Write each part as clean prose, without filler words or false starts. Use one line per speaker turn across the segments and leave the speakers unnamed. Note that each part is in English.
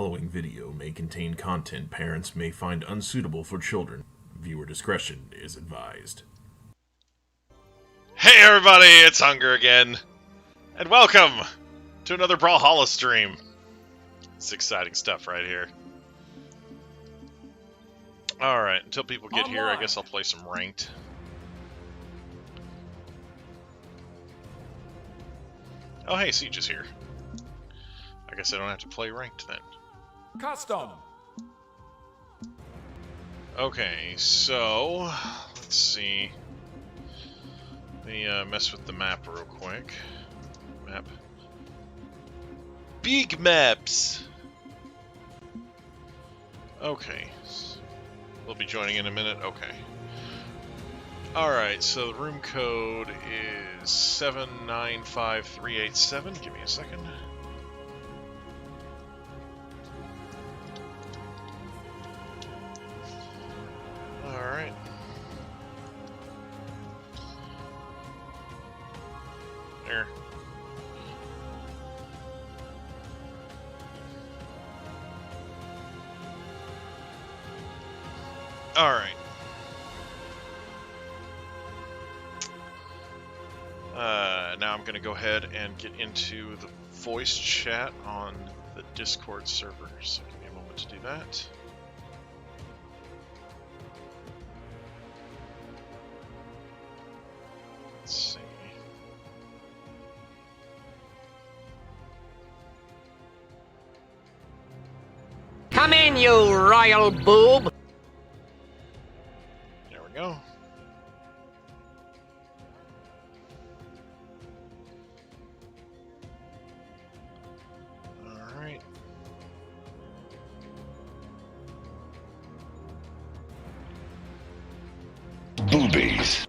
following video may contain content parents may find unsuitable for children. Viewer discretion is advised.
Hey everybody, it's Hunger again, and welcome to another Brawlhalla stream. It's exciting stuff right here. Alright, until people get here, I guess I'll play some ranked. Oh hey, Siege is here. I guess I don't have to play ranked then.
Custom.
Okay, so let's see. Let me mess with the map real quick. Map. Big maps. Okay, we'll be joining in a minute. Okay. All right, so the room code is 795387. Give me a second. Alright. There. Alright. Now I'm going to go ahead and get into the voice chat on the Discord server. So give me a moment to do that. Let's see.
Come in, you royal boob!
There we go. Alright.
Boobies.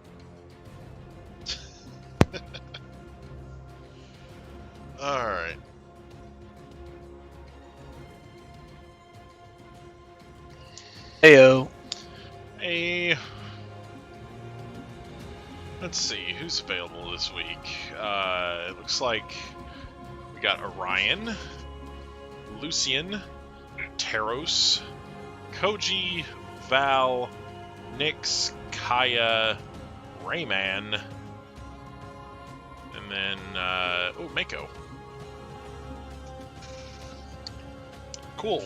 Alright.
Heyo.
Hey. Let's see, who's available this week? It looks like we got Orion, Lucian, Taros, Koji, Val, Nyx, Kaya, Rayman, and then, oh, Mako. Cool.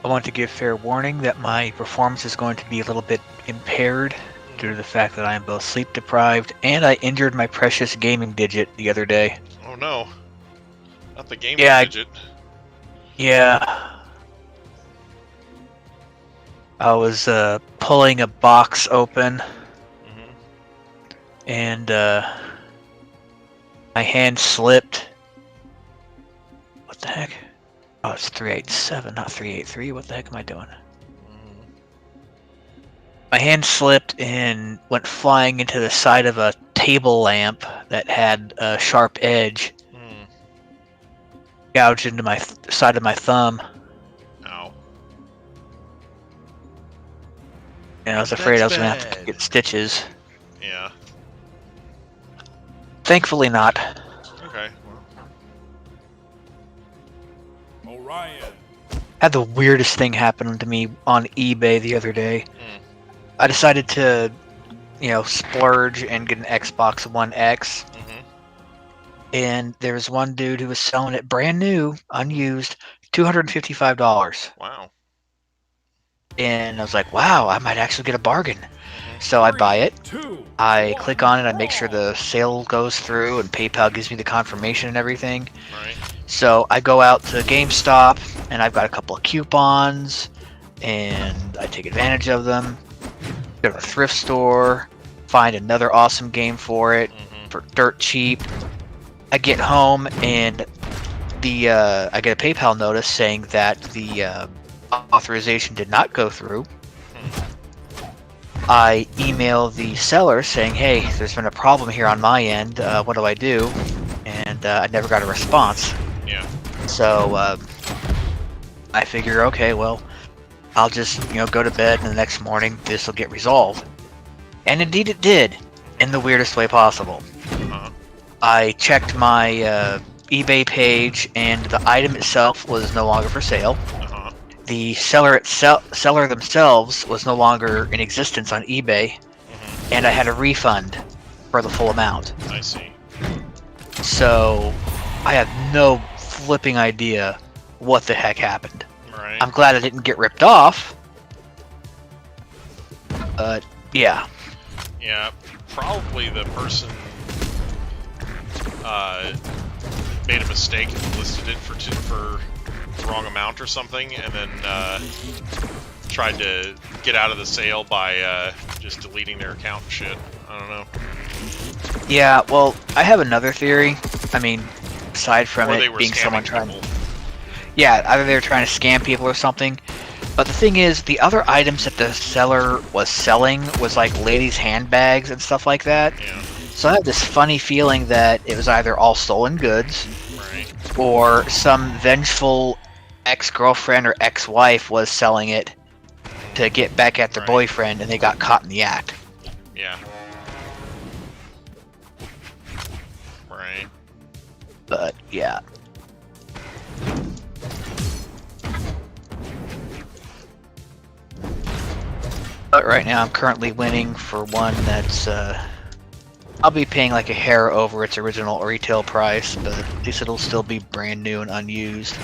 I want to give fair warning that my performance is going to be a little bit impaired due to the fact that I am both sleep deprived and I injured my precious gaming digit the other day.
Oh no. Not the gaming digit.
Yeah. I was pulling a box open and my hand slipped. What the heck? Oh, it's 387, not 383. What the heck am I doing? My hand slipped and went flying into the side of a table lamp that had a sharp edge. Gouged into my side of my thumb.
Ow.
And I was afraid I was going to have to get stitches.
Yeah.
Thankfully not.
Okay.
Orion.
Had the weirdest thing happen to me on eBay the other day. I decided to, splurge and get an Xbox One X. And there was one dude who was selling it brand new, unused, $255.
Wow.
And I was like, wow, I might actually get a bargain. So I buy it. I click on it. I make sure the sale goes through and PayPal gives me the confirmation and everything.
Right.
So I go out to GameStop and I've got a couple of coupons and I take advantage of them. Go to a thrift store, find another awesome game for it for dirt cheap. I get home and I get a PayPal notice saying that the authorization did not go through. I email the seller saying, hey, there's been a problem here on my end. What do I do? And I never got a response.
Yeah.
So I figure, okay, well, I'll just, go to bed and the next morning this will get resolved. And indeed it did, in the weirdest way possible. I checked my eBay page, and the item itself was no longer for sale.
Uh-huh.
The seller themselves was no longer in existence on eBay, and I had a refund for the full amount.
I see.
So I have no flipping idea what the heck happened.
Right.
I'm glad I didn't get ripped off. But yeah.
Yeah, probably the person made a mistake and listed it for the wrong amount or something, and then tried to get out of the sale by just deleting their account and shit. I don't know.
Yeah, well, I have another theory. I mean, aside from
Or they
it
were
being someone
scamming
trying
people.
Yeah, either they were trying to scam people or something. But the thing is, the other items that the seller was selling was like ladies' handbags and stuff like that.
Yeah,
So I have this funny feeling that it was either all stolen goods,
right.
or some vengeful ex-girlfriend or ex-wife was selling it to get back at their
Right.
boyfriend, and they got caught in the act.
Yeah. Right.
But yeah. But right now I'm currently winning for one that's I'll be paying like a hair over its original retail price, but at least it'll still be brand new and unused.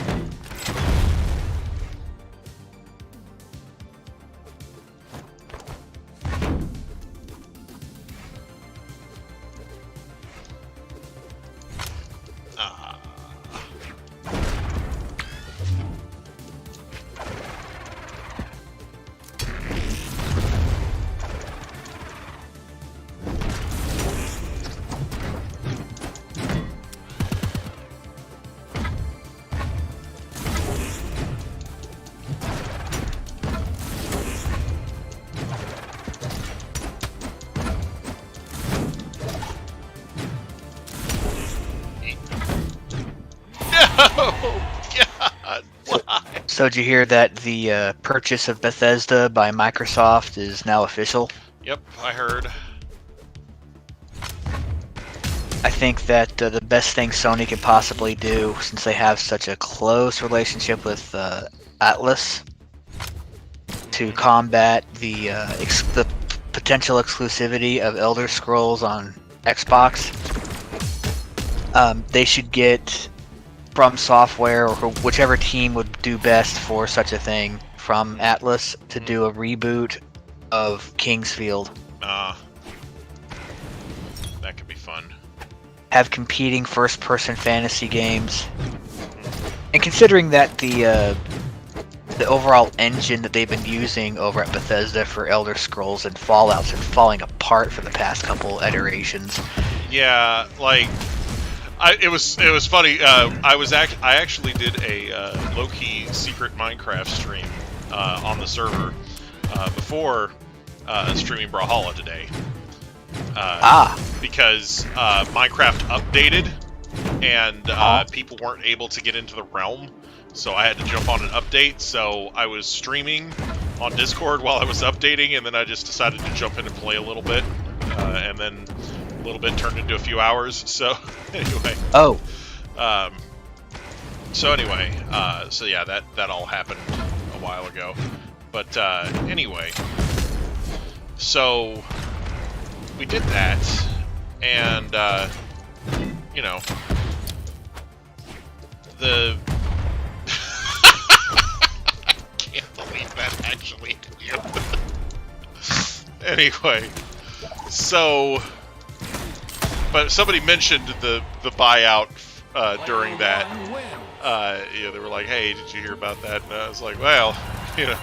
Ah. Oh, God. Why?
So did you hear that the purchase of Bethesda by Microsoft is now official?
Yep, I heard.
I think that the best thing Sony could possibly do, since they have such a close relationship with Atlas, to combat the the potential exclusivity of Elder Scrolls on Xbox, they should get From Software, or whichever team would do best for such a thing, from Atlas to do a reboot of Kingsfield.
That could be fun.
Have competing first-person fantasy games. And considering that the overall engine that they've been using over at Bethesda for Elder Scrolls and Fallout's been falling apart for the past couple iterations.
Yeah, like it was funny. I actually did a low-key secret Minecraft stream on the server before streaming Brawlhalla today. Because Minecraft updated and people weren't able to get into the realm, so I had to jump on an update. So I was streaming on Discord while I was updating, and then I just decided to jump in and play a little bit, and then a little bit turned into a few hours. So anyway.
Oh.
So anyway, so yeah, that all happened a while ago. But anyway, so we did that, and you know, the I can't believe that actually. Anyway, so, but somebody mentioned the buyout during that. Yeah, they were like, "Hey, did you hear about that?" And I was like, "Well, you know,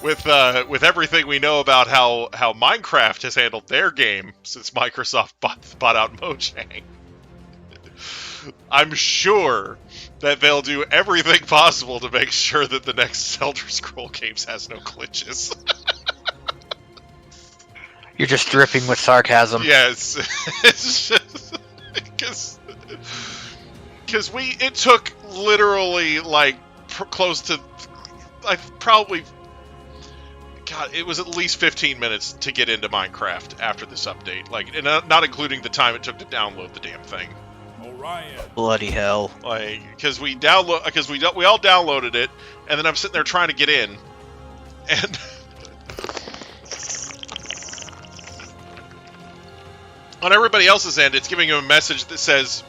with everything we know about how Minecraft has handled their game since Microsoft bought out Mojang, I'm sure that they'll do everything possible to make sure that the next Elder Scroll games has no glitches."
You're just dripping with sarcasm.
Yes, it's just because it took literally like close to probably. God, it was at least 15 minutes to get into Minecraft after this update, like, and not including the time it took to download the damn thing.
Orion.
Bloody hell.
Like, because we all downloaded it, and then I'm sitting there trying to get in, and on everybody else's end, it's giving him a message that says,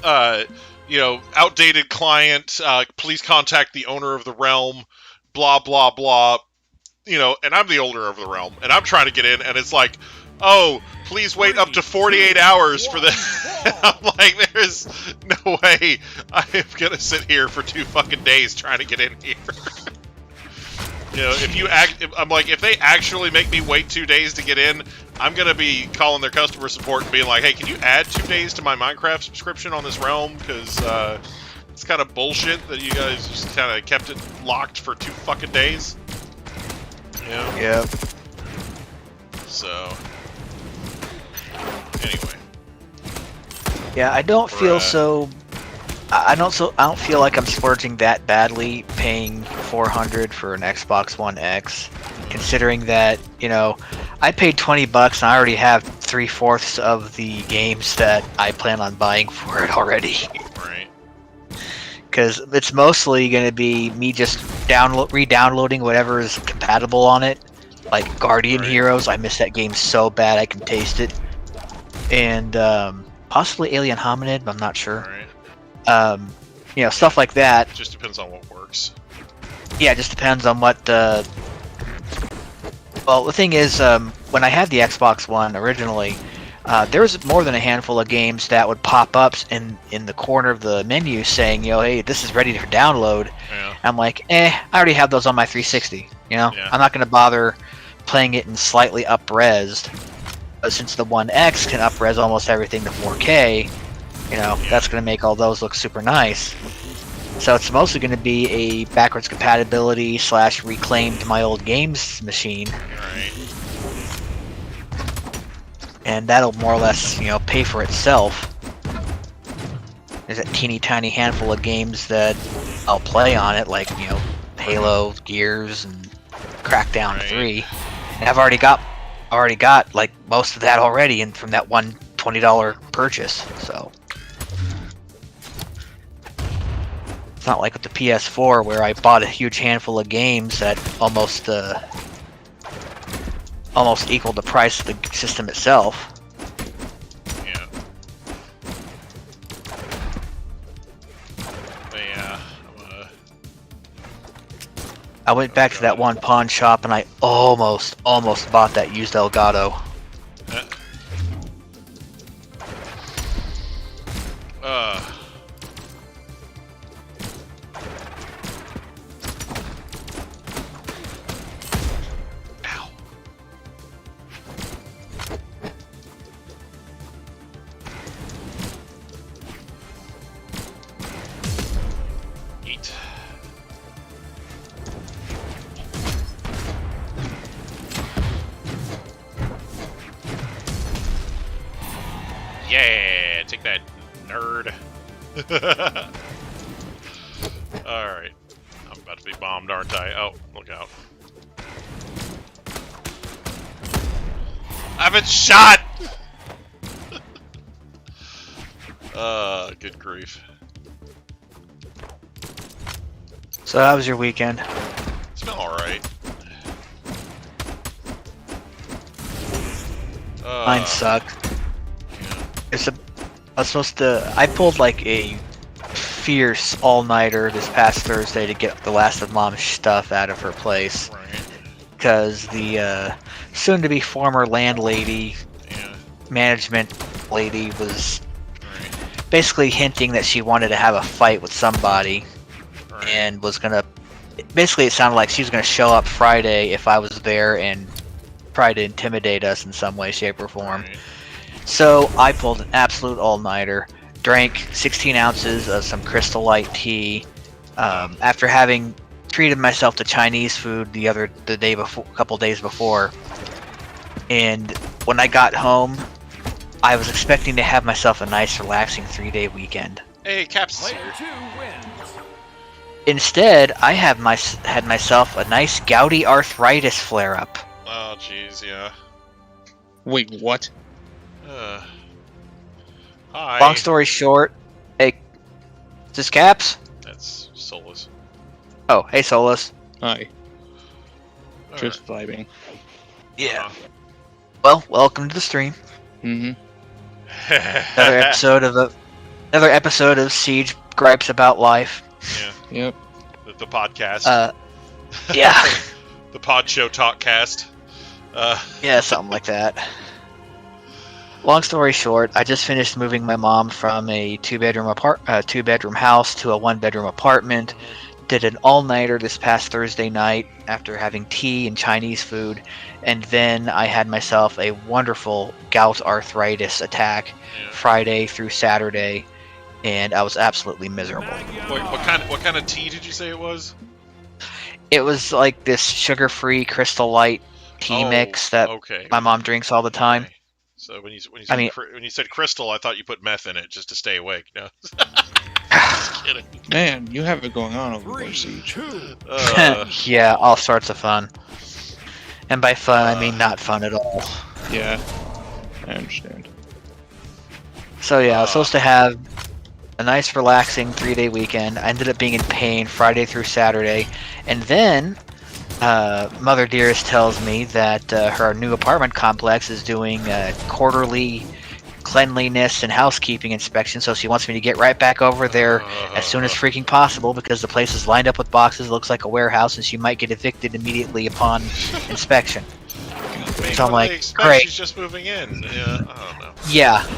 outdated client, please contact the owner of the realm, blah, blah, blah, and I'm the owner of the realm, and I'm trying to get in, and it's like, oh, please wait up to 48 hours for the... I'm like, there's no way I am going to sit here for 2 fucking days trying to get in here. If they actually make me wait 2 days to get in, I'm going to be calling their customer support and being like, hey, can you add 2 days to my Minecraft subscription on this realm? Because it's kind of bullshit that you guys just kind of kept it locked for 2 fucking days.
Yep.
So, anyway.
Yeah, I don't feel so. I don't feel like I'm splurging that badly paying $400 for an Xbox One X, considering that I paid $20 and I already have 3/4 of the games that I plan on buying for it already.
Right.
Because it's mostly going to be me just re-downloading whatever is compatible on it, like Guardian Heroes. I miss that game so bad I can taste it, and possibly Alien Hominid, but I'm not sure.
Right.
Stuff like that.
Just depends on what works.
Yeah, it just depends on what the... Well, the thing is, when I had the Xbox One originally, there was more than a handful of games that would pop up in the corner of the menu saying, hey, this is ready for download.
Yeah.
I'm like, I already have those on my 360.
Yeah.
I'm not going to bother playing it in slightly up-resed. But since the One X can up-res almost everything to 4K, that's going to make all those look super nice. So it's mostly going to be a backwards compatibility / reclaimed my old games machine.
Right.
And that'll more or less, pay for itself. There's a teeny tiny handful of games that I'll play on it, like, Halo, Gears, and Crackdown 3. And I've already got like most of that already and from that one $20 purchase, so it's not like with the PS4 where I bought a huge handful of games that almost equaled the price of the system itself.
Yeah. But yeah,
I went back to that one pawn shop and I almost bought that used Elgato.
Yeah, take that, nerd. Alright. I'm about to be bombed, aren't I? Oh, look out. I've been shot! Good grief.
So how was your weekend?
It's been alright.
Mine sucked. I pulled like a fierce all-nighter this past Thursday to get the last of Mom's stuff out of her place.
Right.
Because the soon-to-be former landlady, management lady, was basically hinting that she wanted to have a fight with somebody, and was gonna. Basically, it sounded like she was gonna show up Friday if I was there and try to intimidate us in some way, shape, or form.
Right.
So I pulled an absolute all-nighter, drank 16 ounces of some Crystal Light tea, after having treated myself to Chinese food a couple days before. And when I got home, I was expecting to have myself a nice, relaxing 3-day weekend.
Hey, Caps.
Player 2 wins.
Instead, I had myself a nice gouty arthritis flare-up.
Oh, jeez, yeah.
Wait, what?
Hi.
Long story short, hey, is this Caps?
That's Solus.
Oh, hey Solus.
Hi.
All
Just vibing.
Yeah.
Uh-huh.
Well, welcome to the stream.
Mm-hmm.
Another episode of Siege Gripes About Life.
Yeah.
Yep.
The podcast.
Yeah.
The Pod Show Talkcast.
Yeah, something like that. Long story short, I just finished moving my mom from a two-bedroom house to a one-bedroom apartment. Did an all-nighter this past Thursday night after having tea and Chinese food, and then I had myself a wonderful gout arthritis attack Friday through Saturday, and I was absolutely miserable.
Wait, what kind of tea did you say it was?
It was like this sugar-free Crystal Light tea mix that my mom drinks all the time.
Okay. So when you said crystal, I thought you put meth in it just to stay awake. No. Just kidding.
Man, you have it going on over there, Siege.
Yeah, all sorts of fun. And by fun, I mean not fun at all.
Yeah, I understand.
So yeah, I was supposed to have a nice relaxing 3-day weekend. I ended up being in pain Friday through Saturday. And then Mother Dearest tells me that her new apartment complex is doing quarterly cleanliness and housekeeping inspection, so she wants me to get right back over there as soon as freaking possible because the place is lined up with boxes, looks like a warehouse, and she might get evicted immediately upon inspection. So I'm like, great.
She's just moving in. Yeah, I don't know.
Yeah.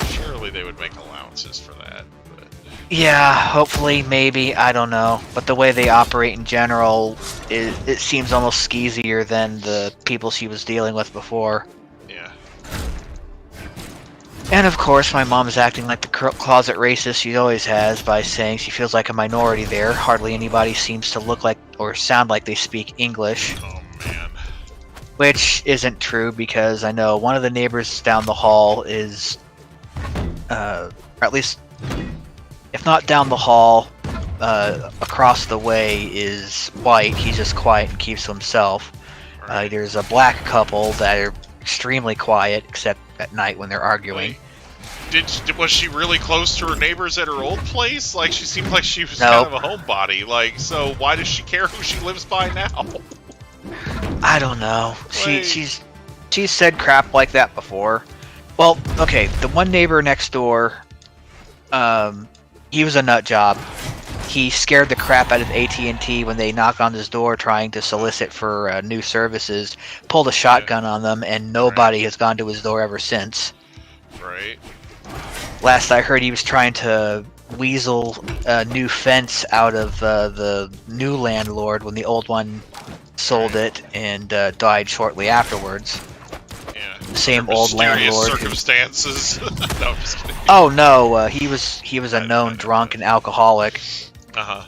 Surely they would make allowances for that. But...
Yeah, hopefully, maybe, I don't know. But the way they operate in general, it seems almost skeezier than the people she was dealing with before.
Yeah.
And of course, my mom is acting like the closet racist she always has by saying she feels like a minority there. Hardly anybody seems to look like or sound like they speak English.
Oh, man.
Which isn't true because I know one of the neighbors down the hall is, or at least, if not down the hall, across the way is white. He's just quiet and keeps to himself.
Right.
There's a black couple that are extremely quiet, except at night when they're arguing.
Was she really close to her neighbors at her old place? Like, she seemed like she was
Nope.
kind of a homebody. Like, so why does she care who she lives by now?
I don't know.
Like...
She's said crap like that before. Well, okay, the one neighbor next door, he was a nut job. He scared the crap out of AT&T when they knocked on his door trying to solicit for new services, pulled a shotgun on them, and nobody has gone to his door ever since.
Right.
Last I heard, he was trying to weasel a new fence out of the new landlord when the old one sold it and died shortly afterwards.
Yeah.
Same old
Mysterious
landlord.
circumstances. No, I'm just kidding.
Oh no, he was a known drunk and alcoholic.
Uh-huh.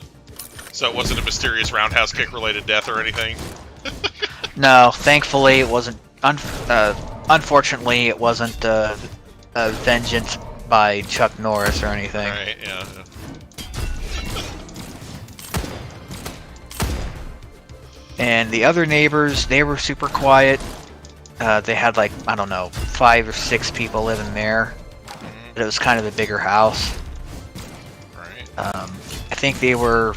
So it wasn't a mysterious roundhouse kick related death or anything?
No, thankfully it wasn't. Unfortunately, it wasn't vengeance by Chuck Norris or anything.
Right, yeah.
And the other neighbors, they were super quiet. They had like, I don't know, 5 or 6 people living there. But it was kind of a bigger house.
Right.
I think they were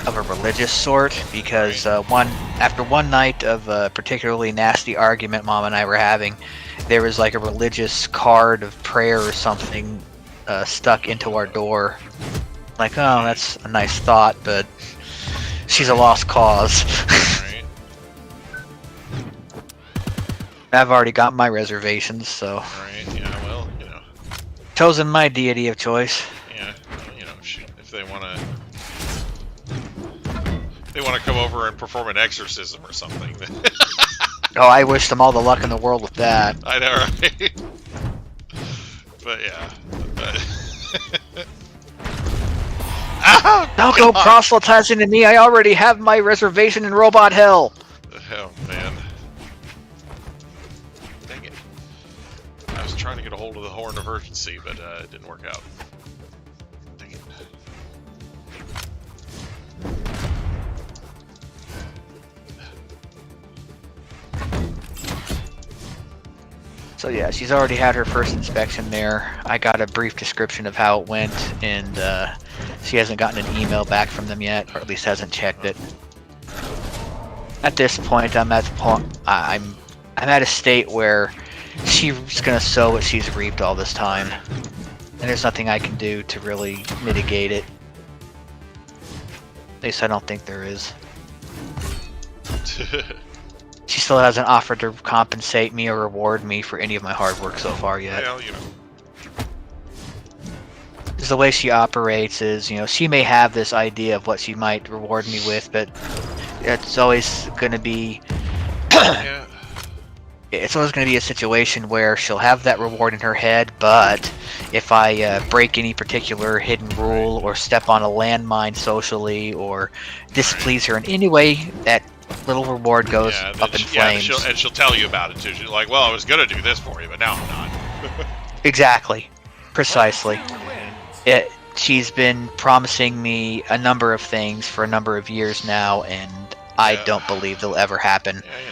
of a religious sort because after one night of a particularly nasty argument Mom and I were having, there was like a religious card of prayer or something stuck into our door. Like, oh, that's a nice thought, but she's a lost cause.
Right.
I've already got my reservations, so
Right, yeah, well, you know.
chosen my deity of choice.
Yeah, you know, if they want to come over and perform an exorcism or something.
Oh, I wish them all the luck in the world with that.
I know, right? But yeah.
Don't go proselytizing to me. I already have my reservation in Robot Hell.
Oh, man. Dang it. I was trying to get a hold of the horn of urgency, but it didn't work out. Dang it.
So yeah, she's already had her first inspection there. I got a brief description of how it went, and she hasn't gotten an email back from them yet, or at least hasn't checked it. At this point, I'm at a state where she's gonna sow what she's reaped all this time, and there's nothing I can do to really mitigate it. At least I don't think there is. She still hasn't offered to compensate me or reward me for any of my hard work so far yet.
Well, you know.
Because the way she operates is, you know, she may have this idea of what she might reward me with, but it's always going to be...
Yeah.
It's always going to be a situation where she'll have that reward in her head, but if I break any particular hidden rule or step on a landmine socially or displease her in any way, that little reward goes up in flames.
And she'll tell you about it too. She's like, well, I was going to do this for you, but now I'm not.
Exactly. Precisely. She's been promising me a number of things for a number of years now, and I don't believe they'll ever happen.
Yeah, you know.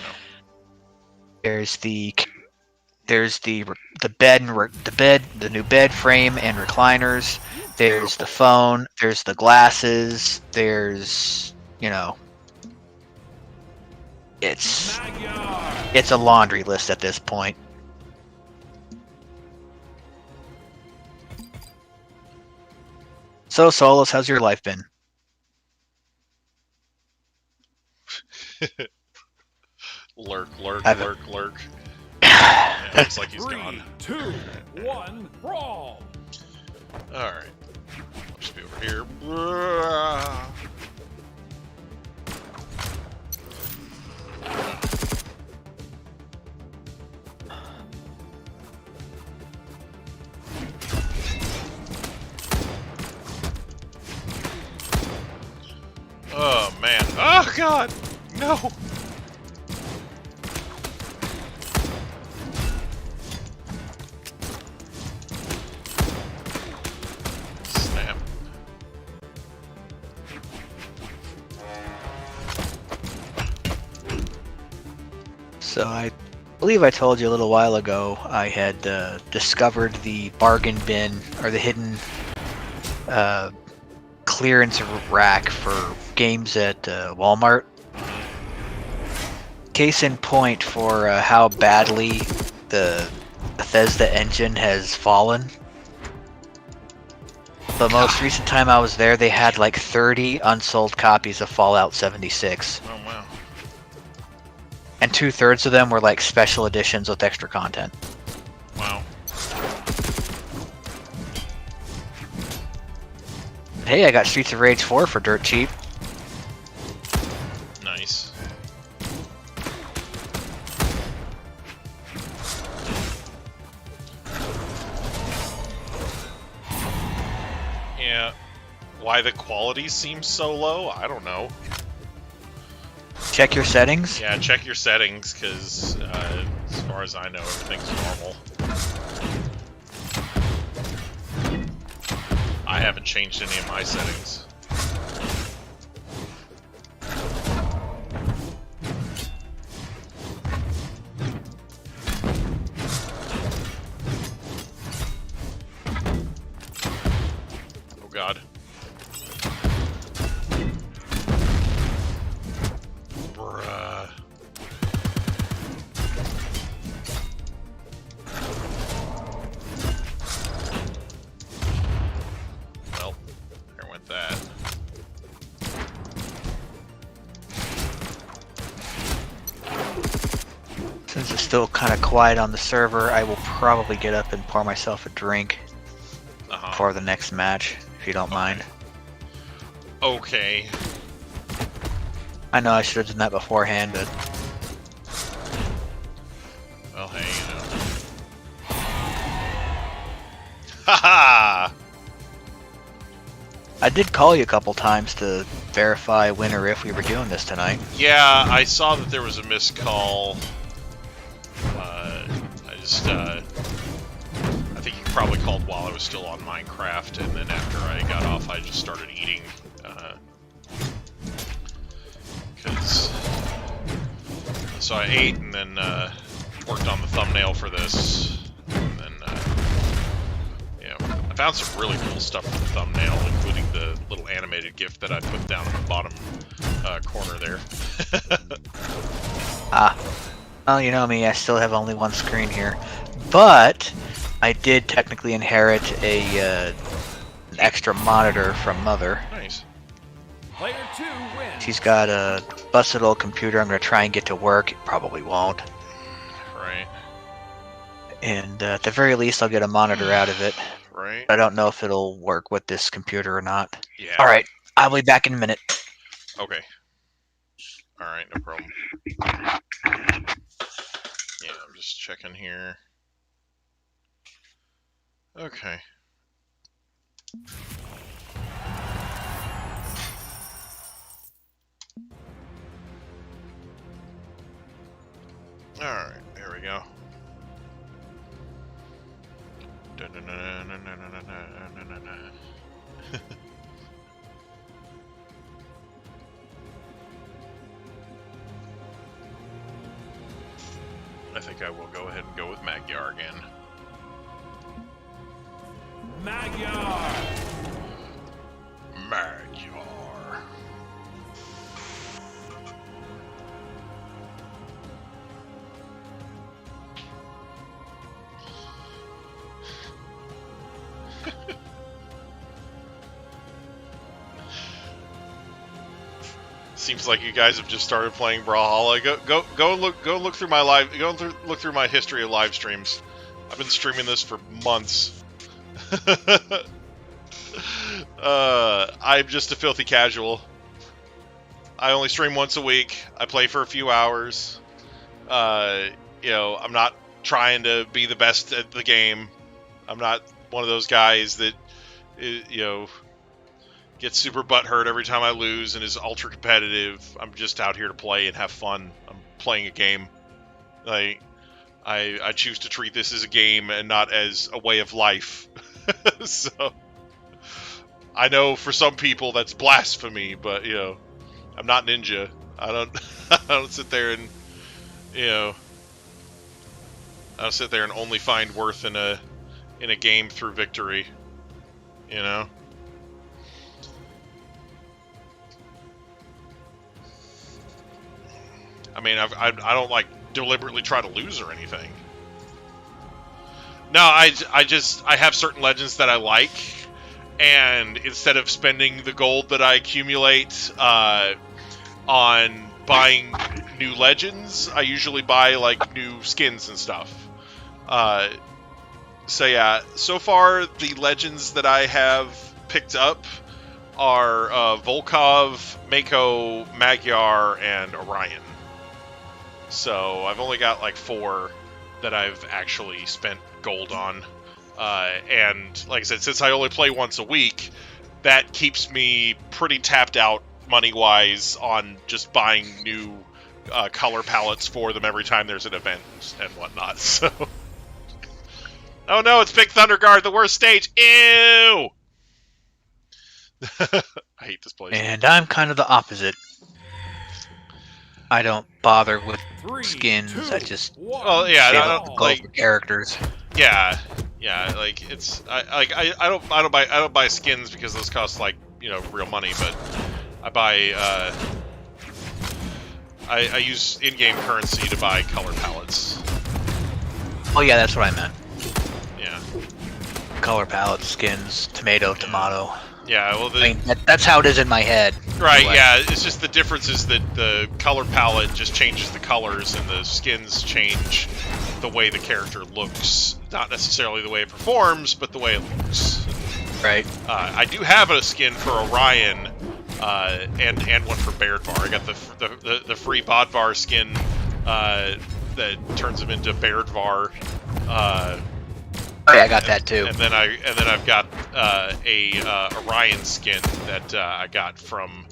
There's the new bed frame and recliners. There's the phone. There's the glasses. There's, you know, it's a laundry list at this point. So, Solus, how's your life been?
Lurk.
Yeah,
Looks like he's
3,
gone.
2, 1, brawl!
Alright. I'll just be over here. Oh, man. Oh, God! No! Snap.
so I believe I told you a little while ago I had discovered the bargain bin, or the hidden clearance rack for games at Walmart. Case in point for how badly the Bethesda engine has fallen. The most recent time I was there, they had like 30 unsold copies of Fallout 76.
Oh, wow.
And 2/3 of them were like special editions with extra content.
Wow.
Hey, I got Streets of Rage 4 for dirt cheap.
Nice. Yeah. Why the quality seems so low? I don't know.
Check your settings.
Yeah, check your settings, because as far as I know, everything's normal. I haven't changed any of my settings. Oh, God. Bruh. Well, there went that.
Since it's still kind of quiet on the server, I will probably get up and pour myself a drink for the next match, if you don't mind.
Okay.
I know I should have done that beforehand, but
Well, hey, you know. Haha!
I did call you a couple times to verify when or if we were doing this tonight.
Yeah, I saw that there was a missed call. I think you probably called while I was still on Minecraft, and then after I got off, I just started eating. So I ate, and then worked on the thumbnail for this. And then, yeah, I found some really cool stuff for the thumbnail, including the little animated GIF that I put down in the bottom corner there.
Well, you know me, I still have only one screen here. But I did technically inherit an extra monitor from Mother.
Nice.
Player 2 wins.
She's got a busted old computer I'm going to try and get to work. It probably won't.
Right.
And at the very least, I'll get a monitor out of it.
Right.
I don't know if it'll work with this computer or not.
Yeah.
Alright, I'll be back in a minute.
Okay. Alright, no problem. Yeah, I'm just checking here. Okay. Alright, there we go. I think I will go ahead and go with Magyar again.
Magyar.
Magyar. Seems like you guys have just started playing Brawlhalla. Go look through my look through my history of live streams. I've been streaming this for months. I'm just a filthy casual. I only stream once a week. I play for a few hours. You know, I'm not trying to be the best at the game. I'm not one of those guys that, you know, gets super butthurt every time I lose and is ultra competitive. I'm just out here to play and have fun. I'm playing a game. Like, I choose to treat this as a game and not as a way of life. So, I know for some people that's blasphemy, but, you know, I'm not Ninja. I don't sit there and, you know, I don't sit there and only find worth in a game through victory, you know? I mean, I don't, like, deliberately try to lose or anything. No, I have certain legends that I like, and instead of spending the gold that I accumulate on buying new legends, I usually buy, like, new skins and stuff. So yeah, so far the legends that I have picked up are Volkov, Mako, Magyar, and Orion. So I've only got like 4 that I've actually spent gold on. And like I said, since I only play once a week, that keeps me pretty tapped out money-wise on just buying new color palettes for them every time there's an event and whatnot. So, oh no, it's Big Thunder Guard, the worst stage. Ew! I hate this place.
And I'm kind of the opposite. I don't bother with skins.
3, 2,
I just
Well, yeah,
save
I
up
don't,
the gold
like,
for characters.
yeah, like it's I don't buy skins because those cost, like, you know, real money, but I buy I use in-game currency to buy color palettes.
Oh yeah, that's what I meant.
Yeah.
Color palettes, skins, tomato.
Yeah, well,
I mean, that's how it is in my head.
right,
Anyway.
yeah, it's just the difference is that the color palette just changes the colors and the skins change the way the character looks. Not necessarily the way it performs, but the way it looks.
Right.
I do have a skin for Orion, and one for Bairdvar. I got the free Bodvar skin that turns him into Bairdvar.
Oh yeah, I got that too.
And then I've got a Orion skin that I got from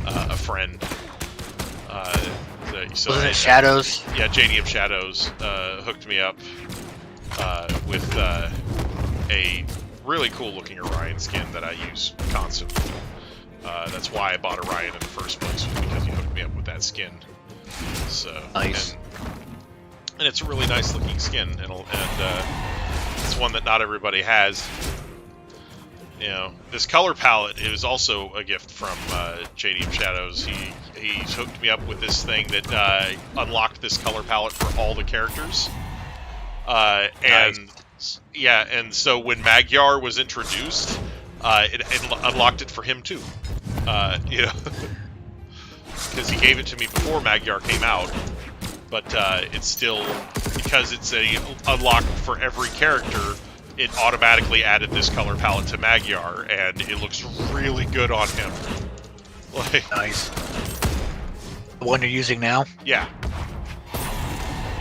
a friend. So
Wasn't it Shadows?
Yeah, JD of Shadows hooked me up with a really cool looking Orion skin that I use constantly. That's why I bought Orion in the first place, was because he hooked me up with that skin. So
Nice.
And it's a really nice looking skin, and it's one that not everybody has. You know, this color palette is also a gift from JD Shadows. He hooked me up with this thing that unlocked this color palette for all the characters. And yeah, and so when Magyar was introduced, it unlocked it for him too. You know, because he gave it to me before Magyar came out. But it's still, because it's a unlock for every character, it automatically added this color palette to Magyar, and it looks really good on him. Like,
Nice. The one you're using now?
yeah.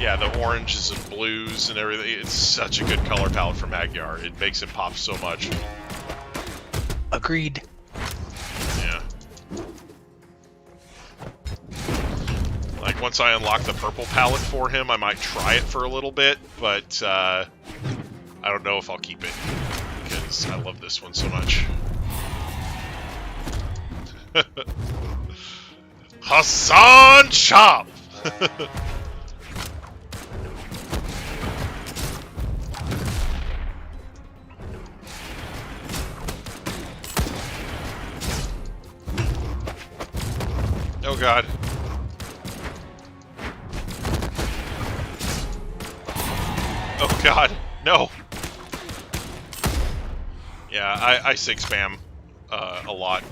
Yeah, the oranges and blues and everything. It's such a good color palette for Magyar. It makes him pop so much.
Agreed.
Yeah. Like, once I unlock the purple palette for him, I might try it for a little bit, but I don't know if I'll keep it, because I love this one so much. Hassan Chop! Oh god. Oh god, no! Yeah, I sig spam a lot.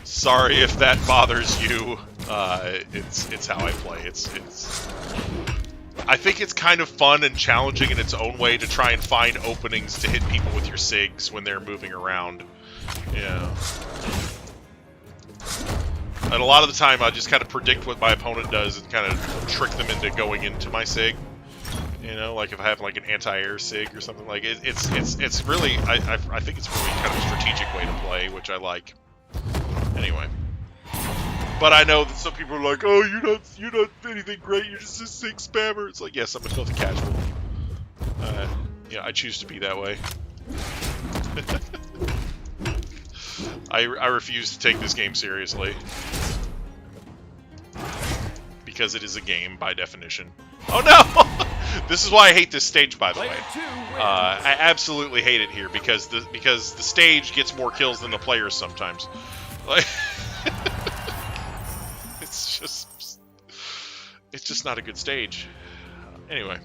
Sorry if that bothers you. It's how I play. It's I think it's kind of fun and challenging in its own way to try and find openings to hit people with your sigs when they're moving around. Yeah. And a lot of the time I just kind of predict what my opponent does and kind of trick them into going into my sig. You know, like if I have like an anti-air sig or something, like it's really I think it's really kind of a strategic way to play, which I like. Anyway, but I know that some people are like, oh, you're not anything great, you're just a sig spammer. It's like, yes, I'm a filthy casual. Yeah, I choose to be that way. I refuse to take this game seriously because it is a game by definition. Oh no! This is why I hate this stage, by the way. I absolutely hate it here because the stage gets more kills than the players sometimes. Like, it's just not a good stage. Anyway,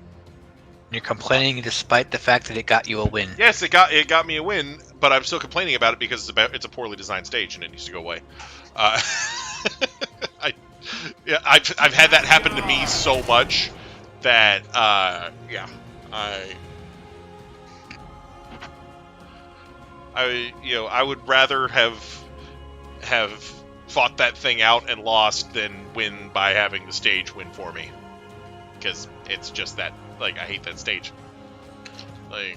You're complaining despite the fact that it got you a win.
yes, it got me a win, but I'm still complaining about it because it's a poorly designed stage and it needs to go away. I've had that happen to me so much that yeah, I would rather have fought that thing out and lost than win by having the stage win for me, because it's just that, like, I hate that stage. Like,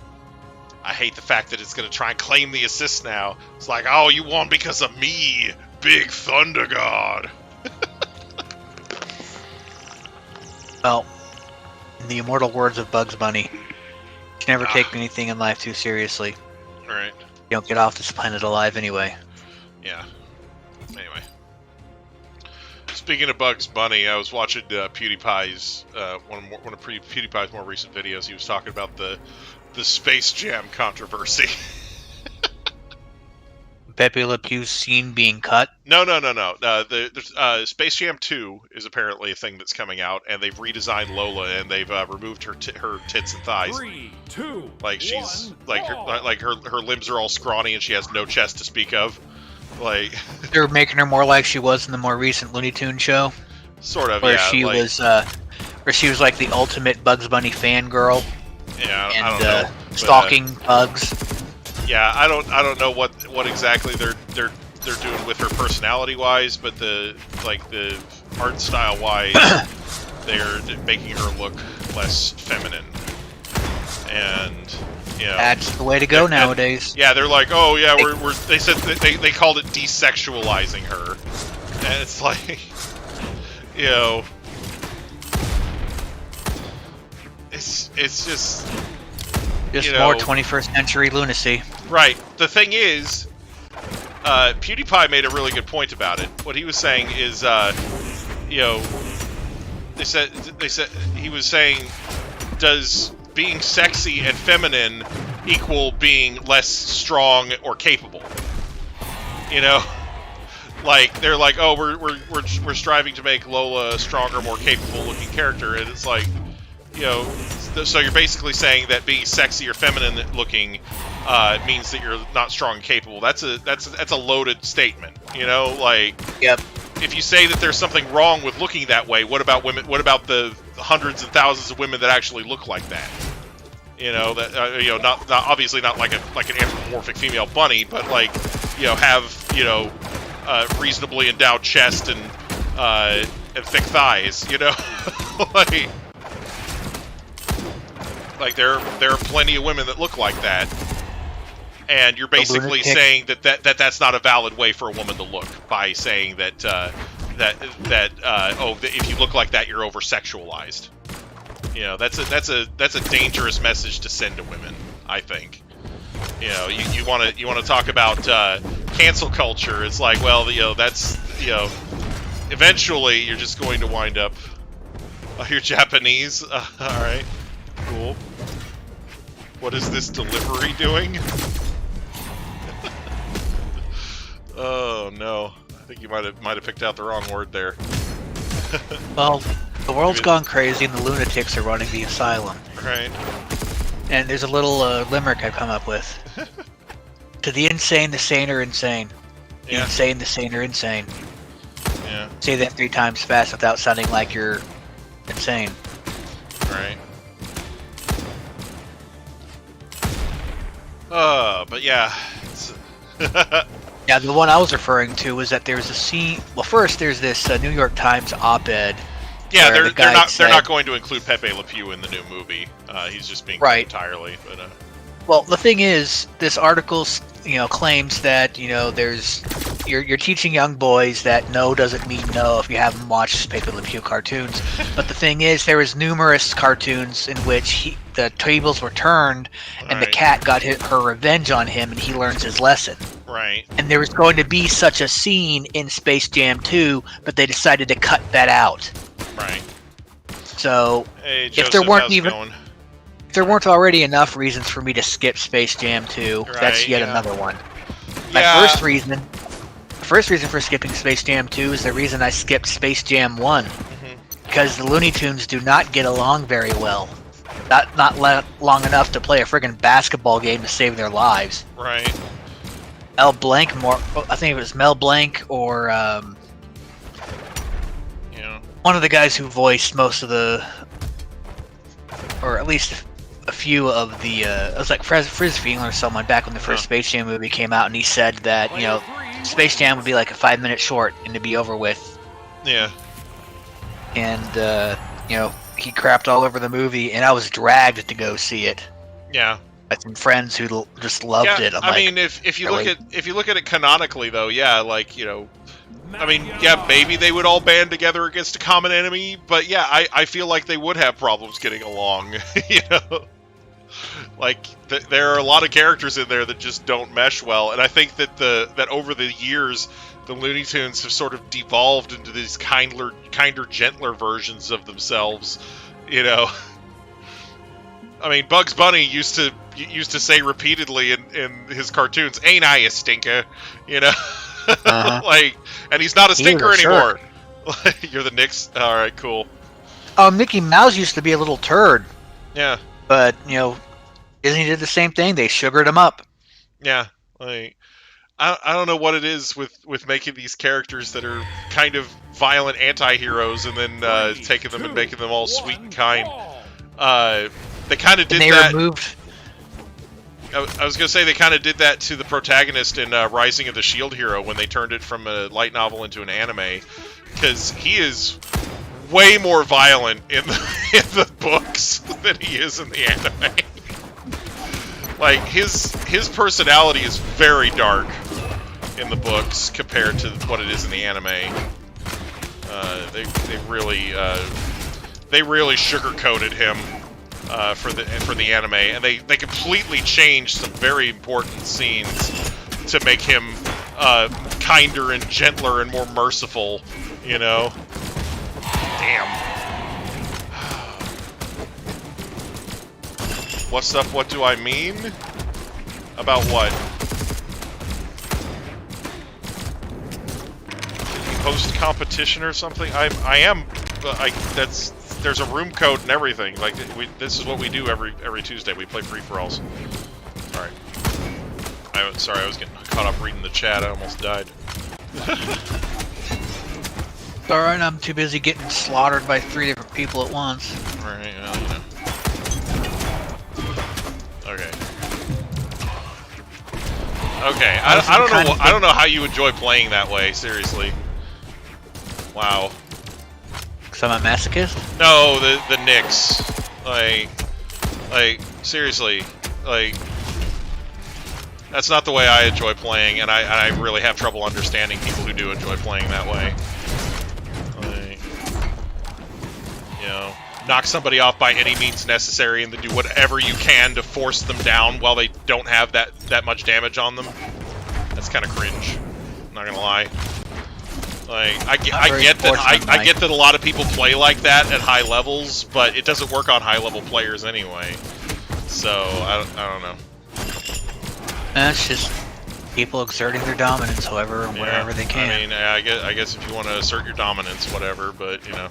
I hate the fact that it's gonna try and claim the assist now. It's like, oh, you won because of me, Big Thunder God.
Well, in the immortal words of Bugs Bunny, you never take anything in life too seriously.
Alright.
You don't get off this planet alive anyway.
Yeah. Anyway. Speaking of Bugs Bunny, I was watching PewDiePie's one of PewDiePie's more recent videos. He was talking about the Space Jam controversy.
Pepe Le Pew's scene being cut.
No. The Space Jam 2 is apparently a thing that's coming out, and they've redesigned Lola, and they've removed her tits and thighs.
3, 2,
Like she's
1,
her limbs are all scrawny, and she has no chest to speak of. Like,
They're making her more like she was in the more recent Looney Tunes show,
sort of,
where
yeah.
she
like,
was, where she was like the ultimate Bugs Bunny fangirl
yeah, I
and
don't know. But,
stalking Bugs.
yeah, I don't know what exactly they're doing with her personality wise, but the art style wise, they're making her look less feminine, and you know,
That's the way to go nowadays.
yeah, they're like, oh yeah, they said they called it desexualizing her, and it's like, you know, it's just you know,
more 21st century lunacy.
right. The thing is, PewDiePie made a really good point about it. What he was saying is, you know, they said he was saying, does being sexy and feminine equal being less strong or capable? You know, like they're like, oh, we're striving to make Lola a stronger, more capable looking character, and it's like, you know, so you're basically saying that being sexy or feminine looking means that you're not strong and capable. That's a loaded statement, you know, like.
Yep.
If you say that there's something wrong with looking that way, what about women? What about the hundreds and thousands of women that actually look like that? You know, that you know, not obviously not like an anthropomorphic female bunny, but like, you know, have, you know, reasonably endowed chest and thick thighs. You know, like there are plenty of women that look like that. And you're basically saying that's not a valid way for a woman to look by saying that if you look like that, you're over sexualized. You know, that's a dangerous message to send to women, I think. You know, you want to talk about cancel culture. It's like, well, you know, that's, you know, eventually you're just going to wind up. Oh, you're Japanese. All right, cool. What is this delivery doing? Oh no! I think you might have picked out the wrong word there.
Well, the world's gone crazy and the lunatics are running the asylum.
Right.
And there's a little limerick I've come up with. To the insane, the sane are insane. The insane, the sane are insane.
Yeah.
Say that 3 times fast without sounding like you're insane.
Right. But yeah.
Yeah, the one I was referring to was that there's a scene. Well, first there's this New York Times op-ed.
Yeah, they're not going to include Pepe Le Pew in the new movie. He's just being
right
entirely. But
well, the thing is, this article, you know, claims that, you know, you're teaching young boys that no doesn't mean no if you haven't watched Pepe Le Pew cartoons. But the thing is, there was numerous cartoons in which the tables were turned and the cat got her revenge on him, and he learns his lesson.
Right.
And there was going to be such a scene in Space Jam 2, but they decided to cut that out.
Right.
So,
hey,
if there weren't already enough reasons for me to skip Space Jam 2, that's yet another one. My first reason for skipping Space Jam 2 is the reason I skipped Space Jam 1. Because the Looney Tunes do not get along very well. Not long enough to play a friggin' basketball game to save their lives.
Right.
Mel Blanc, I think it was Mel Blanc or one of the guys who voiced most of the, or at least a few of the, it was like Friz Fiengler or someone back when the first Space Jam movie came out, and he said that, you know, Space Jam would be like a 5-minute short and to be over with.
Yeah.
And, you know, he crapped all over the movie, and I was dragged to go see it.
Yeah.
By some friends who just loved it.
I mean, if you look at it canonically, though, yeah, like, you know, I mean, yeah, maybe they would all band together against a common enemy, but yeah, I feel like they would have problems getting along, you know? Like, there are a lot of characters in there that just don't mesh well, and I think that that over the years, the Looney Tunes have sort of devolved into these kinder, gentler versions of themselves, you know? I mean, Bugs Bunny used to say repeatedly in his cartoons, "Ain't I a stinker?" You know? Like, and he's not a stinker anymore. You're the Knicks? Alright, cool.
Mickey Mouse used to be a little turd.
Yeah.
But, you know, Disney did the same thing. They sugared him up.
Yeah. Like, I don't know what it is with making these characters that are kind of violent anti-heroes and then taking them and making them all sweet and kind. They kind of did that.
Removed.
I was going to say they kind of did that to the protagonist in Rising of the Shield Hero when they turned it from a light novel into an anime, because he is way more violent in the books than he is in the anime. Like, his personality is very dark in the books compared to what it is in the anime. They really sugar-coated him for the anime, and they completely changed some very important scenes to make him kinder and gentler and more merciful, you know? Damn. What stuff? What do I mean? About what? Post competition or something? I am. There's a room code and everything. Like this is what we do every Tuesday. We play free for alls. All right. Sorry, I was getting caught up reading the chat. I almost died.
Alright, I'm too busy getting slaughtered by 3 different people at once.
Right, well, you know. Okay. Okay, I don't know how you enjoy playing that way, seriously. Wow.
So I'm a masochist?
No, the Knicks. Like, seriously. Like, that's not the way I enjoy playing, and I really have trouble understanding people who do enjoy playing that way. Like, you know, knock somebody off by any means necessary and then do whatever you can to force them down while they don't have that much damage on them. That's kind of cringe. Not gonna lie. Like, I get that a lot of people play like that at high levels, but it doesn't work on high level players anyway. So I don't know.
That's just people exerting their dominance, however and wherever they can.
I mean, I guess if you want to assert your dominance, whatever. But you know,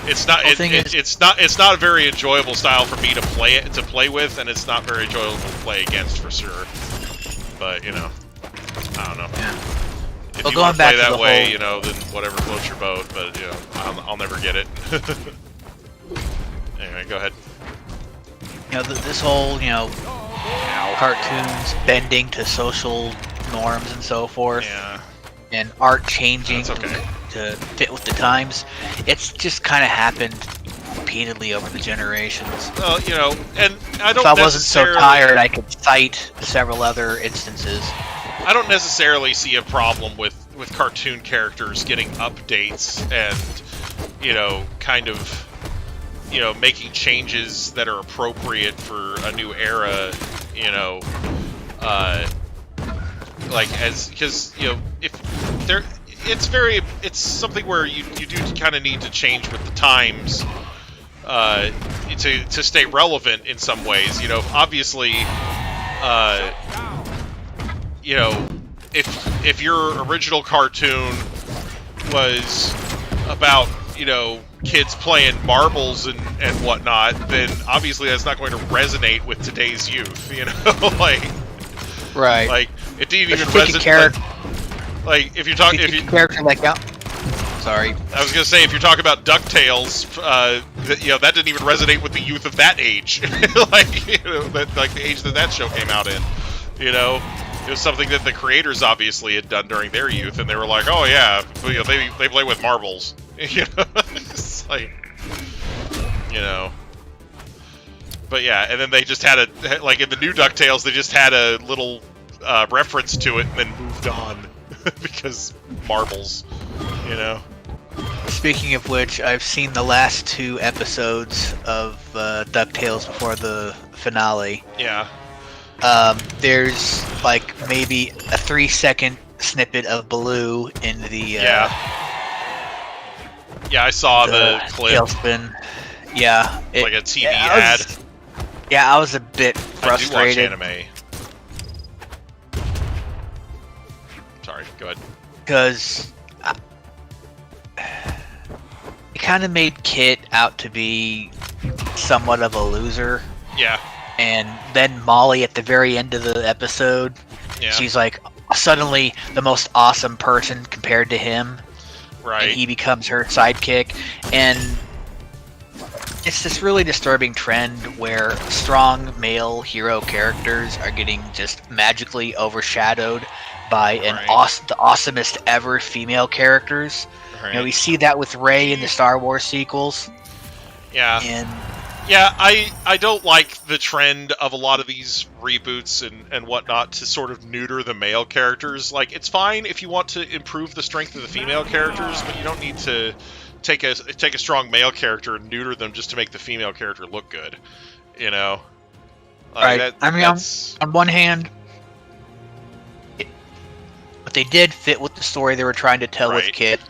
it's not a very enjoyable style for me to play with, and it's not very enjoyable to play against for sure. But you know, I don't know. Yeah. If you want to play that way, you know, then whatever floats your boat. But you know, I'll never get it. Anyway, go ahead.
You know, this whole, you know, cartoons bending to social norms and so forth, and art changing to fit with the times, it's just kind of happened repeatedly over the generations.
Well, you know, and I don't.
If I wasn't so tired, I could cite several other instances.
I don't necessarily see a problem with cartoon characters getting updates and, you know, kind of, you know, making changes that are appropriate for a new era, you know, like because, you know, if there, it's something where you do kind of need to change with the times, to stay relevant in some ways, you know, obviously, you know, if your original cartoon was about, you know, kids playing marbles and whatnot, then obviously that's not going to resonate with today's youth, you know, like,
right?
Like it didn't even resonate. Like if you're talking, if you
character like sorry,
I was gonna say if you're talking about DuckTales, you know, that didn't even resonate with the youth of that age, like you know, like the age that show came out in, you know. It was something that the creators obviously had done during their youth, and they were like, "Oh yeah, you know, they play with marbles." You know, it's like, you know. But yeah, and then they just had like in the new DuckTales, they just had a little reference to it, and then moved on because marbles, you know.
Speaking of which, I've seen the last 2 episodes of DuckTales before the finale.
Yeah.
There's like maybe a 3-second snippet of Baloo in the
yeah, I saw the clip.
Tailspin. Yeah,
like a TV ad.
I was a bit frustrated.
I do watch anime. Sorry, go ahead.
Because it kind of made Kit out to be somewhat of a loser.
Yeah.
And then Molly at the very end of the episode, she's like suddenly the most awesome person compared to him.
Right.
And he becomes her sidekick. And it's this really disturbing trend where strong male hero characters are getting just magically overshadowed by the awesomest ever female characters. Right. You know, we see that with Rey in the Star Wars sequels.
Yeah.
And
yeah, I don't like the trend of a lot of these reboots and whatnot to sort of neuter the male characters. Like, it's fine if you want to improve the strength of the female characters, but you don't need to take a strong male character and neuter them just to make the female character look good. You know? Like,
right. I mean, on one hand, but they did fit with the story they were trying to tell with Kit.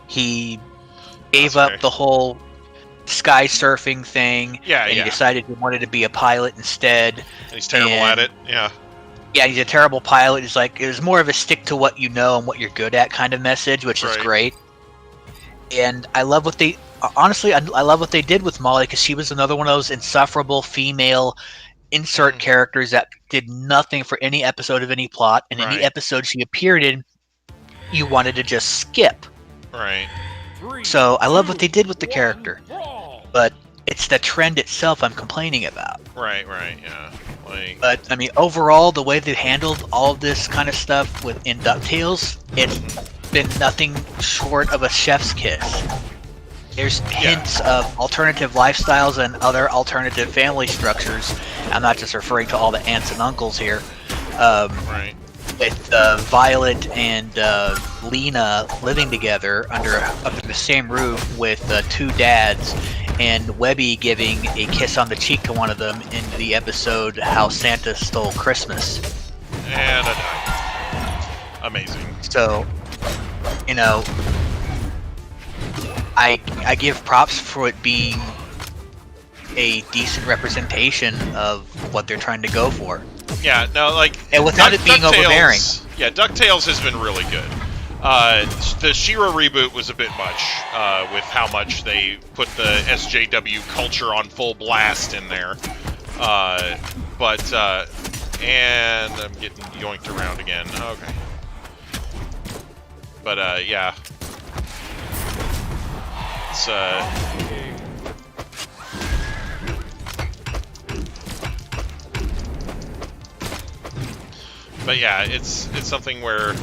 He gave up the whole sky surfing thing.
Yeah,
and
yeah.
he decided he wanted to be a pilot instead.
And he's terrible at it. Yeah.
Yeah, he's a terrible pilot. It's like, it was more of a stick to what you know and what you're good at kind of message, which is
Right.
great. And I love what they, honestly, I love what they did with Molly, because she was another one of those insufferable female insert characters that did nothing for any episode of any plot, and any
Right.
episode she appeared in, you wanted to just skip.
Right.
So I love what they did with the character,
Brawl.
but it's the trend itself I'm complaining about.
Right. Yeah. Like.
But I mean, overall, the way they handled all of this kind of stuff in DuckTales, it's been nothing short of a chef's kiss. There's hints of alternative lifestyles and other alternative family structures. I'm not just referring to all the aunts and uncles here.
Right.
With Violet and Lena living together under the same roof with 2 dads, and Webby giving a kiss on the cheek to one of them in the episode How Santa Stole Christmas.
And a die. Amazing.
So, you know, I give props for it being a decent representation of what they're trying to go for.
Yeah, no, like...
And without it being overbearing.
Yeah, DuckTales has been really good. The She-Ra reboot was a bit much, with how much they put the SJW culture on full blast in there. And I'm getting yoinked around again. Okay. But, yeah. It's, But yeah, it's something where...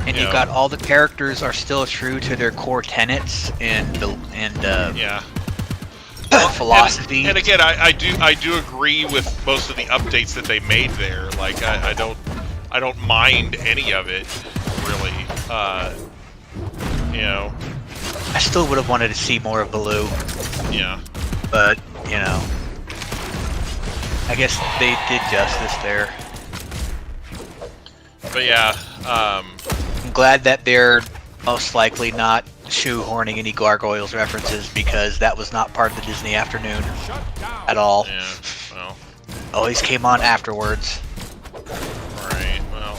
And you've got all the characters are still true to their core tenets and
yeah.
philosophy.
And again, I do agree with most of the updates that they made there. Like I don't mind any of it, really. You know.
I still would have wanted to see more of Baloo.
Yeah.
But, you know, I guess they did justice there.
But yeah,
I'm glad that they're most likely not shoehorning any Gargoyles references, because that was not part of the Disney afternoon at all.
yeah, well,
Always came on afterwards.
right, well.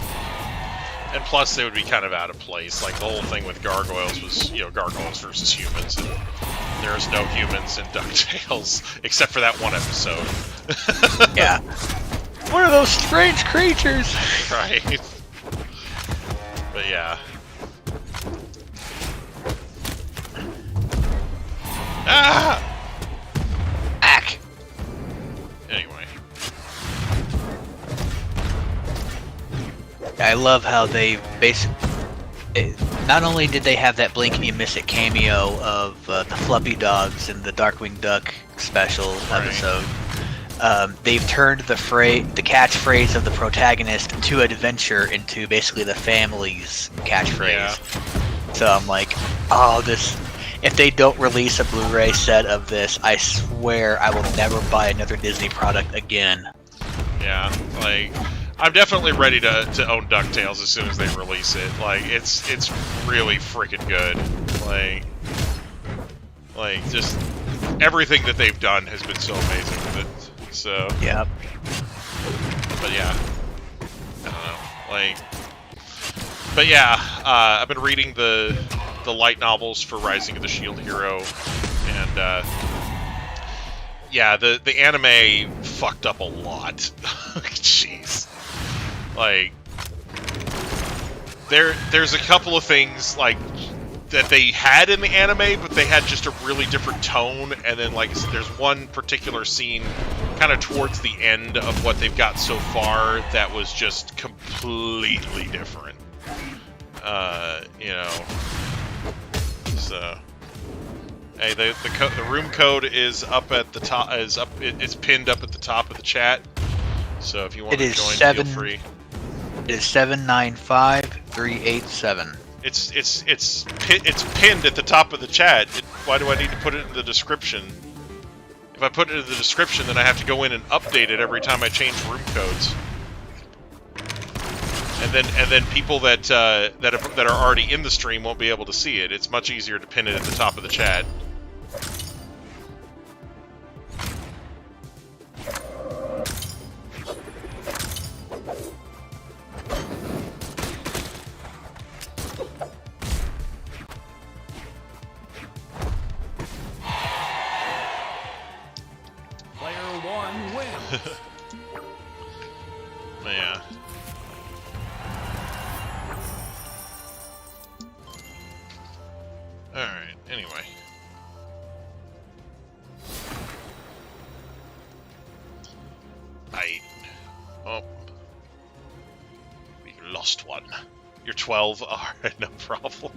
And plus, they would be kind of out of place. Like, the whole thing with Gargoyles was, you know, Gargoyles versus humans, and there's no humans in DuckTales, except for that one episode.
Yeah. What are those strange creatures?
Right. But yeah. Ah!
Ack!
Anyway.
I love how they basically... Not only did they have that blink and you miss it cameo of the Fluffy Dogs in the Darkwing Duck special episode, they've turned the catchphrase of the protagonist to adventure into basically the family's catchphrase.
Yeah.
So I'm like, oh, this... If they don't release a Blu-ray set of this, I swear I will never buy another Disney product again.
Yeah, like, I'm definitely ready to own DuckTales as soon as they release it. Like, it's really freaking good. Like, just everything that they've done has been so amazing with it. So,
Yep.
but yeah, I don't know. Like, but yeah, I've been reading the light novels for Rising of the Shield Hero, and yeah, the anime fucked up a lot. Jeez. Like, there's a couple of things like that they had in the anime, but they had just a really different tone. And then, like, there's one particular scene kind of towards the end of what they've got so far that was just completely different. You know. So, hey, the room code is up at the top. It's pinned up at the top of the chat. So if you want to join, feel free.
It is 795-387.
It's pinned at the top of the chat. Why do I need to put it in the description? If I put it in the description, then I have to go in and update it every time I change room codes. And then people that are already in the stream won't be able to see it. It's much easier to pin it at the top of the chat. Yeah. Alright, anyway. Oh. We lost one. You're 12? Alright, no problem.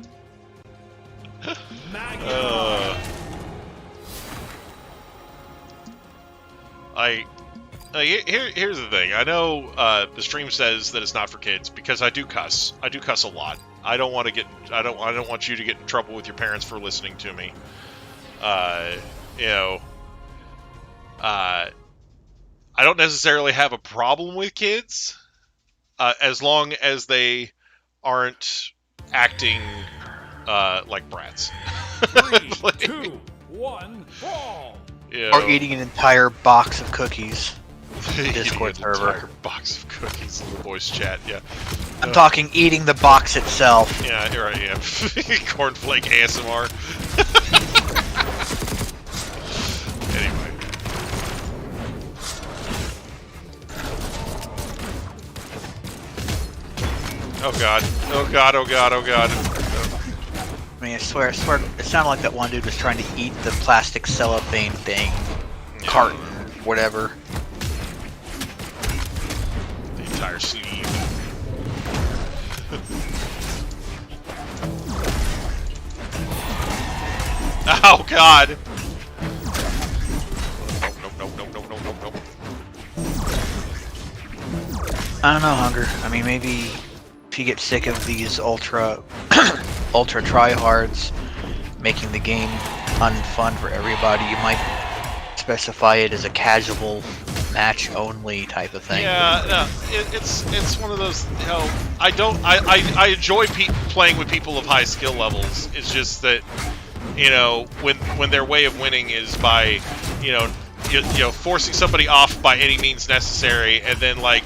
Here's the thing. I know the stream says that it's not for kids because I do cuss. I do cuss a lot. I don't want to get. I don't want you to get in trouble with your parents for listening to me. You know. I don't necessarily have a problem with kids, as long as they aren't acting like brats.
3, 2, 1, brawl!
You know,
Or eating an entire box of cookies. Discord
eating an
server.
entire box of cookies in the voice chat. Yeah.
I'm talking eating the box itself.
Yeah, here I am. Cornflake ASMR. Anyway. Oh god. Oh god, oh god, oh god.
I mean, I swear, it sounded like that one dude was trying to eat the plastic cellophane thing, carton, whatever.
The entire sleeve. Oh god! Nope.
I don't know, Hunger. I mean, maybe if you get sick of these ultra tryhards making the game unfun for everybody, you might specify it as a casual match only type of thing.
Yeah, no, it's one of those. You know, I enjoy playing with people of high skill levels. It's just that, you know, when their way of winning is by, you know, forcing somebody off by any means necessary, and then like,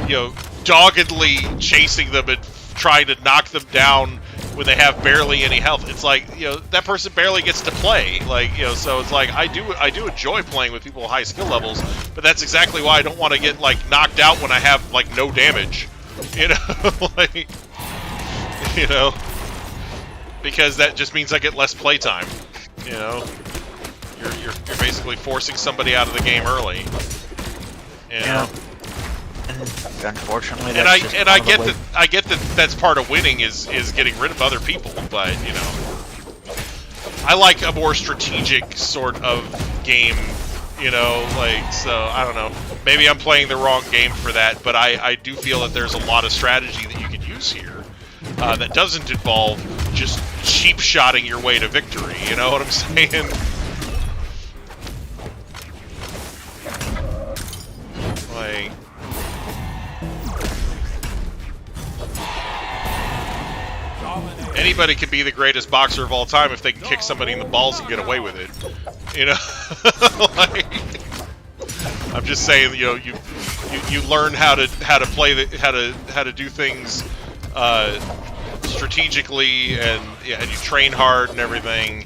you know, doggedly chasing them and trying to knock them down when they have barely any health. It's like, you know, that person barely gets to play. Like, you know, so it's like I do enjoy playing with people with high skill levels, but that's exactly why I don't want to get like knocked out when I have like no damage. You know, like, you know, because that just means I get less playtime. You know, you're basically forcing somebody out of the game early. You know?
Yeah. And unfortunately,
And
that's
I get that that's part of winning is getting rid of other people, but you know, I like a more strategic sort of game, you know, like, so I don't know, maybe I'm playing the wrong game for that, but I do feel that there's a lot of strategy that you could use here that doesn't involve just cheap shotting your way to victory. You know what I'm saying? Like. Anybody can be the greatest boxer of all time if they can kick somebody in the balls and get away with it. You know, like, I'm just saying, you know, you learn how to play how to do things strategically, and yeah, and you train hard and everything,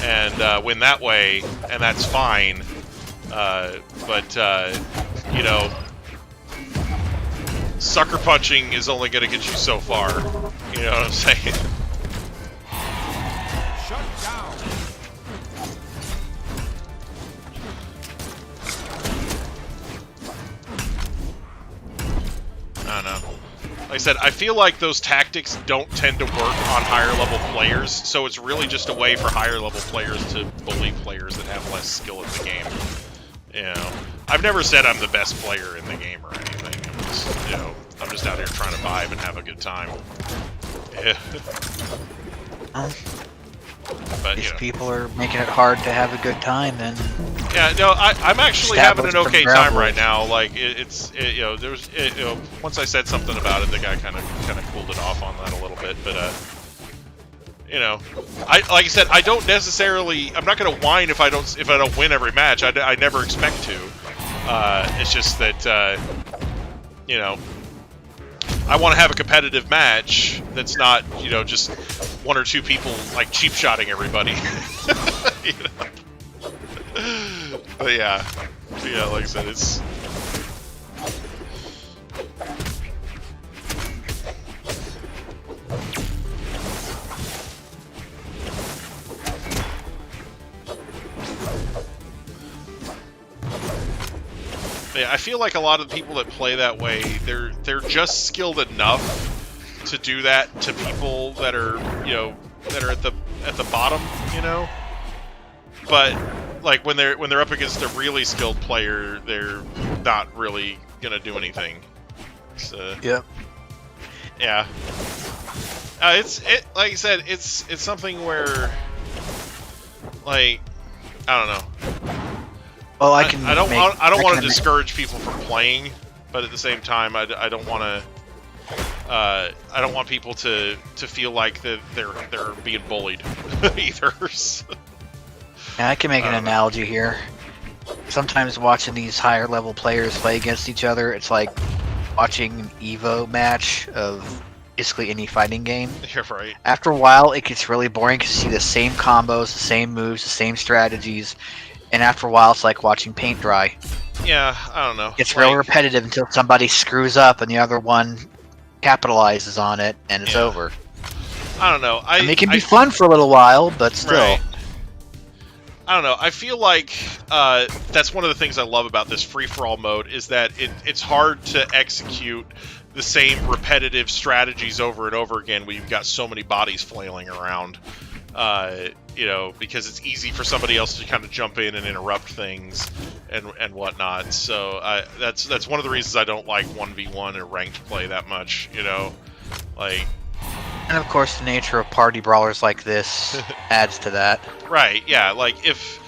and win that way, and that's fine. But you know, sucker punching is only going to get you so far. You know what I'm saying?
Shut down.
I don't know. Like I said, I feel like those tactics don't tend to work on higher level players, so it's really just a way for higher level players to bully players that have less skill in the game. You know, I've never said I'm the best player in the game or anything. It's, you know, I'm just out here trying to vibe and have a good time. Yeah. But,
these
you know.
people are making it hard to have a good time, and
Yeah, no, I'm actually
Stab
having an
us from
okay
the
time
ground
right now. Like you know, you know, once I said something about it, the guy kind of cooled it off on that a little bit. But you know, like I said, I don't necessarily. I'm not gonna whine if I don't win every match. I never expect to. It's just that you know, I want to have a competitive match that's not, you know, just one or two people like cheap shotting everybody. You know? But yeah, like I said, it's Yeah, I feel like a lot of the people that play that way, they're just skilled enough to do that to people that are, that are at the bottom, But like when they're up against a really skilled player, they're not really gonna do anything. So,
Yep.
yeah. It's like I said, it's something where, like, I don't know.
Well,
I don't want to
make-
discourage people from playing, but at the same time, I don't want to. I don't want people to feel like that they're being bullied either. So.
Yeah, I can make an analogy here. Sometimes watching these higher level players play against each other, it's like watching an Evo match of basically any fighting game.
You're right.
After a while, it gets really boring because you see the same combos, the same moves, the same strategies, and after a while, it's like watching paint dry.
Yeah, I don't know.
It's real repetitive until somebody screws up and the other one capitalizes on it, and it's over.
I don't know.
I mean, it can be fun for a little while, but still.
Right. I don't know. I feel like that's one of the things I love about this free-for-all mode is that it's hard to execute the same repetitive strategies over and over again when you've got so many bodies flailing around. Because it's easy for somebody else to kind of jump in and interrupt things and whatnot. So that's one of the reasons I don't like 1v1 or ranked play that much. Like.
And of course, the nature of party brawlers like this adds to that.
Right, yeah, like, if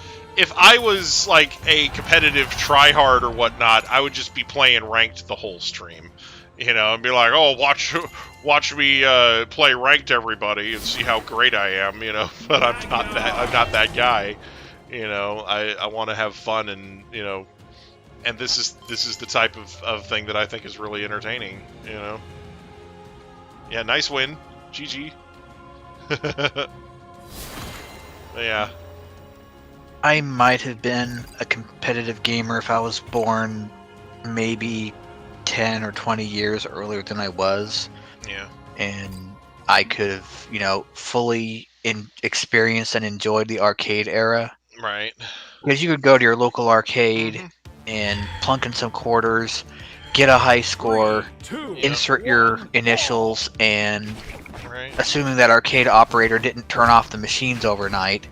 I was, like, a competitive tryhard or whatnot, I would just be playing ranked the whole stream, and be like, oh, watch me play ranked, everybody, and see how great I am, but I'm not that guy, I want to have fun, and, and this is the type of thing that I think is really entertaining, Yeah, nice win. GG. Yeah.
I might have been a competitive gamer if I was born maybe 10 or 20 years earlier than I was.
Yeah.
And I could have, fully experienced and enjoyed the arcade era.
Right.
Because you could go to your local arcade and plunk in some quarters, get a high score, insert your initials, and assuming that arcade operator didn't turn off the machines overnight,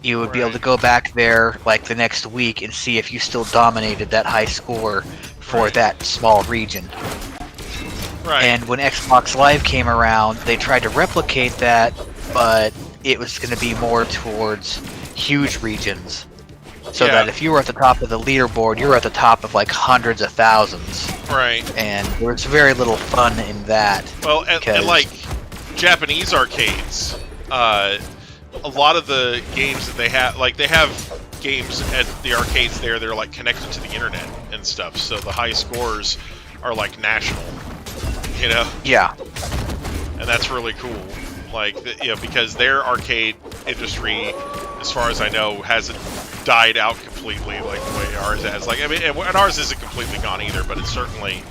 you would be able to go back there like the next week and see if you still dominated that high score for that small region.
Right.
And when Xbox Live came around, they tried to replicate that, but it was going to be more towards huge regions. So that if you were at the top of the leaderboard, you were at the top of like hundreds of thousands.
Right.
And there was very little fun in that.
Well, and like Japanese arcades, a lot of the games that they have games at the arcades there, they're like connected to the internet and stuff. So the high scores are like national,
Yeah.
And that's really cool. Like, because their arcade industry, as far as I know, hasn't died out completely like the way ours has. Like, I mean, and ours isn't completely gone either, but it's certainly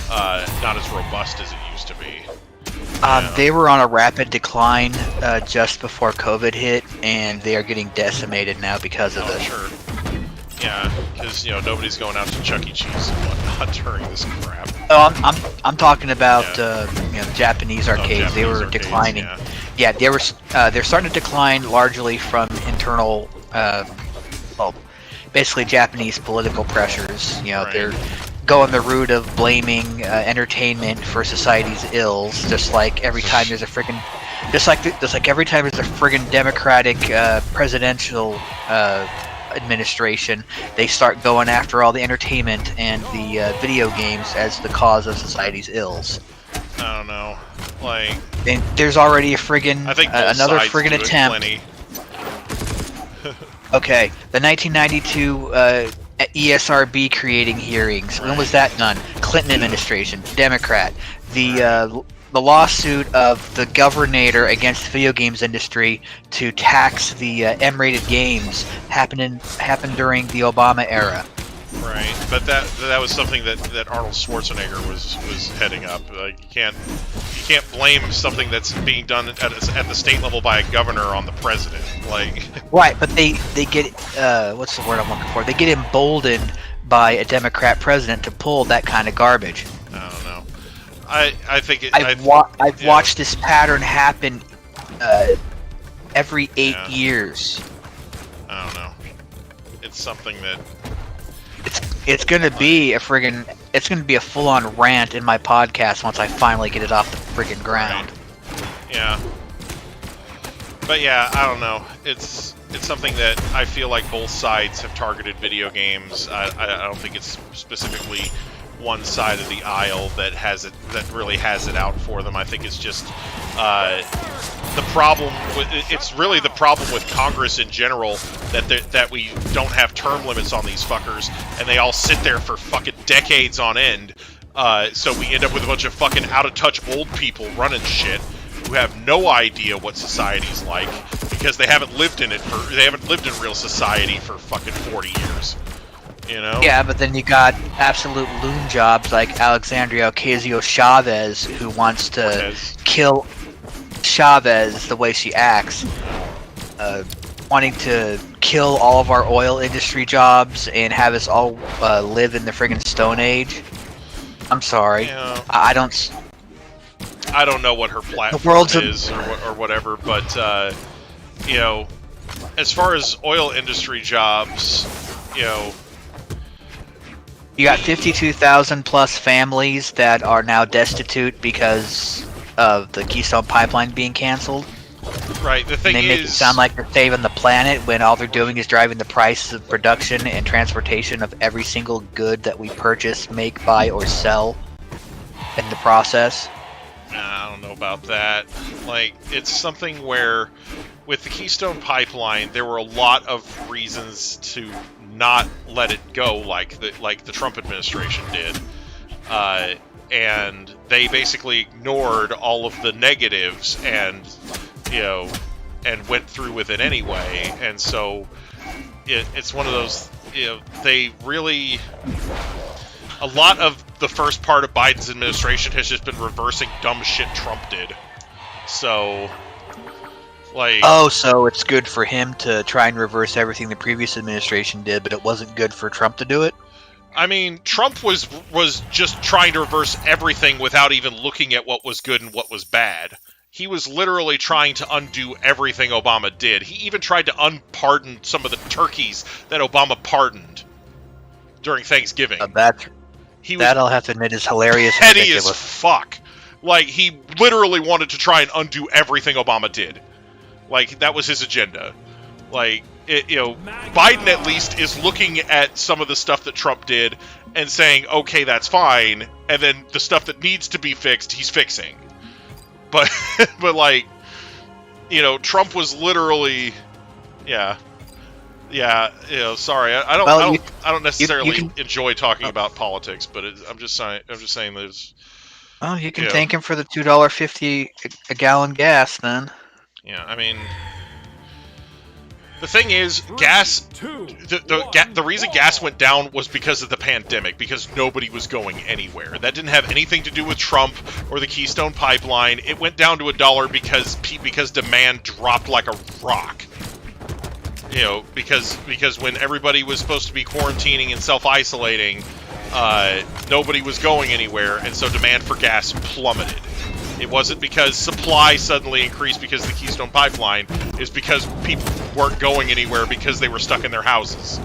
not as robust as it used to be.
They were on a rapid decline just before COVID hit, and they are getting decimated now because of it.
Sure. Yeah, because nobody's going out to Chuck E. Cheese and whatnot during this crap.
Oh, I'm talking about Japanese arcades. They were declining. Yeah, they're starting to decline largely from internal, basically Japanese political pressures. They're going the route of blaming entertainment for society's ills, just like every time there's a friggin' every time there's a friggin' democratic presidential administration, they start going after all the entertainment and the video games as the cause of society's ills.
I don't know, like.
And there's already a friggin'
I think
another friggin' attempt. Okay, the 1992 ESRB creating hearings. When was that done? Clinton administration, Democrat. The lawsuit of the governor against the video games industry to tax the M-rated games happened during the Obama era.
Right, but that was something that Arnold Schwarzenegger was heading up. Like, you can't blame something that's being done at the state level by a governor on the president. Like,
right, but they get what's the word I'm looking for? They get emboldened by a Democrat president to pull that kind of garbage.
I don't know. I think it,
I've
yeah.
watched this pattern happen every 8
Yeah.
years.
I don't know. It's something that
It's gonna be a full-on rant in my podcast once I finally get it off the friggin' ground.
yeah. But yeah, I don't know. It's something that I feel like both sides have targeted video games. I don't think it's specifically one side of the aisle that has it, that really has it out for them. I think it's just the problem with, it's really the problem with Congress in general, that we don't have term limits on these fuckers, and they all sit there for fucking decades on end. So we end up with a bunch of fucking out-of-touch old people running shit who have no idea what society's like because they haven't lived in real society for fucking 40 years. You know?
Yeah, but then you got absolute loon jobs like Alexandria Ocasio-Chavez, who wants to kill Chavez the way she acts, wanting to kill all of our oil industry jobs and have us all live in the friggin' Stone Age. I'm sorry,
Yeah.
I don't
know what her platform
world's
is or whatever, but you know, as far as oil industry jobs, you know,
You got 52,000 plus families that are now destitute because of the Keystone Pipeline being canceled.
right. The thing
And they make it
is,
sound like they're saving the planet when all they're doing is driving the price of production and transportation of every single good that we purchase, make, buy, or sell in the process.
I don't know about that. Like, it's something where, with the Keystone Pipeline, there were a lot of reasons to not let it go, like the Trump administration did, and they basically ignored all of the negatives and went through with it anyway. And so it's one of those, they really. A lot of the first part of Biden's administration has just been reversing dumb shit Trump did. So, like...
Oh, so it's good for him to try and reverse everything the previous administration did, but it wasn't good for Trump to do it?
I mean, Trump was just trying to reverse everything without even looking at what was good and what was bad. He was literally trying to undo everything Obama did. He even tried to unpardon some of the turkeys that Obama pardoned during Thanksgiving.
That I'll have to admit is hilarious and
petty
ridiculous.
as fuck. Like, he literally wanted to try and undo everything Obama did. Like, that was his agenda. Like, Biden at least is looking at some of the stuff that Trump did and saying, okay, that's fine, and then the stuff that needs to be fixed, he's fixing. But, like, Trump was literally, sorry. I don't necessarily enjoy talking about politics, but I'm just saying there's.
Oh, you can thank him for the $2.50 a gallon gas, then.
Yeah, I mean, the thing is, gas. The reason gas went down was because of the pandemic, because nobody was going anywhere. That didn't have anything to do with Trump or the Keystone Pipeline. It went down to $1 because demand dropped like a rock. Because when everybody was supposed to be quarantining and self-isolating, nobody was going anywhere, and so demand for gas plummeted. It wasn't because supply suddenly increased because of the Keystone Pipeline. It's because people weren't going anywhere because they were stuck in their houses.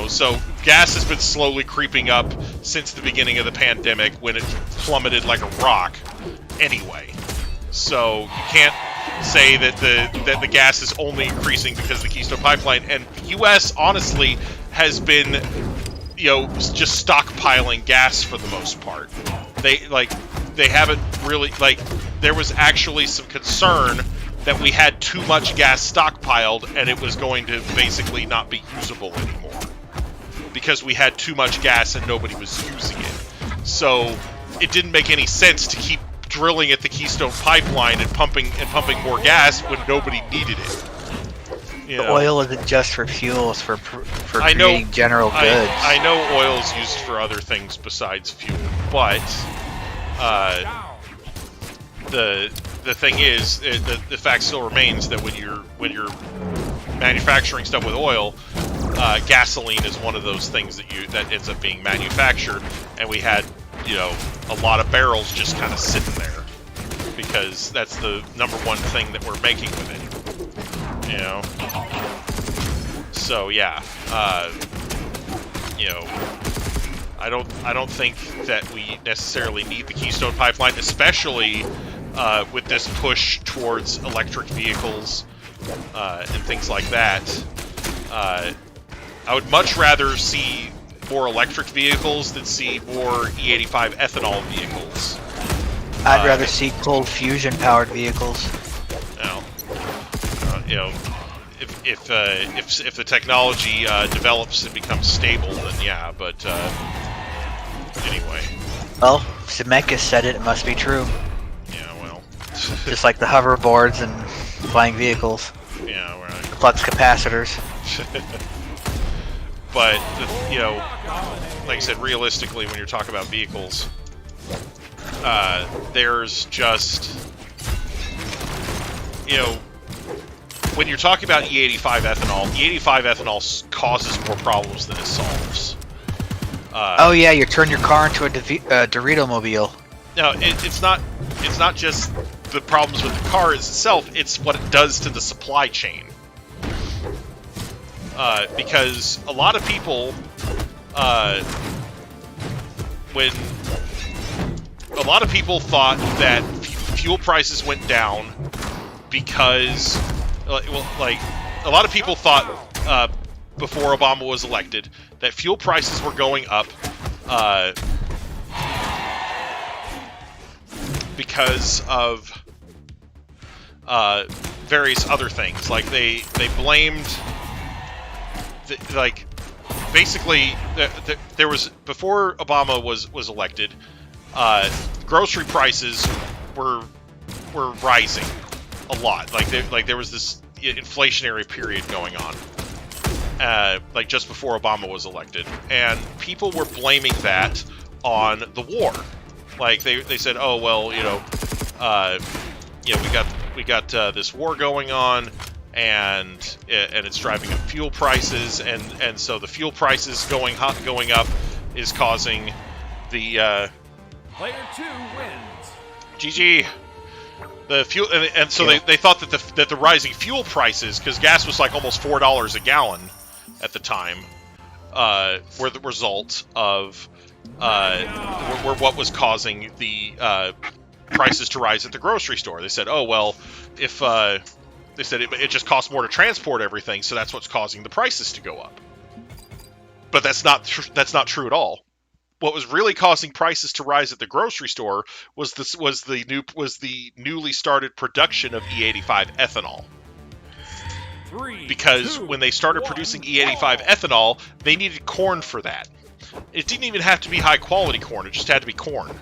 So gas has been slowly creeping up since the beginning of the pandemic, when it plummeted like a rock anyway. So you can't say that the gas is only increasing because of the Keystone Pipeline. And the U.S. honestly has been, just stockpiling gas for the most part. They haven't really, there was actually some concern that we had too much gas stockpiled and it was going to basically not be usable anymore because we had too much gas and nobody was using it. So it didn't make any sense to keep drilling at the Keystone Pipeline and pumping more gas when nobody needed it.
The oil isn't just for fuel; it's for creating general goods.
I know oil is used for other things besides fuel, but the thing is, the fact still remains that when you're manufacturing stuff with oil, gasoline is one of those things that ends up being manufactured, and we had, you know, a lot of barrels just kind of sitting there because that's the number one thing that we're making with it, you know. So yeah, you know, I don't think that we necessarily need the Keystone Pipeline, especially with this push towards electric vehicles and things like that. I would much rather see more electric vehicles than see more E85 ethanol vehicles.
I'd rather see cold fusion powered vehicles.
You know, if the technology develops and becomes stable, then yeah. But anyway.
Well, Zemeckis said it. It must be true.
Yeah. Well.
Just like the hoverboards and flying vehicles.
Yeah. Right.
Flux capacitors.
But you know, like I said, realistically, when you're talking about vehicles, there's just, you know, when you're talking about E85 ethanol causes more problems than it solves.
Oh yeah, you turn your car into a Dorito mobile.
No, it's not just the problems with the car itself. It's what it does to the supply chain. Because a lot of people, thought that fuel prices went down because, well, like, a lot of people thought before Obama was elected that fuel prices were going up because of various other things. Like they blamed. Like, basically, there was, before Obama was elected, grocery prices were rising a lot. Like there was this inflationary period going on, like just before Obama was elected, and people were blaming that on the war. Like they said, oh well, you know, we got this war going on. And it's driving up fuel prices, and so the fuel prices going up is causing the
Player 2 wins.
GG. The fuel, and so they thought that the rising fuel prices, because gas was like almost $4 a gallon at the time, were the result of were what was causing the prices to rise at the grocery store. They said, oh well, if they said it just costs more to transport everything, so that's what's causing the prices to go up. But that's not true at all. What was really causing prices to rise at the grocery store was the newly started production of E85 ethanol. Because when they started producing E85 ethanol, they needed corn for that. It didn't even have to be high quality corn; it just had to be corn.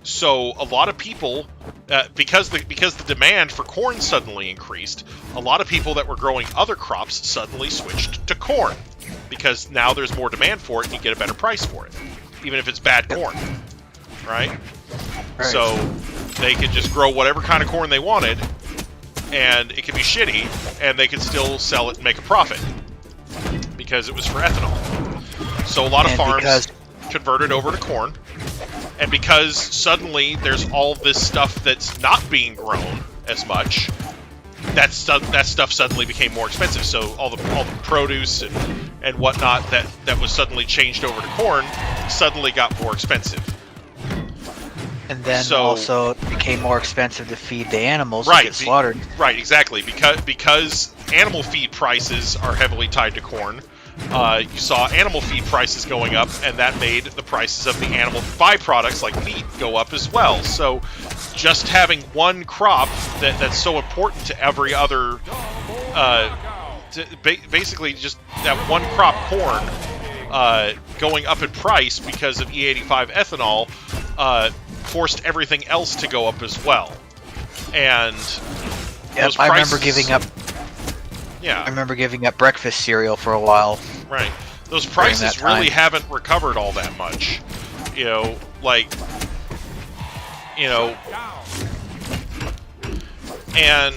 So a lot of people, because the demand for corn suddenly increased, a lot of people that were growing other crops suddenly switched to corn, because now there's more demand for it and you get a better price for it, even if it's bad corn, right? So they could just grow whatever kind of corn they wanted, and it could be shitty, and they could still sell it and make a profit, because it was for ethanol. So a lot of farms converted over to corn. And because suddenly there's all this stuff that's not being grown as much, that stuff suddenly became more expensive. So all the produce and whatnot that was suddenly changed over to corn suddenly got more expensive.
And then also it became more expensive to feed the animals
to
get slaughtered.
Right, exactly. Because animal feed prices are heavily tied to corn. You saw animal feed prices going up, and that made the prices of the animal byproducts like meat go up as well. So just having one crop that's so important to every other, basically just that one crop corn going up in price because of E85 ethanol forced everything else to go up as well. And
yep, I remember giving up.
Yeah.
I remember giving up breakfast cereal for a while.
Right. Those prices really haven't recovered all that much. You know, like, you know, and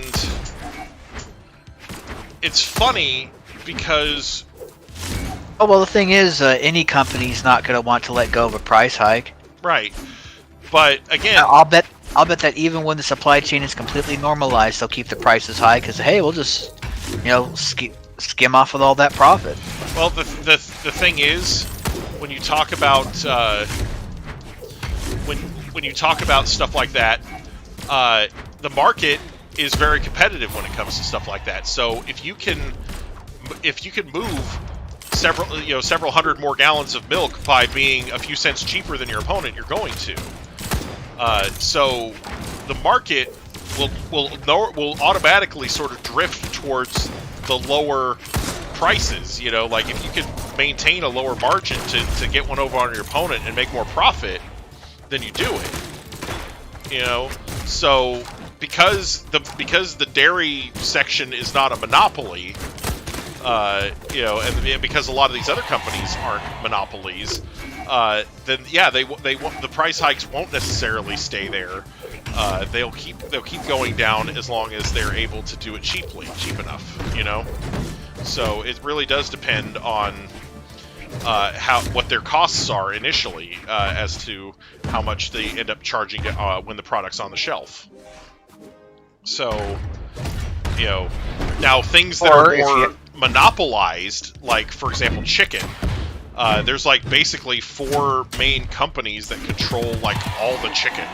it's funny because
Oh well, the thing is, any company's not going to want to let go of a price hike.
right, but again,
I'll bet that even when the supply chain is completely normalized, they'll keep the prices high because hey, we'll just skim off with all that profit.
well, the thing is, when you talk about when you talk about stuff like that, the market is very competitive when it comes to stuff like that. So if you can move several hundred more gallons of milk by being a few cents cheaper than your opponent, you're going to. So the market will automatically sort of drift towards the lower prices. You know, like if you can maintain a lower margin to get one over on your opponent and make more profit, then you do it. You know, so because the dairy section is not a monopoly, and because a lot of these other companies aren't monopolies, then yeah, the price hikes won't necessarily stay there. They'll keep going down as long as they're able to do it cheap enough. You know, so it really does depend on what their costs are initially, as to how much they end up charging when the product's on the shelf. So, you know, now things that are more monopolized, like for example chicken, there's like basically 4 main companies that control like all the chicken.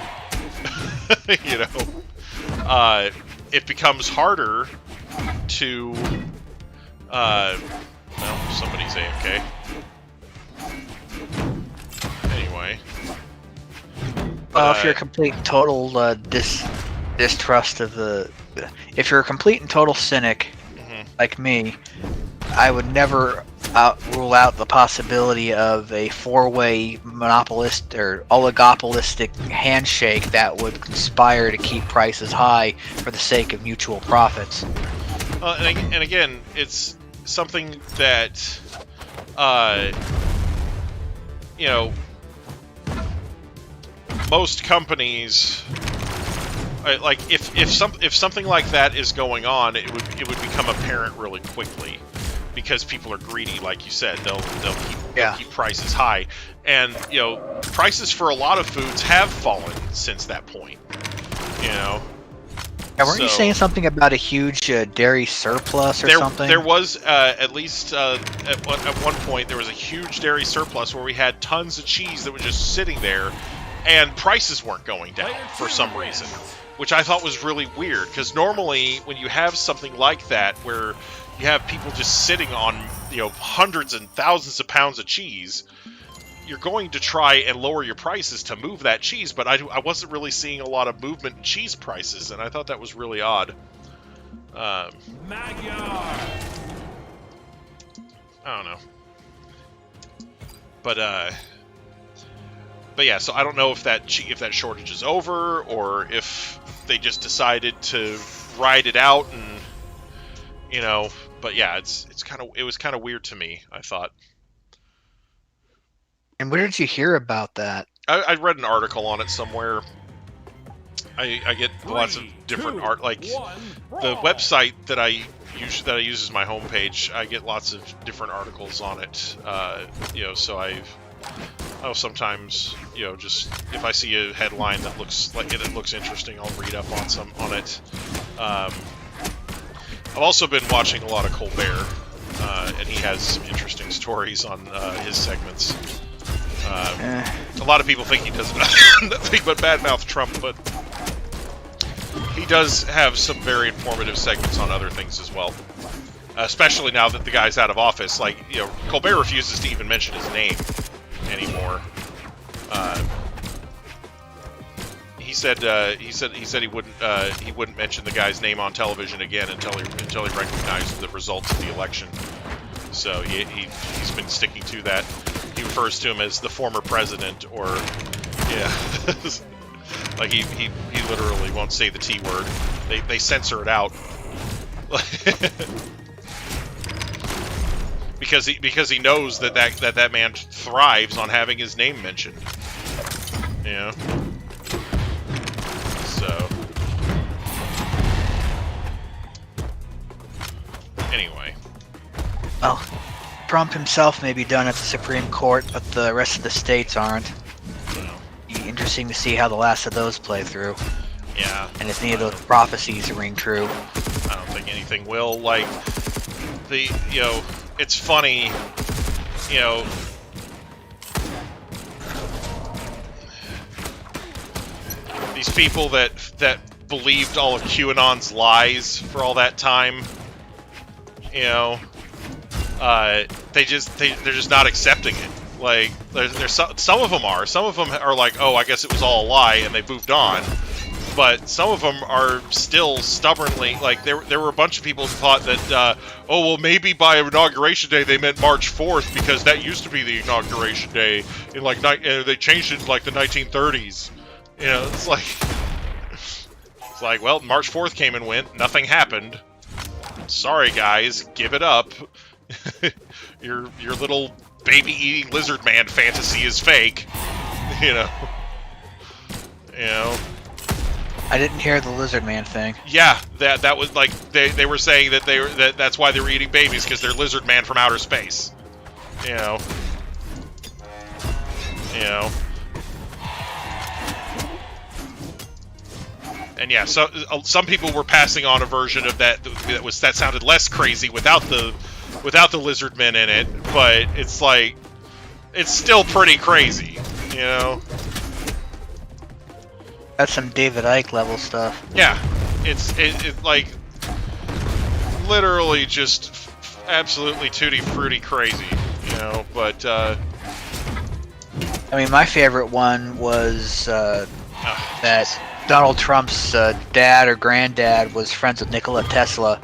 You know, it becomes harder to well, somebody's AFK. Anyway.
If you're a complete and total distrust of if you're a complete and total cynic like me, I would never rule out the possibility of a 4-way monopolist or oligopolistic handshake that would conspire to keep prices high for the sake of mutual profits.
And again, it's something that you know, most companies, like if something like that is going on, it would become apparent really quickly, because people are greedy, like you said. They'll keep prices high, and you know, prices for a lot of foods have fallen since that point. You know.
Now, weren't you saying something about a huge dairy surplus or something?
There was, at least at one point, there was a huge dairy surplus where we had tons of cheese that was just sitting there, and prices weren't going down for some reason, which I thought was really weird, because normally when you have something like that, where you have people just sitting on, you know, hundreds and thousands of pounds of cheese, you're going to try and lower your prices to move that cheese, but I wasn't really seeing a lot of movement in cheese prices, and I thought that was really odd. I don't know. But yeah, so I don't know if that shortage is over, or if they just decided to ride it out, and you know. But yeah, it was kind of weird to me, I thought.
And where did you hear about that?
I read an article on it somewhere. I get lots of different art, like the website that I use as my homepage. I get lots of different articles on it. You know, so I'll sometimes, you know, just if I see a headline that looks like it looks interesting, I'll read up on it. I've also been watching a lot of Colbert, and he has some interesting stories on his segments. A lot of people think he does nothing but badmouth Trump, but he does have some very informative segments on other things as well. Especially now that the guy's out of office. Like, you know, Colbert refuses to even mention his name anymore. He said he wouldn't mention the guy's name on television again until he recognized the results of the election. So he's been sticking to that. He refers to him as the former president, or yeah, like he literally won't say the T word. They censor it out because he knows that man thrives on having his name mentioned. Yeah. So anyway.
Well, Trump himself may be done at the Supreme Court, but the rest of the states aren't. Be interesting to see how the last of those play through,
Yeah.
and if any of those prophecies ring true.
I don't think anything will. Like, it's funny, these people that believed all of QAnon's lies for all that time, they're just not accepting it. Like, there's some of them are. Some of them are like, oh, I guess it was all a lie, and they moved on. But some of them are still stubbornly, like, there were a bunch of people who thought that, oh, well, maybe by Inauguration Day they meant March 4th, because that used to be the Inauguration Day, in, like, they changed it in, like, the 1930s. It's like, well, March 4th came and went, nothing happened. Sorry, guys, give it up. Your little baby-eating lizard man fantasy is fake.
I didn't hear the lizard man thing.
Yeah, that was like they were saying that that's why they were eating babies, because they're lizard man from outer space. And yeah, so some people were passing on a version of that sounded less crazy without the lizard men in it, but it's like it's still pretty crazy,
That's some David Icke level stuff.
Yeah, it's like literally just absolutely tutti frutti crazy, But
I mean, my favorite one was that Donald Trump's dad or granddad was friends with Nikola Tesla,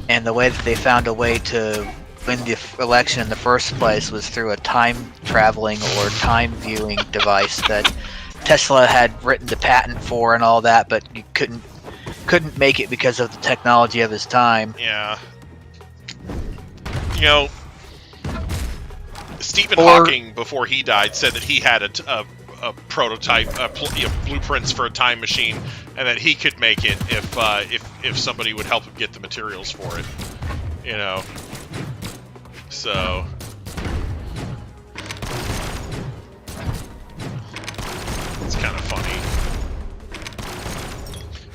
and the way that they found a way to win the election in the first place was through a time-traveling or time-viewing device that Tesla had written the patent for and all that, but you couldn't make it because of the technology of his time.
Yeah. Stephen Hawking, before he died, said that he had a prototype, blueprints for a time machine, and that he could make it if somebody would help him get the materials for it. So. It's kind of funny.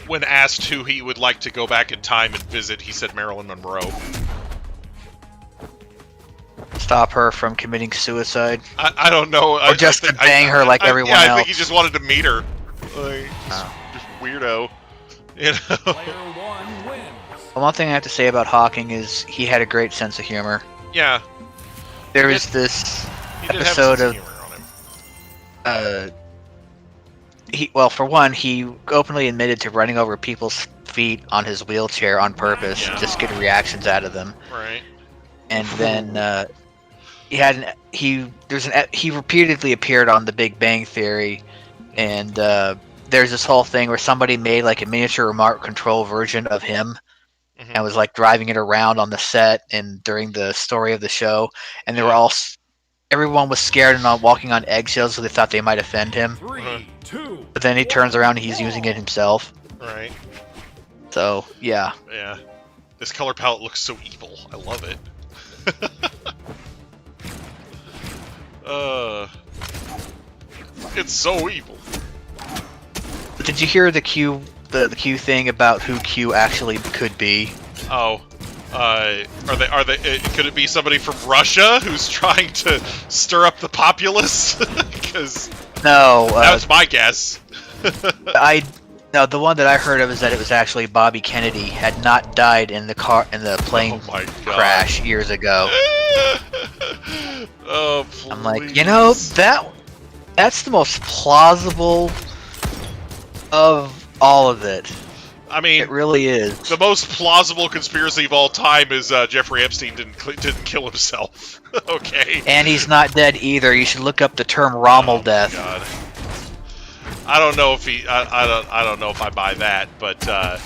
When asked who he would like to go back in time and visit, he said Marilyn Monroe.
Stop her from committing suicide.
I don't know.
Or just to bang her like everyone else.
Yeah, I think he just wanted to meet her. Like, just weirdo.
Player 1 wins.
The one thing I have to say about Hawking is he had a great sense of humor.
Yeah.
There was this
He did
episode
have
of
humor on him.
well, for one, he openly admitted to running over people's feet on his wheelchair on purpose, just get reactions out of them.
Right.
And then he repeatedly appeared on The Big Bang Theory, and there's this whole thing where somebody made like a miniature remote control version of him, and was like driving it around on the set and during the story of the show, and everyone was scared and walking on eggshells, so they thought they might offend him.
3, 2.
But then he turns around and he's using it himself.
Right.
So yeah.
Yeah. This color palette looks so evil. I love it. It's so evil.
Did you hear the Q thing about who Q actually could be?
Oh. Are they? Could it be somebody from Russia who's trying to stir up the populace? Because
no,
that was my guess.
No, the one that I heard of is that it was actually Bobby Kennedy had not died in the plane crash years ago.
Oh, please.
I'm like, that's the most plausible of all of it.
I mean,
it really is.
The most plausible conspiracy of all time is Jeffrey Epstein didn't kill himself. Okay.
And he's not dead either. You should look up the term Rommel death.
God. I don't know if I don't know if I buy that, but I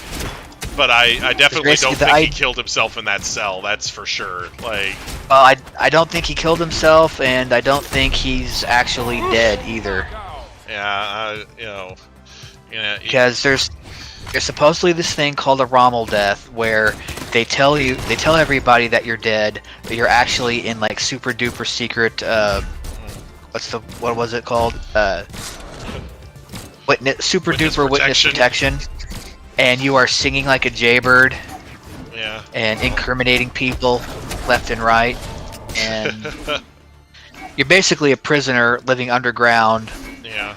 definitely don't think he killed himself in that cell. That's for sure. Like,
well, I don't think he killed himself, and I don't think he's actually dead either.
Yeah,
because there's supposedly this thing called a Rommel death, where they tell everybody that you're dead, but you're actually in like super duper secret. What was it called? Super duper witness protection, and you are singing like a jaybird.
Yeah.
And incriminating people left and right, and you're basically a prisoner living underground.
Yeah.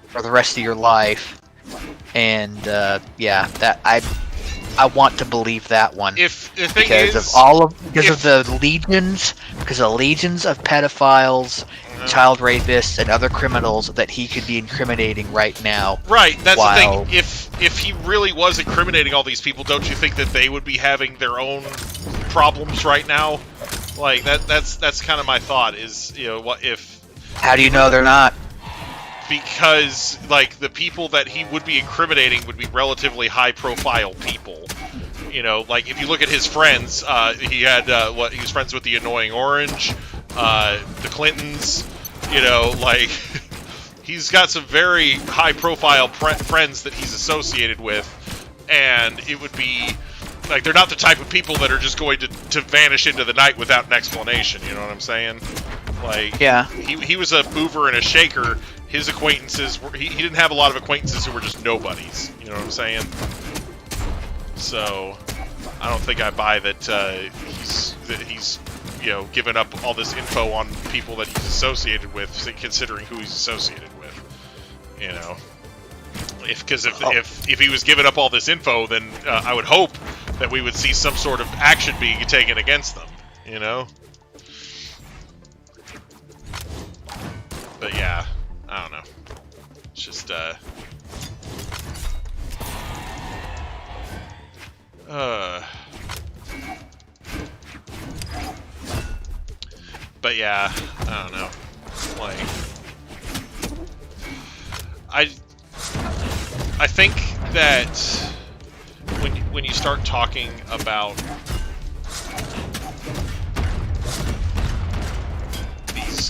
For the rest of your life, and yeah, that I want to believe that one.
If the thing
because
is,
of the legions of pedophiles, child rapists, and other criminals that he could be incriminating right now.
Right, that's the thing. If he really was incriminating all these people, don't you think that they would be having their own problems right now? Like that's kind of my thought. Is what if?
How do you know they're not?
Because like the people that he would be incriminating would be relatively high-profile people. Like if you look at his friends, he had he was friends with the Annoying Orange, the Clintons. Like he's got some very high-profile friends that he's associated with, and it would be like they're not the type of people that are just going to vanish into the night without an explanation. You know what I'm saying? Like,
yeah,
he was a mover and a shaker. His acquaintances he didn't have a lot of acquaintances who were just nobodies. You know what I'm saying? So I don't think I buy that he's given up all this info on people that he's associated with, considering who he's associated with. If he was giving up all this info, then I would hope that we would see some sort of action being taken against them. But yeah, I don't know. It's just but yeah, I don't know. Like I think that when you start talking about these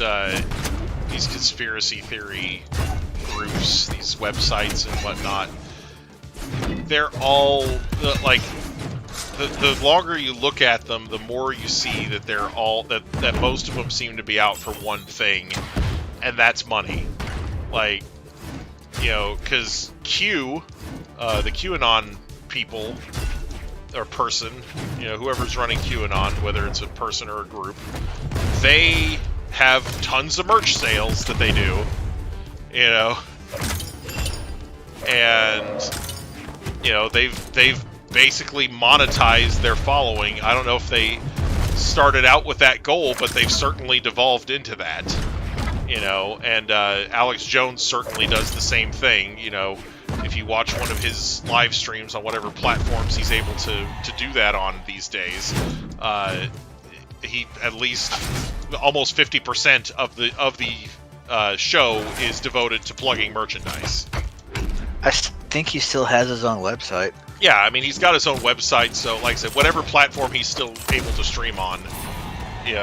conspiracy theory groups, these websites and whatnot, they're all like the longer you look at them, the more you see that they're all that most of them seem to be out for one thing, and that's money. Like, because the QAnon people or person, whoever's running QAnon, whether it's a person or a group, they have tons of merch sales that they do, and they've basically monetized their following. I don't know if they started out with that goal, but they've certainly devolved into that. And Alex Jones certainly does the same thing. If you watch one of his live streams on whatever platforms he's able to do that on these days, he at least almost 50% of the show is devoted to plugging merchandise.
I think he still has his own website.
Yeah, I mean, he's got his own website, so like I said, whatever platform he's still able to stream on, he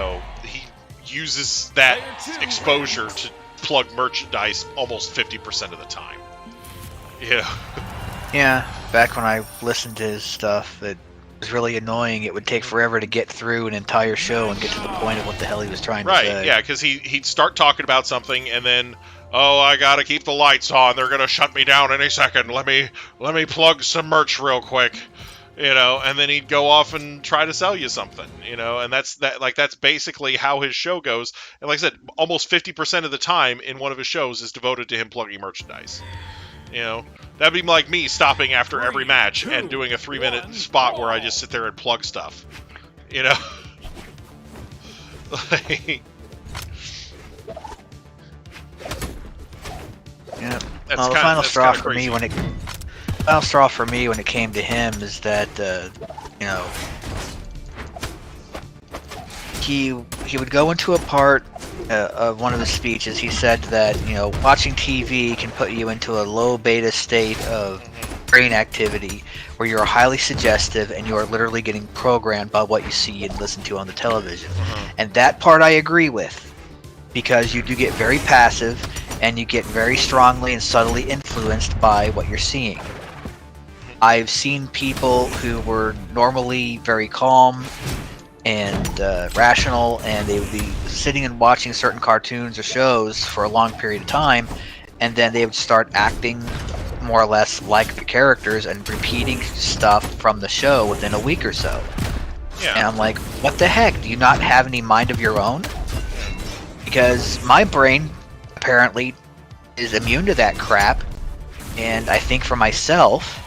uses that exposure to plug merchandise almost 50% of the time.
Yeah, back when I listened to his stuff, it was really annoying. It would take forever to get through an entire show and get to the point of what the hell he was trying to say.
Right, yeah, because he'd start talking about something, and then, I gotta keep the lights on. They're gonna shut me down any second. Let me plug some merch real quick. And then he'd go off and try to sell you something, and that's basically how his show goes. And like I said, almost 50% of the time in one of his shows is devoted to him plugging merchandise. That'd be like me stopping after every match and doing a 3-minute spot where I just sit there and plug stuff. Like,
yeah. Well, the final straw for me when it came to him is that he would go into a part of one of his speeches. He said that watching TV can put you into a low beta state of brain activity where you're highly suggestive and you are literally getting programmed by what you see and listen to on the television. And that part I agree with, because you do get very passive and you get very strongly and subtly influenced by what you're seeing. I've seen people who were normally very calm and rational, and they would be sitting and watching certain cartoons or shows for a long period of time, and then they would start acting more or less like the characters and repeating stuff from the show within a week or so.
Yeah.
And I'm like, what the heck? Do you not have any mind of your own? Because my brain apparently is immune to that crap, and I think for myself,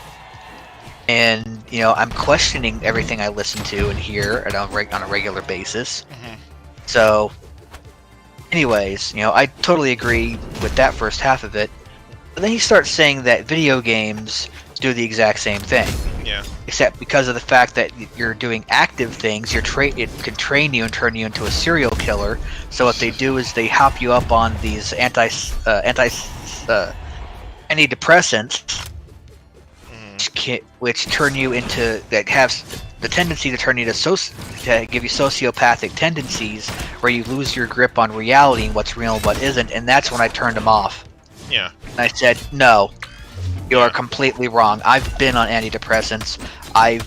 and I'm questioning everything I listen to and hear on a regular basis.
Mhm.
So, anyways, I totally agree with that first half of it. But then he starts saying that video games do the exact same thing.
Yeah.
Except because of the fact that you're doing active things, it can train you and turn you into a serial killer. So what they do is they hop you up on these antidepressants, which turn you into, that have the tendency to turn you to give you sociopathic tendencies, where you lose your grip on reality and what's real and what isn't. And that's when I turned them off.
Yeah.
And I said, no, you are completely wrong. I've been on antidepressants. I've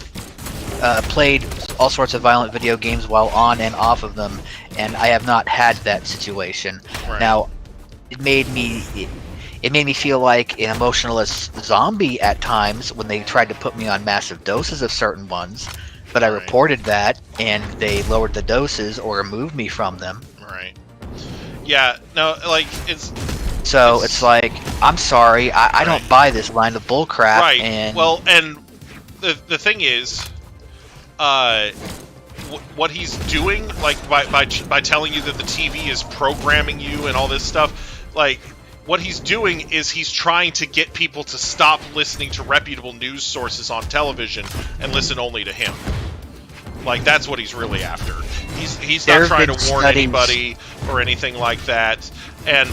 played all sorts of violent video games while on and off of them, and I have not had that situation.
Right.
Now, it made me feel like an emotionless zombie at times when they tried to put me on massive doses of certain ones, but I reported that, and they lowered the doses or removed me from them.
Right. Yeah. No, like
It's like, I'm sorry, I don't buy this line of bullcrap.
Right.
And
well, and the thing is, what he's doing, like by telling you that the TV is programming you and all this stuff, like what he's doing is he's trying to get people to stop listening to reputable news sources on television and listen only to him. Like, that's what he's really after. He's not trying to warn anybody or anything like that. And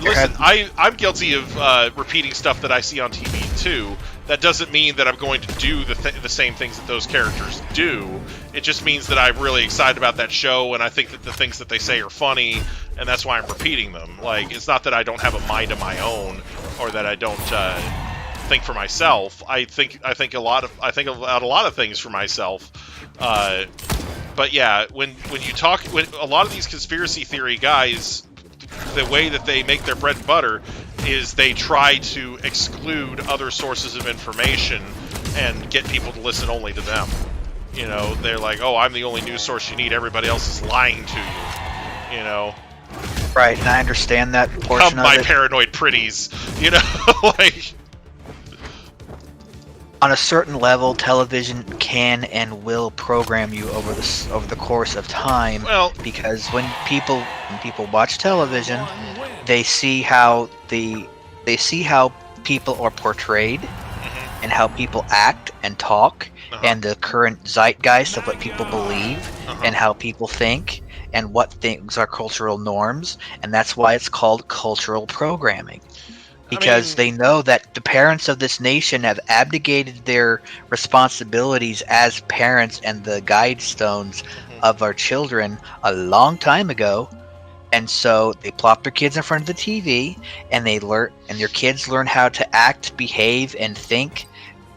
listen, I'm guilty of repeating stuff that I see on TV too. That doesn't mean that I'm going to do the same things that those characters do. It just means that I'm really excited about that show, and I think that the things that they say are funny, and that's why I'm repeating them. Like, it's not that I don't have a mind of my own, or that I don't think for myself. I think about a lot of things for myself. But yeah, when a lot of these conspiracy theory guys, the way that they make their bread and butter is they try to exclude other sources of information and get people to listen only to them. They're like, oh, I'm the only news source you need. Everybody else is lying to you.
Right, and I understand that portion
Come,
of
my
it.
paranoid pretties. Like,
on a certain level, television can and will program you over the course of time.
Well,
because when people watch television, they see how people are portrayed, and how people act and talk, and the current zeitgeist of what people believe, and how people think, and what things are cultural norms, and that's why it's called cultural programming. Because they know that the parents of this nation have abdicated their responsibilities as parents and the guidestones of our children a long time ago, and so they plop their kids in front of the TV, and their kids learn how to act, behave, and think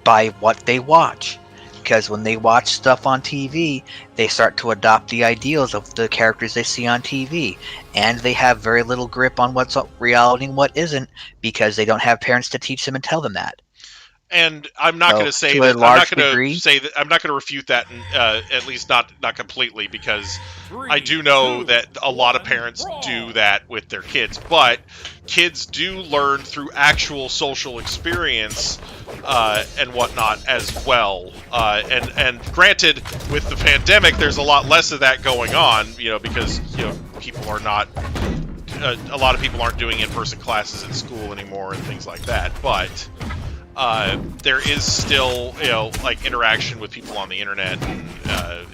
by what they watch. Because when they watch stuff on TV, they start to adopt the ideals of the characters they see on TV. And they have very little grip on what's reality and what isn't, because they don't have parents to teach them and tell them that.
And I'm not going to say that. I'm not going to refute that, at least not completely, because I do know that a lot of parents do that with their kids. But kids do learn through actual social experience and whatnot as well. And granted, with the pandemic, there's a lot less of that going on, because people are not. A lot of people aren't doing in-person classes at school anymore and things like that. But there is still, like interaction with people on the internet, and,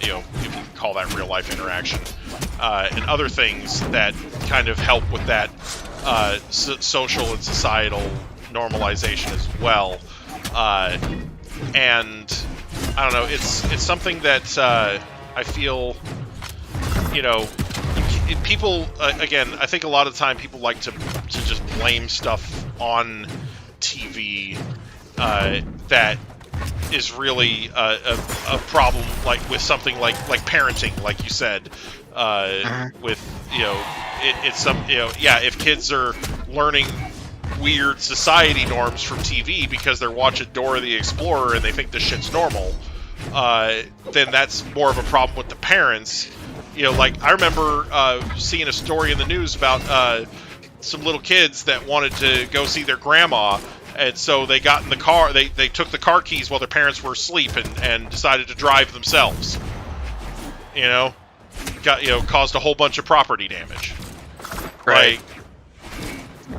you can call that real life interaction, and other things that kind of help with that social and societal normalization as well. And I don't know, it's something that I feel, people, again, I think a lot of the time people like to just blame stuff on TV that is really a problem, like with something like parenting, like you said, with it's some if kids are learning weird society norms from TV because they're watching Dora the Explorer and they think this shit's normal, then that's more of a problem with the parents. Like I remember seeing a story in the news about some little kids that wanted to go see their grandma, and so they got in the car. They took the car keys while their parents were asleep and decided to drive themselves. Caused a whole bunch of property damage.
Right.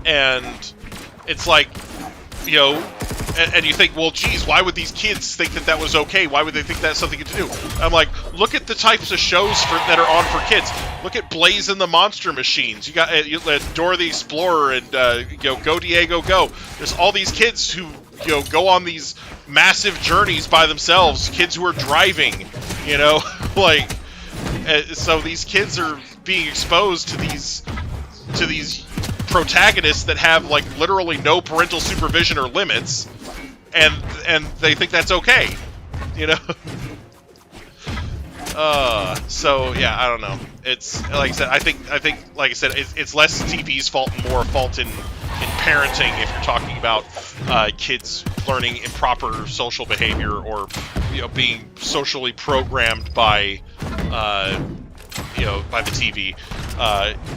And it's like, and you think, well, geez, why would these kids think that was okay? Why would they think that's something to do? I'm like, look at the types of shows that are on for kids. Look at Blaze and the Monster Machines. You got Dora the Explorer and Go Diego Go. There's all these kids who go on these massive journeys by themselves. Kids who are driving, so these kids are being exposed to these protagonists that have like literally no parental supervision or limits, and they think that's okay, so yeah, I don't know. It's like I said, I think like I said, it's less TV's fault and more fault in parenting if you're talking about kids learning improper social behavior or being socially programmed by by the TV.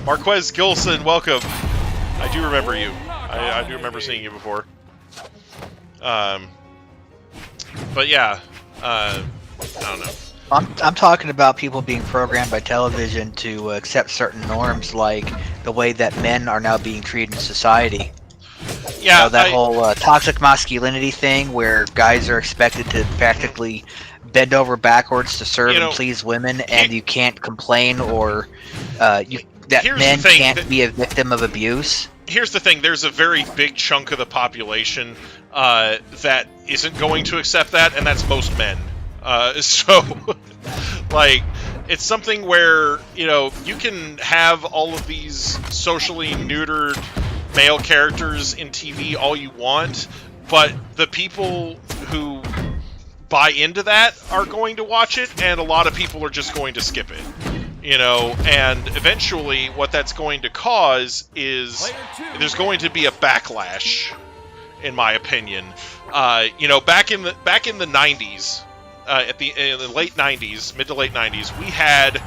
Marquez Gilson, welcome. I do remember you. I do remember seeing you before. But yeah, I don't know.
I'm talking about people being programmed by television to accept certain norms, like the way that men are now being treated in society.
Yeah,
that whole toxic masculinity thing, where guys are expected to practically bend over backwards to serve and please women, and you can't complain or men can't be a victim of abuse.
Here's the thing: there's a very big chunk of the population that isn't going to accept that, and that's most men. So, like, it's something where you can have all of these socially neutered male characters in TV all you want, but the people who buy into that are going to watch it, and a lot of people are just going to skip it. And eventually what that's going to cause is there's going to be a backlash, in my opinion. Back in the 90s, in the late 90s, mid to late 90s, we had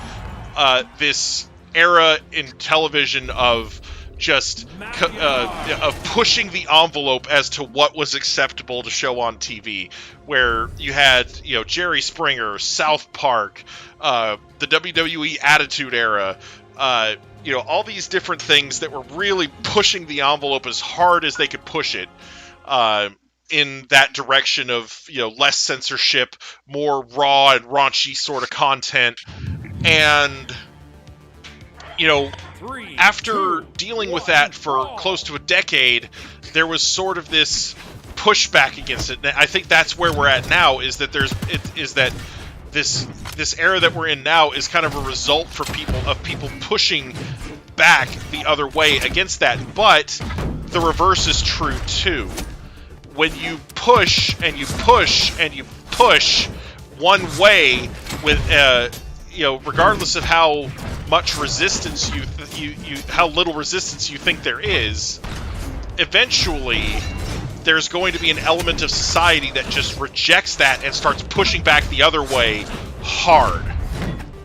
this era in television of just of pushing the envelope as to what was acceptable to show on TV, where you had Jerry Springer, South Park, the WWE Attitude Era, all these different things that were really pushing the envelope as hard as they could push it in that direction of less censorship, more raw and raunchy sort of content. And after dealing with that for close to a decade, there was sort of this pushback against it. And I think that's where we're at now, is that this era that we're in now is kind of a result for people pushing back the other way against that. But the reverse is true too. When you push and you push and you push one way with regardless of how much resistance how little resistance you think there is, eventually there's going to be an element of society that just rejects that and starts pushing back the other way hard.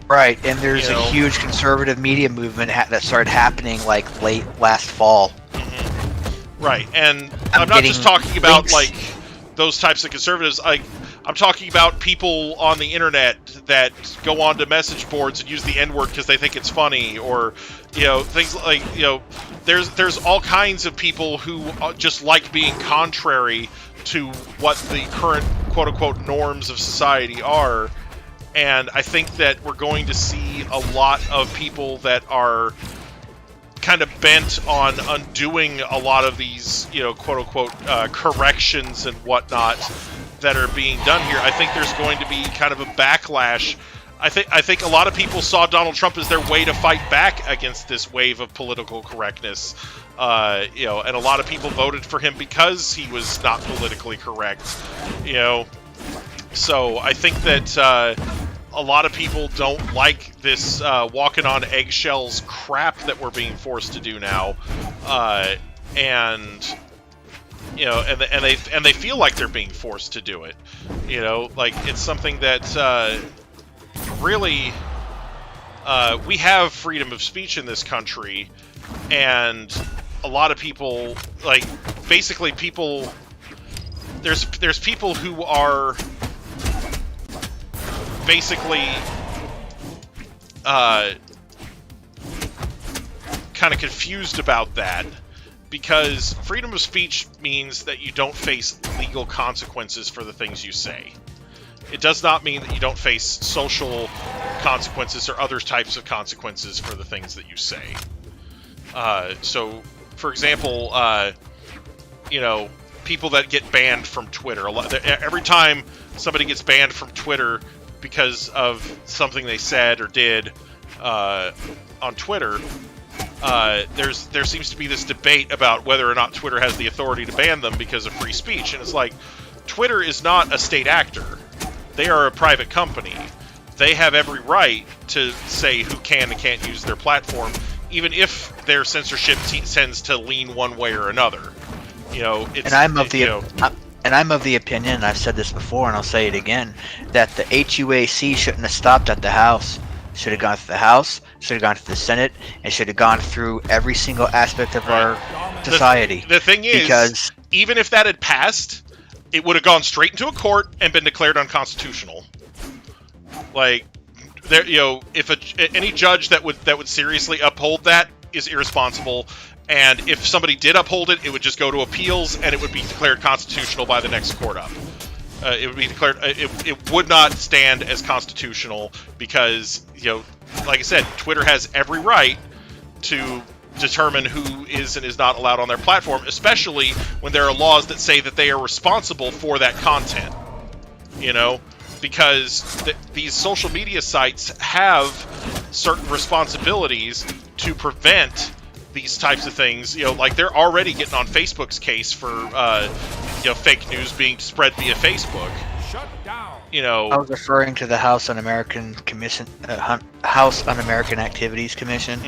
Right, and there's a huge conservative media movement that started happening like late last fall.
Mm-hmm. Right, and I'm not just talking about like those types of conservatives. I'm talking about people on the internet that go onto message boards and use the N-word because they think it's funny, or things like there's all kinds of people who just like being contrary to what the current quote unquote norms of society are. And I think that we're going to see a lot of people that are kind of bent on undoing a lot of these, quote unquote, corrections and whatnot that are being done here. I think there's going to be kind of a backlash. I think a lot of people saw Donald Trump as their way to fight back against this wave of political correctness. And a lot of people voted for him because he was not politically correct. So I think that a lot of people don't like this walking on eggshells crap that we're being forced to do now, and you know, and they feel like they're being forced to do it. You know, like it's something that really we have freedom of speech in this country, and a lot of people, like, basically people. There's people who are basically kind of confused about that, because freedom of speech means that you don't face legal consequences for the things you say. It does not mean that you don't face social consequences or other types of consequences for the things that you say. So, for example, you know, people that get banned from Twitter. Every time somebody gets banned from Twitter because of something they said or did on Twitter, there seems to be this debate about whether or not Twitter has the authority to ban them because of free speech. And it's like, Twitter is not a state actor. They are a private company. They have every right to say who can and can't use their platform, even if their censorship tends to lean one way or another. You know, it's,
and I'm of the opinion, and I've said this before, and I'll say it again, that the HUAC shouldn't have stopped at the House. Should have gone to the House, should have gone to the Senate, and should have gone through every single aspect of our society.
The thing is, because even if that had passed, it would have gone straight into a court and been declared unconstitutional. Like, there, you know, if any judge that would seriously uphold that is irresponsible. And if somebody did uphold it, it would just go to appeals, and it would be declared constitutional by the next court up. It would be declared. It would not stand as constitutional because, you know, like I said, Twitter has every right to determine who is and is not allowed on their platform, especially when there are laws that say that they are responsible for that content. You know, because these social media sites have certain responsibilities to prevent these types of things. You know, like they're already getting on Facebook's case for you know, fake news being spread via Facebook.
Shut down.
You know,
I was referring to the House Un-American Commission, House Un-American Activities Commission,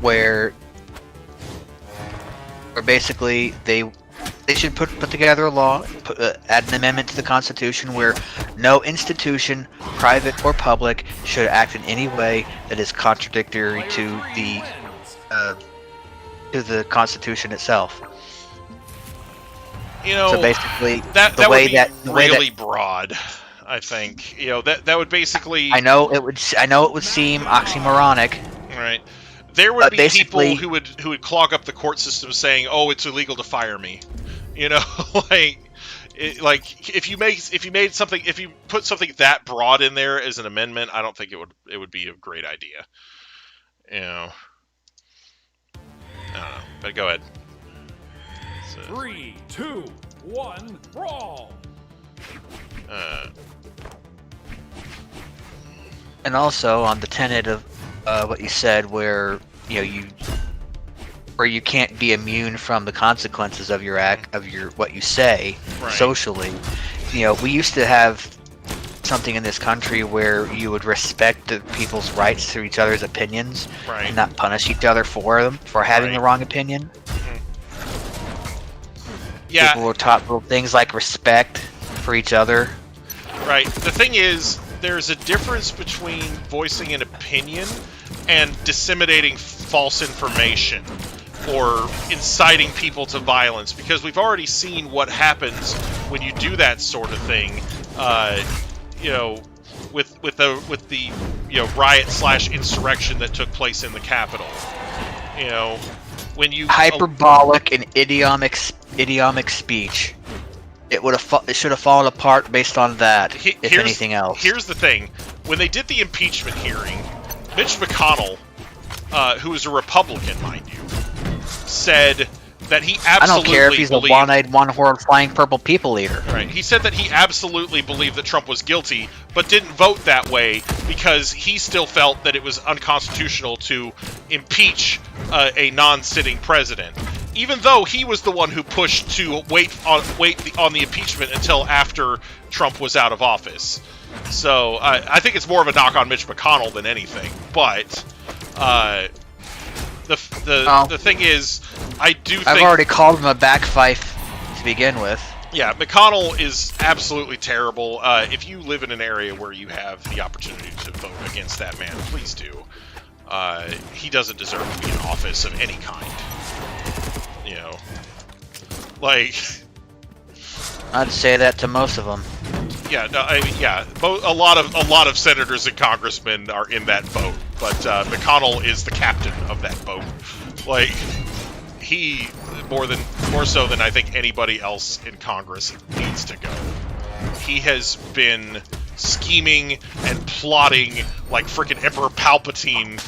where basically they should put together a law, add an amendment to the Constitution where no institution, private or public, should act in any way that is contradictory to the Constitution itself.
You know,
so basically,
that would be really broad. I think, you know, that would basically.
I know it would seem oxymoronic.
Right. There would be people who would clog up the court system saying, "Oh, it's illegal to fire me." You know, like if you put something that broad in there as an amendment, I don't think it would be a great idea. You know. I don't know, but go ahead. So,
3, 2, 1, brawl.
And also on the tenet of what you said, where you can't be immune from the consequences of your what you say socially. You know, we used to have something in this country where you would respect the people's rights to each other's opinions and not punish each other for having the wrong opinion.
Yeah.
People were taught little things like respect for each other.
Right. The thing is, there's a difference between voicing an opinion and disseminating false information or inciting people to violence, because we've already seen what happens when you do that sort of thing. You know, with the riot/insurrection that took place in the Capitol. You know, when you
hyperbolic and idiomic speech, it should have fallen apart based on that. If anything else,
here's the thing: when they did the impeachment hearing, Mitch McConnell, who is a Republican, mind you, said that he absolutely
I don't care if he's a one-eyed, one-horned, flying purple people eater.
Right. He said that he absolutely believed that Trump was guilty, but didn't vote that way because he still felt that it was unconstitutional to impeach a non-sitting president. even though he was the one who pushed to wait on the impeachment until after Trump was out of office. So I think it's more of a knock on Mitch McConnell than anything. But the thing is, I do think
I've already called him a backfife to begin with.
Yeah, McConnell is absolutely terrible. If you live in an area where you have the opportunity to vote against that man, please do. He doesn't deserve to be in office of any kind. You know, like,
I'd say that to most of them.
yeah, no, I mean, yeah, a lot of senators and congressmen are in that boat, but McConnell is the captain of that boat. Like, he more so than I think anybody else in Congress needs to go. He has been scheming and plotting like frickin' Emperor Palpatine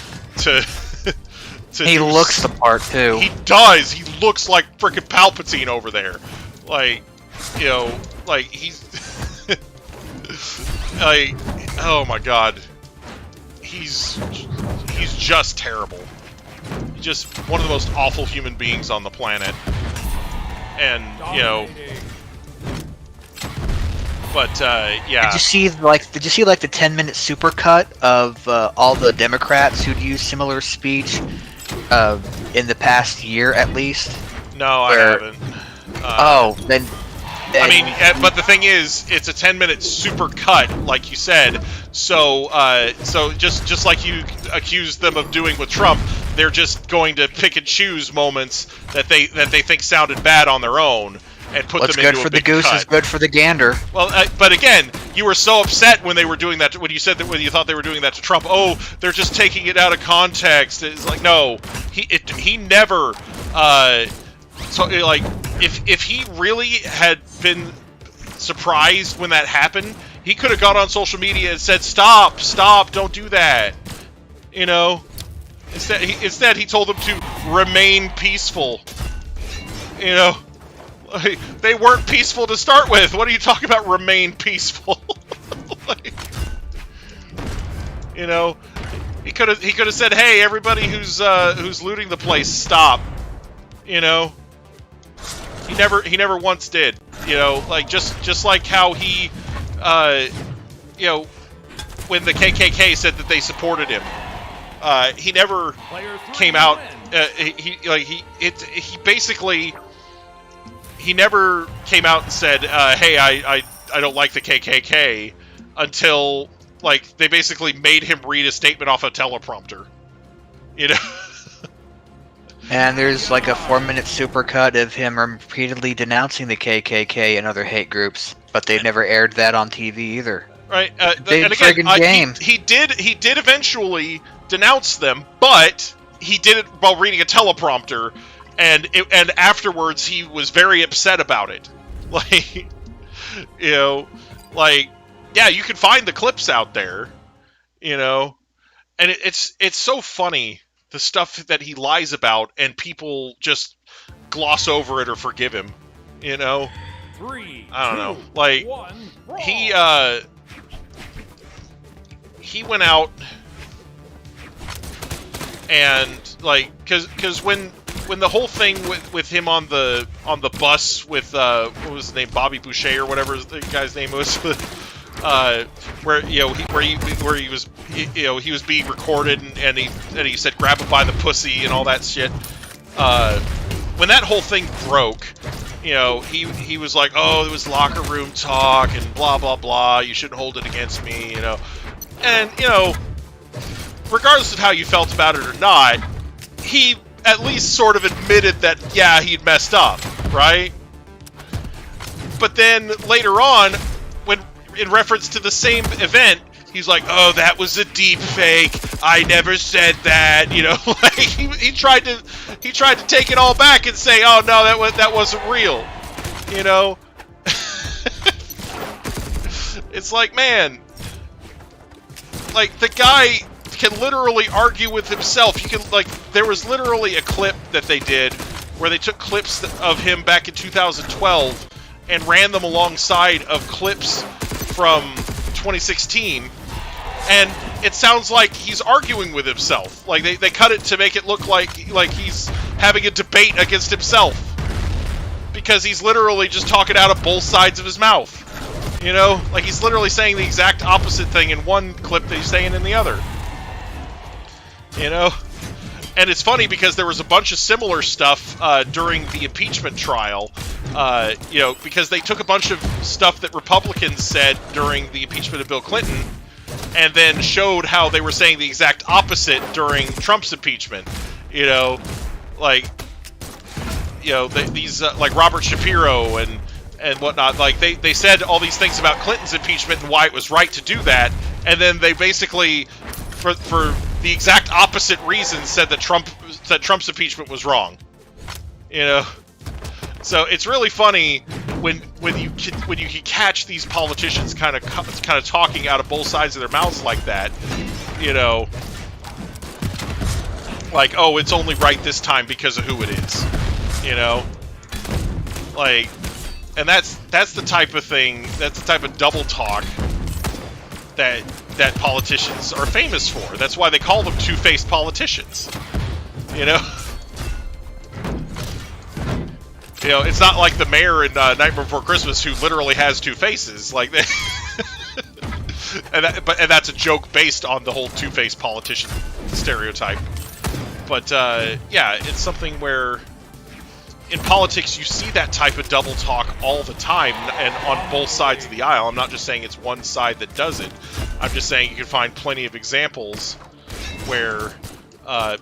to
He looks the part too.
He does. He looks like frickin' Palpatine over there. Like, you know, like he's like, oh my god. He's just terrible. Just one of the most awful human beings on the planet. And, you know, but yeah.
Did you see like the 10-minute supercut of all the Democrats who'd used similar speech in the past year at least?
No, I haven't.
Then
I mean, but the thing is, it's a 10-minute super cut, like you said. So, so just like you accused them of doing with Trump, they're just going to pick and choose moments that they think sounded bad on their own and put
what's
them into
good for
a big
the goose
cut.
is good for the gander.
Well, but again, you were so upset when they were doing that. When you said that when you thought they were doing that to Trump, oh, they're just taking it out of context. It's like, no, he never. So like, if he really had been surprised when that happened, he could have gone on social media and said, "Stop, don't do that." You know. Instead, he told them to remain peaceful. You know. Like, they weren't peaceful to start with. What are you talking about? Remain peaceful. Like, you know, he could have said, "Hey, everybody who's looting the place, stop." You know, he never once did. You know, like just like how he, you know, when the KKK said that they supported him, he never came out. He basically. He never came out and said, "Hey, I don't like the KKK," until like they basically made him read a statement off a teleprompter. You know.
And there's like a 4-minute supercut of him repeatedly denouncing the KKK and other hate groups, but they never aired that on TV either.
Right.
Big
and again,
friggin' game.
He did eventually denounce them, but he did it while reading a teleprompter. And afterwards, he was very upset about it. Like, you know, like, yeah, you can find the clips out there, you know, and it's so funny, the stuff that he lies about, and people just gloss over it or forgive him, you know.
3,
I don't know,
2,
like
1, brawl.
he went out and like, cause when the whole thing with him on the bus with what was his name, Bobby Boucher or whatever the guy's name was, where you know he was he was being recorded and he said grab him by the pussy and all that shit. When that whole thing broke, you know, he was like, oh, it was locker room talk and blah blah blah. You shouldn't hold it against me, you know. And you know, regardless of how you felt about it or not, he at least sort of admitted that, yeah, he'd messed up, right? But then later on, when in reference to the same event, he's like, oh, that was a deep fake. I never said that, you know. Like he tried to take it all back and say, oh no, that wasn't real, you know. It's like, man, like the guy can literally argue with himself. You can, like, there was literally a clip that they did where they took clips of him back in 2012 and ran them alongside of clips from 2016, and it sounds like he's arguing with himself. Like they cut it to make it look like he's having a debate against himself. Because he's literally just talking out of both sides of his mouth. You know? Like, he's literally saying the exact opposite thing in one clip that he's saying in the other. You know? And it's funny because there was a bunch of similar stuff during the impeachment trial. You know, because they took a bunch of stuff that Republicans said during the impeachment of Bill Clinton and then showed how they were saying the exact opposite during Trump's impeachment. You know, like, you know, these like Robert Shapiro and whatnot, like they said all these things about Clinton's impeachment and why it was right to do that, and then they basically, for the exact opposite reason, said that Trump's impeachment was wrong. You know, so it's really funny when you can catch these politicians kind of talking out of both sides of their mouths like that. You know, like, oh, it's only right this time because of who it is. You know, like, and that's the type of thing, that's the type of double talk that politicians are famous for. That's why they call them two-faced politicians. You know? You know, it's not like the mayor in Nightmare Before Christmas who literally has two faces. Like, and that's a joke based on the whole two-faced politician stereotype. But yeah, it's something where in politics you see that type of double talk all the time, and on both sides of the aisle. I'm not just saying it's one side that does it. I'm just saying you can find plenty of examples where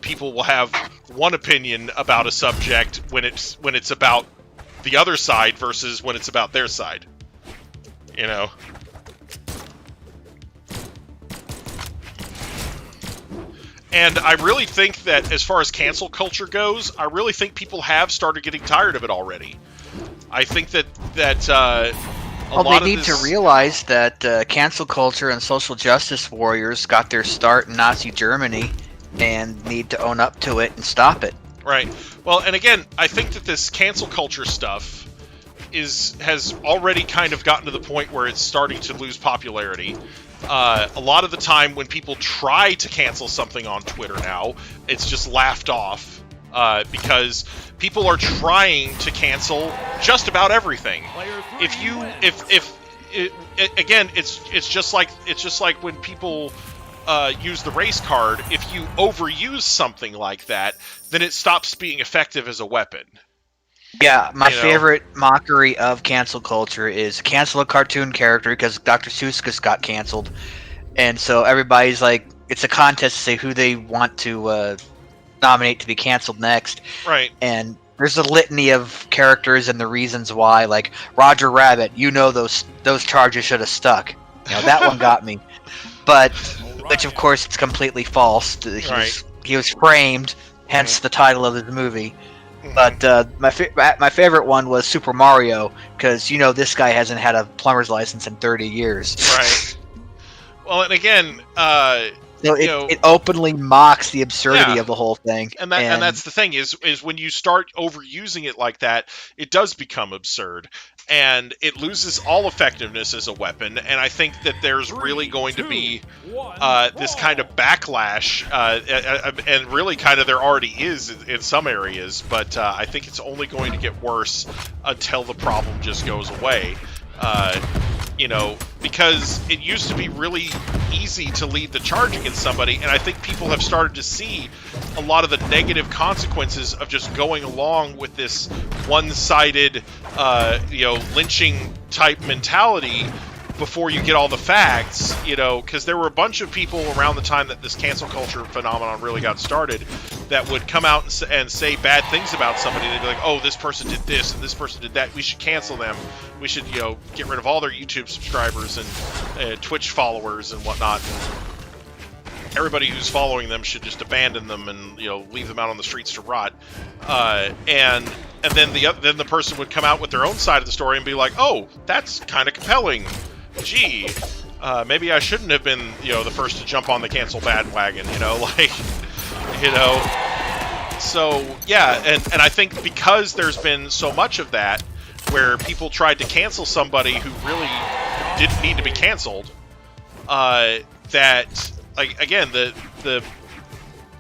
people will have one opinion about a subject when it's about the other side versus when it's about their side. You know? And I really think that as far as cancel culture goes, I really think people have started getting tired of it already. I think that
they need to realize that cancel culture and social justice warriors got their start in Nazi Germany and need to own up to it and stop it.
Right. Well, and again, I think that this cancel culture stuff has already kind of gotten to the point where it's starting to lose popularity. A lot of the time when people try to cancel something on Twitter now, it's just laughed off because people are trying to cancel just about everything. Again, it's just like when people use the race card. If you overuse something like that, then it stops being effective as a weapon.
Yeah, my favorite mockery of cancel culture is cancel a cartoon character because Dr. Seuss just got canceled. And so everybody's like, it's a contest to say who they want to nominate to be canceled next.
Right. And
there's a litany of characters and the reasons why, like Roger Rabbit, those charges should have stuck. You know, that one got me. But, which of course it's completely false. He was framed, hence the title of the movie. But my favorite one was Super Mario, because this guy hasn't had a plumber's license in 30 years.
Right. Well, and again,
it openly mocks the absurdity of the whole thing.
And that's the thing is when you start overusing it like that, it does become absurd, and it loses all effectiveness as a weapon. And I think that there's really going to be this kind of backlash, and really kind of there already is in some areas, but I think it's only going to get worse until the problem just goes away. Because it used to be really easy to lead the charge against somebody, and I think people have started to see a lot of the negative consequences of just going along with this one-sided, lynching type mentality before you get all the facts, because there were a bunch of people around the time that this cancel culture phenomenon really got started that would come out and say bad things about somebody. They'd be like, oh, this person did this and this person did that. We should cancel them. We should, get rid of all their YouTube subscribers and Twitch followers and whatnot. And everybody who's following them should just abandon them and, leave them out on the streets to rot. And then the person would come out with their own side of the story and be like, oh, that's kind of compelling. Gee, maybe I shouldn't have been, the first to jump on the cancel bandwagon, So, yeah, and I think because there's been so much of that, where people tried to cancel somebody who really didn't need to be canceled, that, like, again, the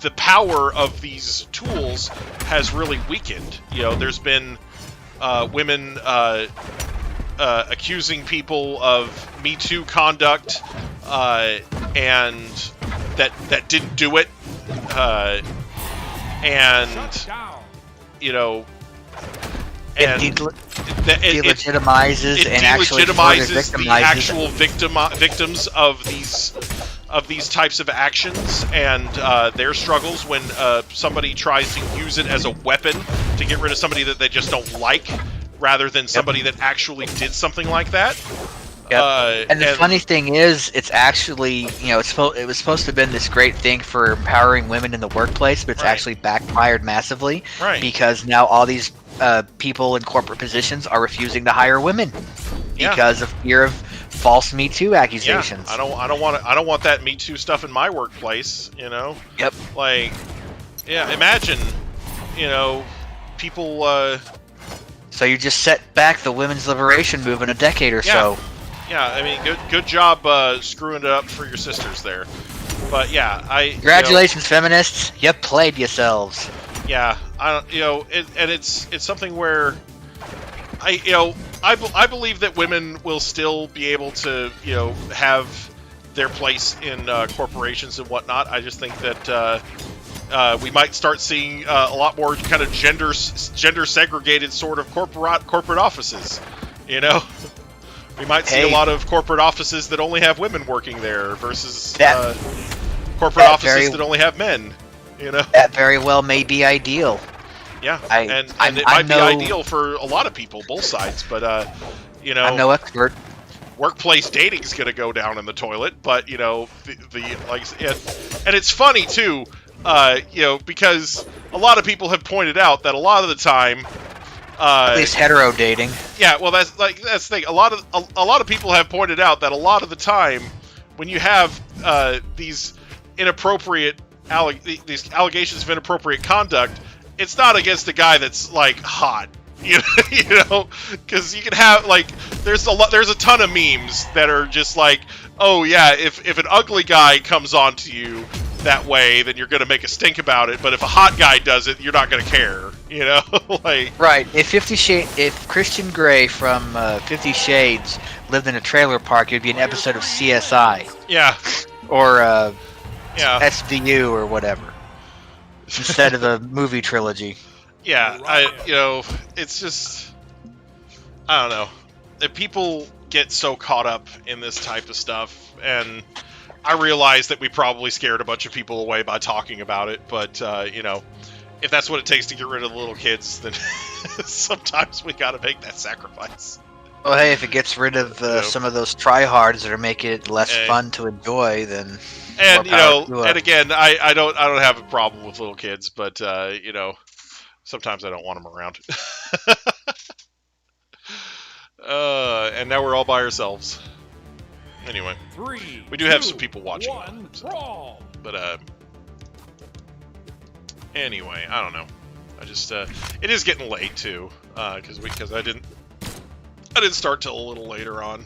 the power of these tools has really weakened. You know, there's been women accusing people of Me Too conduct, and that didn't do it, and you know, and
it delegitimizes and actually
delegitimizes the
victimizes
actual victims of these types of actions and their struggles when somebody tries to use it as a weapon to get rid of somebody that they just don't like, rather than somebody that actually did something like that.
Yep. And the funny thing is, it's actually, you know, it was supposed to have been this great thing for empowering women in the workplace, but it's actually backfired massively.
Right.
Because now all these people in corporate positions are refusing to hire women because of fear of false Me Too accusations.
Yeah, I don't want that Me Too stuff in my workplace. You know.
Yep.
Like, yeah, imagine, you know, people.
So you just set back the women's liberation movement a decade or so.
Yeah, I mean, good job screwing it up for your sisters there. But yeah,
Congratulations, feminists! You played yourselves.
Yeah, it's something where I believe that women will still be able to, you know, have their place in corporations and whatnot. I just think that we might start seeing a lot more kind of gender segregated sort of corporate offices. You know, we might see a lot of corporate offices that only have women working there versus corporate offices that only have men. You know,
that very well may be ideal.
Yeah, and it might be ideal for a lot of people, both sides. But you know,
I'm no expert.
Workplace dating is going to go down in the toilet, but you know, and it's funny too. You know, because a lot of people have pointed out that a lot of the time,
at least hetero dating.
Yeah, well, that's the thing. A lot of people have pointed out that a lot of the time, when you have these inappropriate these allegations of inappropriate conduct, it's not against a guy that's like hot. You know, because you can have like there's a ton of memes that are just like, oh yeah, if an ugly guy comes on to you that way, then you're gonna make a stink about it. But if a hot guy does it, you're not gonna care. You know, like
right. If Christian Grey from 50 Shades lived in a trailer park, it'd be an episode of CSI.
Yeah.
Or SVU or whatever, instead of the movie trilogy.
Yeah, you know, it's just, I don't know. If people get so caught up in this type of stuff, and I realize that we probably scared a bunch of people away by talking about it, but, you know, if that's what it takes to get rid of the little kids, then sometimes we gotta make that sacrifice.
Well, hey, if it gets rid of some of those tryhards that are making it less fun to enjoy, then
and you know, and again, I don't have a problem with little kids, but you know, sometimes I don't want them around. And now we're all by ourselves. Anyway, we do have some people watching. But anyway, I don't know. I just it is getting late too, because I didn't start till a little later on.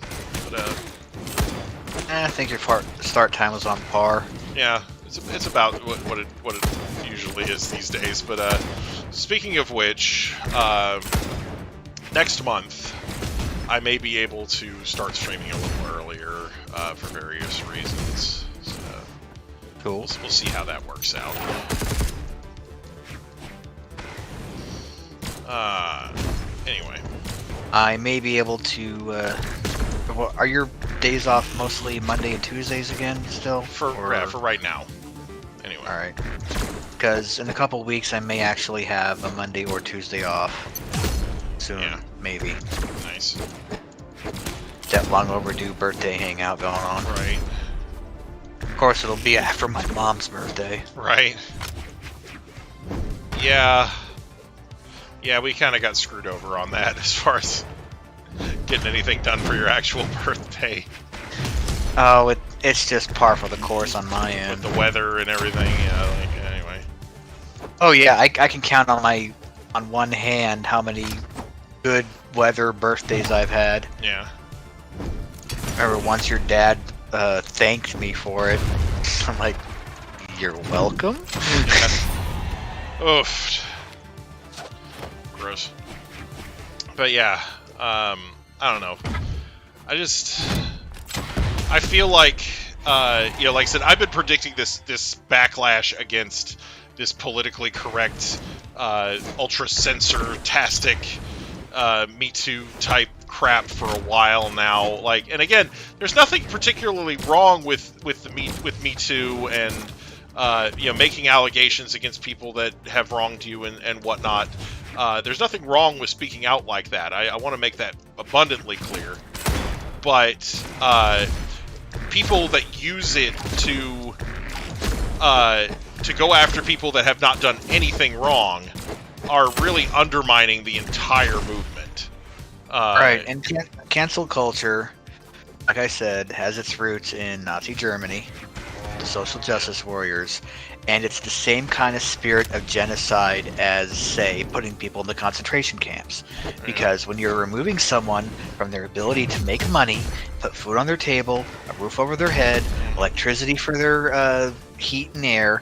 But
I think your start time was on par.
Yeah, it's about what it usually is these days. But speaking of which, next month I may be able to start streaming a little earlier for various reasons. So,
cool.
We'll see how that works out. Anyway,
I may be able to. Are your days off mostly Monday and Tuesdays again still?
For right now. Anyway.
All right. Because in a couple weeks I may actually have a Monday or Tuesday off. Soon, maybe.
Nice.
That long overdue birthday hangout going on.
Right.
Of course, it'll be after my mom's birthday.
Right. Yeah. Yeah, we kind of got screwed over on that as far as getting anything done for your actual birthday.
Oh, it's just par for the course on my end.
With the weather and everything, anyway.
Oh yeah, I can count on one hand how many good weather birthdays I've had.
Yeah.
Remember once your dad thanked me for it. I'm like, You're welcome.
Oof. Gross. But yeah, I don't know. I feel like, like I said, I've been predicting this backlash against this politically correct, ultra-censor-tastic, Me Too type crap for a while now. Like, and again, there's nothing particularly wrong with Me Too and making allegations against people that have wronged you and whatnot. There's nothing wrong with speaking out like that. I want to make that abundantly clear. But people that use it to go after people that have not done anything wrong are really undermining the entire movement.
Right, and cancel culture, like I said, has its roots in Nazi Germany, the social justice warriors, and it's the same kind of spirit of genocide as, say, putting people in the concentration camps. Because when you're removing someone from their ability to make money, put food on their table, a roof over their head, electricity for their heat and air,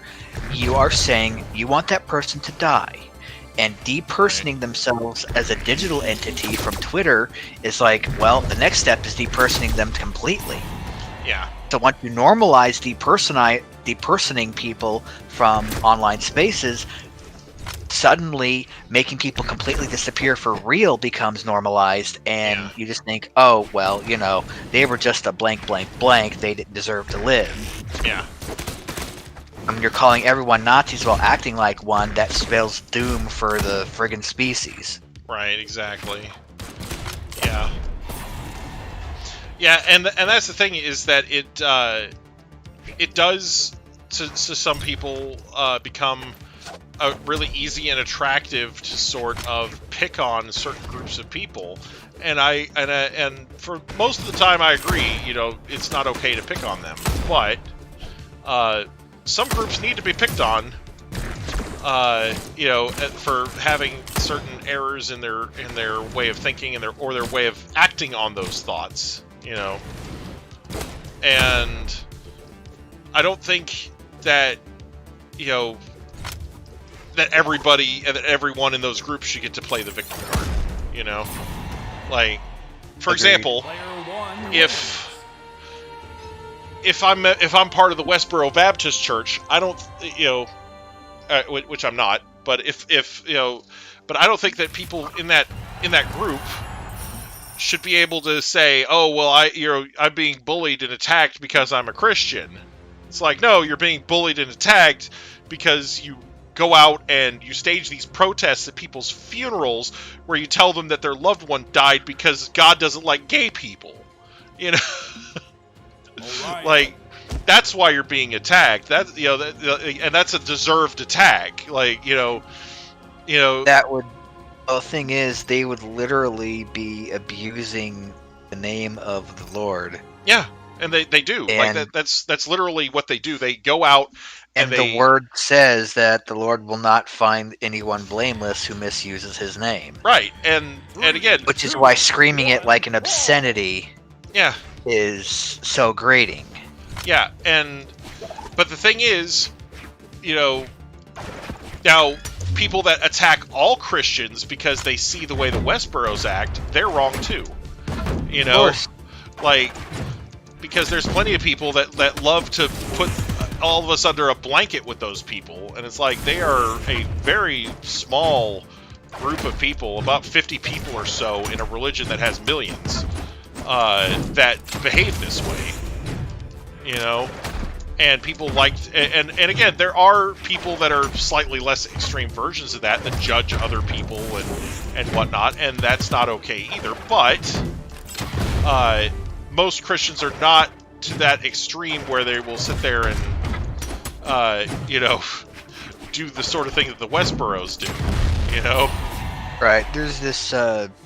you are saying you want that person to die. And depersoning themselves as a digital entity from Twitter is like, well, the next step is depersoning them completely.
Yeah.
So once you normalize depersoning people from online spaces, suddenly making people completely disappear for real becomes normalized, and you just think, oh, well, they were just a blank, blank, blank. They didn't deserve to live.
Yeah.
I mean, you're calling everyone Nazis while acting like one. That spells doom for the friggin' species.
Right, exactly. Yeah. Yeah, and that's the thing, is that it does to some people become really easy and attractive to sort of pick on certain groups of people, and for most of the time I agree. It's not okay to pick on them, but some groups need to be picked on. For having certain errors in their way of thinking and their way of acting on those thoughts. And I don't think that that everyone in those groups should get to play the victim card. Like, for example, if I'm part of the Westboro Baptist Church, I don't, which I'm not, but but I don't think that people in that group should be able to say, oh, well, I'm being bullied and attacked because I'm a Christian. It's like, no, you're being bullied and attacked because you go out and you stage these protests at people's funerals where you tell them that their loved one died because God doesn't like gay people.
Right.
Like, that's why you're being attacked. That and that's a deserved attack. Like,
that would. Well, the thing is, they would literally be abusing the name of the Lord.
Yeah, and they do.
And,
like that's literally what they do. They go out and
the word says that the Lord will not find anyone blameless who misuses his name.
Right, and again,
which is why screaming it like an obscenity.
Yeah.
Is so grating.
Yeah, but the thing is, now people that attack all Christians because they see the way the Westboros act, they're wrong too. Like, because there's plenty of people that love to put all of us under a blanket with those people, and it's like they are a very small group of people, about 50 people or so, in a religion that has millions. That behave this way, and people and again, there are people that are slightly less extreme versions of that judge other people and whatnot, and that's not okay either. But most Christians are not to that extreme where they will sit there and do the sort of thing that the Westboros do,
Right. There's this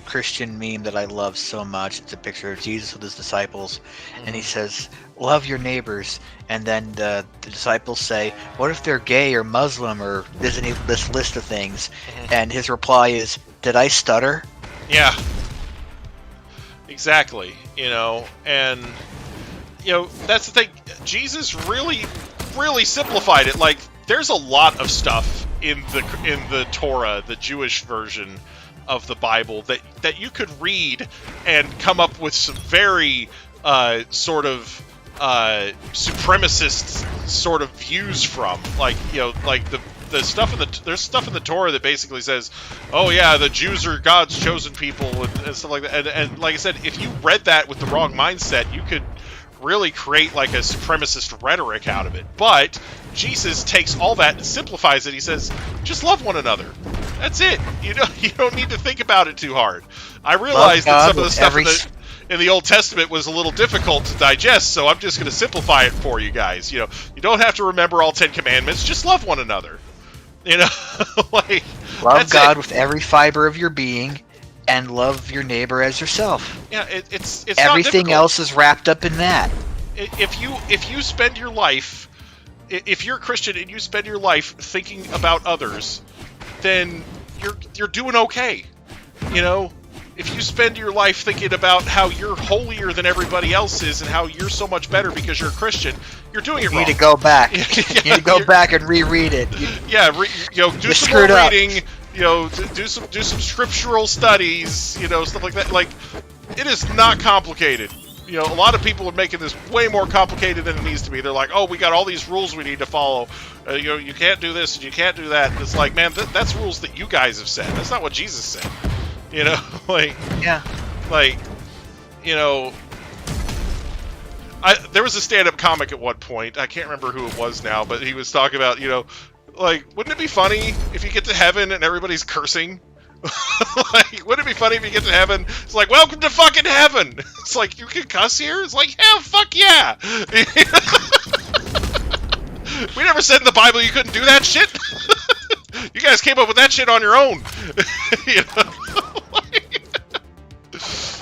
Christian meme that I love so much. It's a picture of Jesus with his disciples, and he says, "Love your neighbors." And then the disciples say, "What if they're gay or Muslim or there's this list of things?" And his reply is, "Did I stutter?"
Yeah. Exactly. And that's the thing. Jesus really really simplified it. Like, there's a lot of stuff in the Torah, the Jewish version of the Bible, that you could read and come up with some very sort of supremacist sort of views from. Like, like the stuff there's stuff in the Torah that basically says, oh yeah, the Jews are God's chosen people and stuff like that. And like I said, if you read that with the wrong mindset, you could really create like a supremacist rhetoric out of it. But Jesus takes all that and simplifies it. He says, just love one another. That's it. You don't need to think about it too hard. I realize that some of the stuff in the Old Testament was a little difficult to digest, so I'm just going to simplify it for you guys. You don't have to remember all 10 commandments. Just love one another. Like,
love God with every fiber of your being, and love your neighbor as yourself.
Yeah, it's
everything else is wrapped up in that.
If you spend your life, if you're a Christian and you spend your life thinking about others, then you're doing okay. If you spend your life thinking about how you're holier than everybody else is and how you're so much better because you're a Christian, you're doing it wrong.
You need to go back. You need to go back and reread it.
Do some more reading. Do some scriptural studies. Stuff like that. Like, it is not complicated. A lot of people are making this way more complicated than it needs to be. They're like, oh, we got all these rules we need to follow. You can't do this and you can't do that. And it's like, man, that's rules that you guys have set. That's not what Jesus said. Like,
yeah,
like, there was a stand-up comic at one point. I can't remember who it was now, but he was talking about, like, wouldn't it be funny if you get to heaven and everybody's cursing? Like, wouldn't it be funny if you get to heaven? It's like, welcome to fucking heaven. It's like, you can cuss here? It's like, hell, fuck yeah. We never said in the Bible you couldn't do that shit. You guys came up with that shit on your own.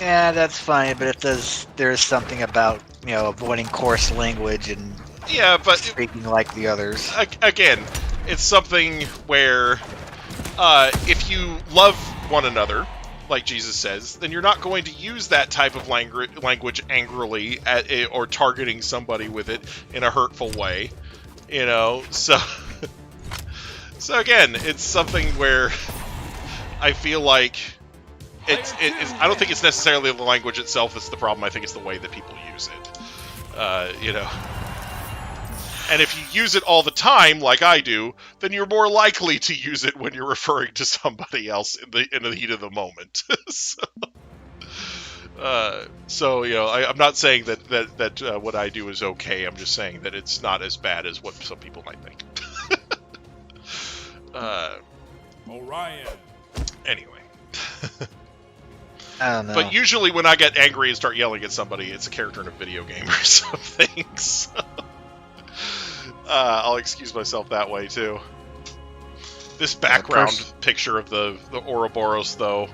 Yeah, that's fine, but there's something about, avoiding coarse language and speaking like the others.
Again, it's something where if you love one another, like Jesus says, then you're not going to use that type of language angrily or targeting somebody with it in a hurtful way. So again, it's something where I feel like I don't think it's necessarily the language itself that's the problem. I think it's the way that people use it. And if you use it all the time, like I do, then you're more likely to use it when you're referring to somebody else in the heat of the moment. I'm not saying that what I do is okay. I'm just saying that it's not as bad as what some people might think.
Orion.
Anyway.
I don't know.
But usually when I get angry and start yelling at somebody, it's a character in a video game or something. So, I'll excuse myself that way too. This background picture of the Ouroboros, though.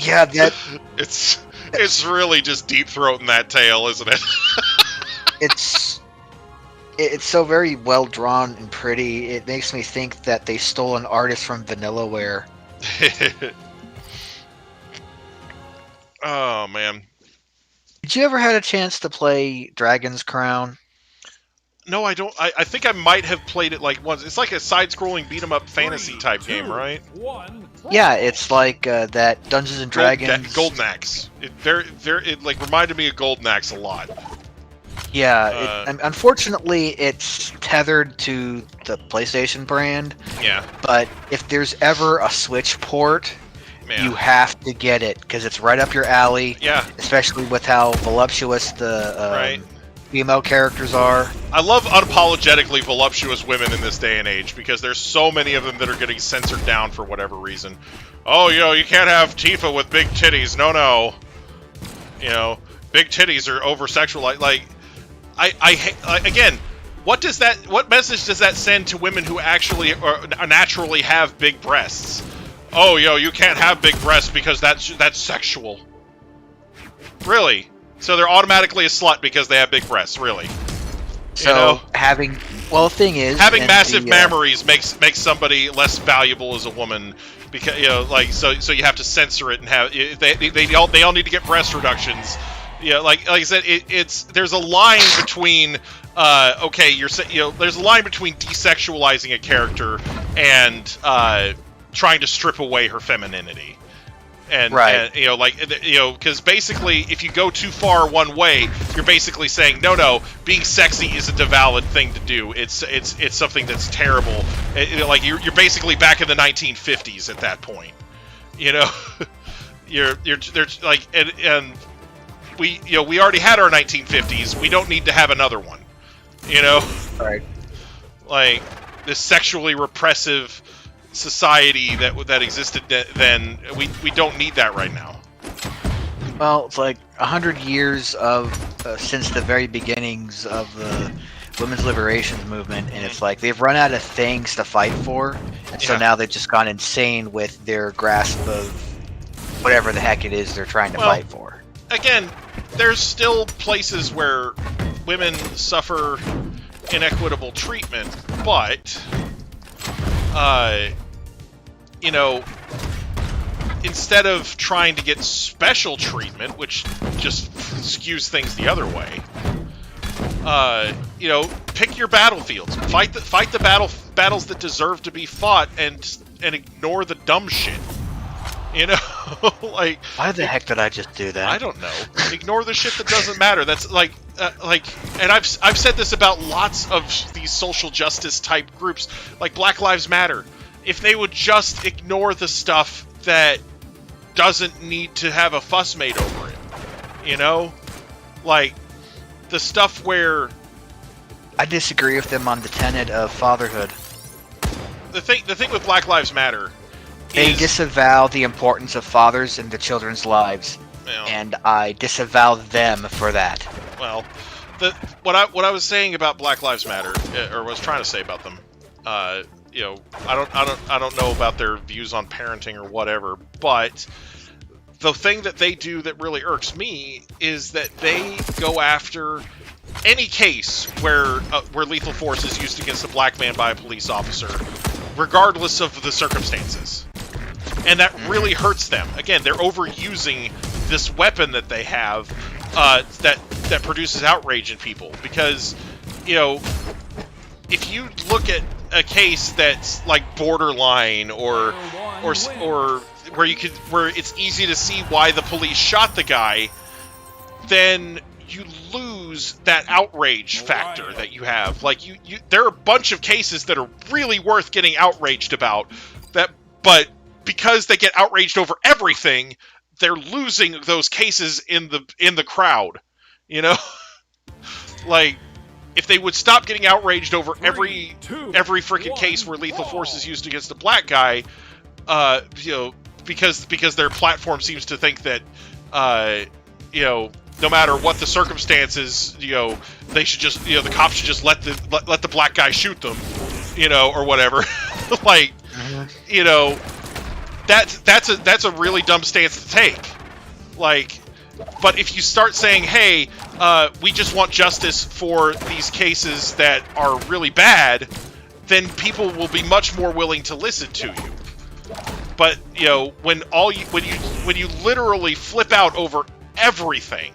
Yeah, that
it's really just deep throating that tail, isn't it?
It's so very well drawn and pretty. It makes me think that they stole an artist from Vanillaware.
Oh man!
Did you ever had a chance to play Dragon's Crown?
No, I don't. I think I might have played it like once. It's like a side-scrolling beat-em-up fantasy type game, right?
Yeah, it's like that Dungeons and Dragons.
Golden Axe. It like reminded me of Golden Axe a lot.
Yeah, unfortunately, it's tethered to the PlayStation brand.
Yeah.
But if there's ever a Switch port, you have to get it because it's right up your alley.
Yeah.
Especially with how voluptuous the female characters are.
I love unapologetically voluptuous women in this day and age because there's so many of them that are getting censored down for whatever reason. Oh, you can't have Tifa with big titties. No. Big titties are over-sexualized. Like, again, what message does that send to women who actually or naturally have big breasts? Oh, you can't have big breasts because that's sexual. Really? So they're automatically a slut because they have big breasts, really?
So the thing is,
having massive mammaries makes somebody less valuable as a woman because so you have to censor it and have they all need to get breast reductions. Like I said, there's a line between okay, there's a line between desexualizing a character and trying to strip away her femininity. And,
right.
and because basically, if you go too far one way, you're basically saying, no, being sexy isn't a valid thing to do. It's something that's terrible. Like you're basically back in the 1950s at that point. You're like, and we already had our 1950s. We don't need to have another one.
Right.
Like this sexually repressive society that existed then, we don't need that right now.
Well, it's like 100 years of since the very beginnings of the women's liberation movement, and it's like they've run out of things to fight for, and so now they've just gone insane with their grasp of whatever the heck it is they're trying to fight for. Again,
there's still places where women suffer inequitable treatment, but instead of trying to get special treatment, which just skews things the other way, pick your battlefields. Fight the battles that deserve to be fought, and ignore the dumb shit. Like,
why the heck did I just do that?
I don't know. Ignore the shit that doesn't matter. That's and I've said this about lots of these social justice type groups, like Black Lives Matter. If they would just ignore the stuff that doesn't need to have a fuss made over it, like the stuff where
I disagree with them on the tenet of fatherhood.
The thing with Black Lives Matter.
They disavow the importance of fathers in the children's lives, and I disavow them for that.
Well, what I was saying about Black Lives Matter, or was trying to say about them, I don't know about their views on parenting or whatever, but the thing that they do that really irks me is that they go after any case where lethal force is used against a black man by a police officer, regardless of the circumstances. And that really hurts them. Again, they're overusing this weapon that they have that produces outrage in people. Because, if you look at a case that's like borderline or where it's easy to see why the police shot the guy, then you lose that outrage factor that you have. Like there are a bunch of cases that are really worth getting outraged about, but because they get outraged over everything, they're losing those cases in the crowd. Like if they would stop getting outraged over every freaking case where lethal force is used against a black guy, because their platform seems to think that no matter what the circumstances, they should just, the cops should just let the black guy shoot them, or whatever. Like, that's a really dumb stance to take. Like, but if you start saying, hey, we just want justice for these cases that are really bad, then people will be much more willing to listen to you. But when you literally flip out over everything,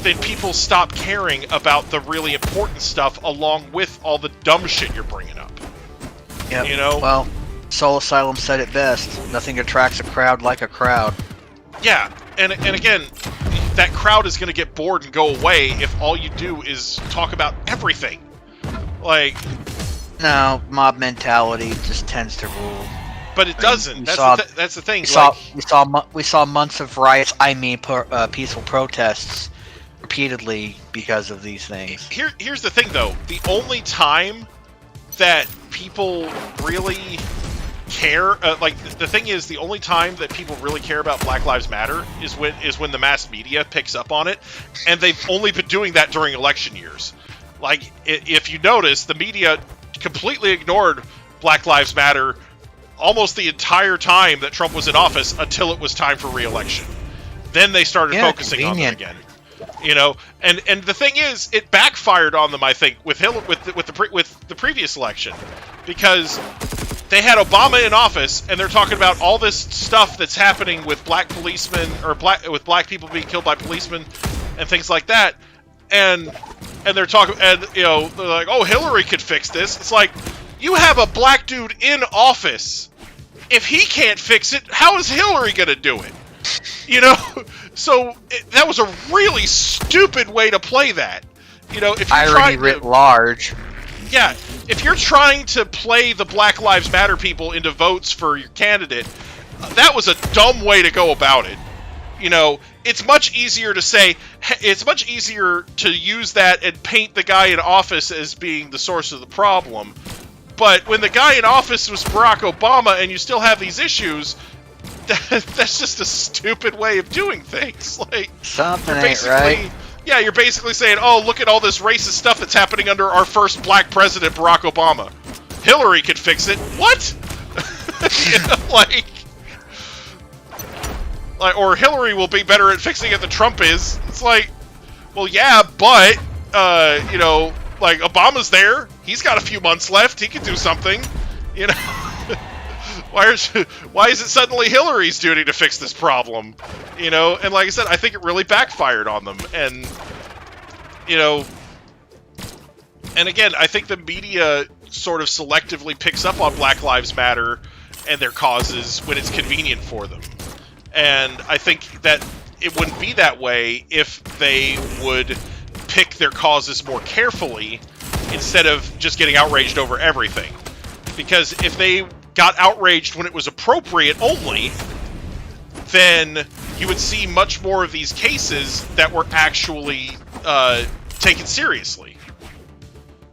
then people stop caring about the really important stuff, along with all the dumb shit you're bringing up.
Yep. Well, Soul Asylum said it best. Nothing attracts a crowd like a crowd.
Yeah, and again, that crowd is going to get bored and go away if all you do is talk about everything. Like,
no, mob mentality just tends to rule.
But it doesn't. That's the thing.
We saw months of riots. Peaceful protests repeatedly because of these things.
Here's the thing, though. The only time that people really care, the thing is, the only time that people really care about Black Lives Matter is when the mass media picks up on it, and they've only been doing that during election years. Like, if you notice, the media completely ignored Black Lives Matter almost the entire time that Trump was in office until it was time for re-election. Then they started focusing on them again. And the thing is, it backfired on them, I think, with the previous election, because they had Obama in office, and they're talking about all this stuff that's happening with black policemen, or with black people being killed by policemen and things like that. And and they're talking, and they're like, "Oh, Hillary could fix this." It's like, you have a black dude in office. If he can't fix it, how is Hillary gonna do it? So that was a really stupid way to play that. If you're
irony writ large.
Yeah, if you're trying to play the Black Lives Matter people into votes for your candidate, that was a dumb way to go about it. It's much easier to say, it's much easier to use that and paint the guy in office as being the source of the problem. But when the guy in office was Barack Obama and you still have these issues, that's just a stupid way of doing things. Like,
something ain't right.
Yeah, you're basically saying, oh, look at all this racist stuff that's happening under our first black president, Barack Obama. Hillary could fix it. What? Or Hillary will be better at fixing it than Trump is. It's like, well, yeah, but, Obama's there. He's got a few months left. He can do something. Why is it suddenly Hillary's duty to fix this problem? And like I said, I think it really backfired on them. And, and again, I think the media sort of selectively picks up on Black Lives Matter and their causes when it's convenient for them. And I think that it wouldn't be that way if they would pick their causes more carefully instead of just getting outraged over everything. Because if they got outraged when it was appropriate only, then you would see much more of these cases that were actually taken seriously.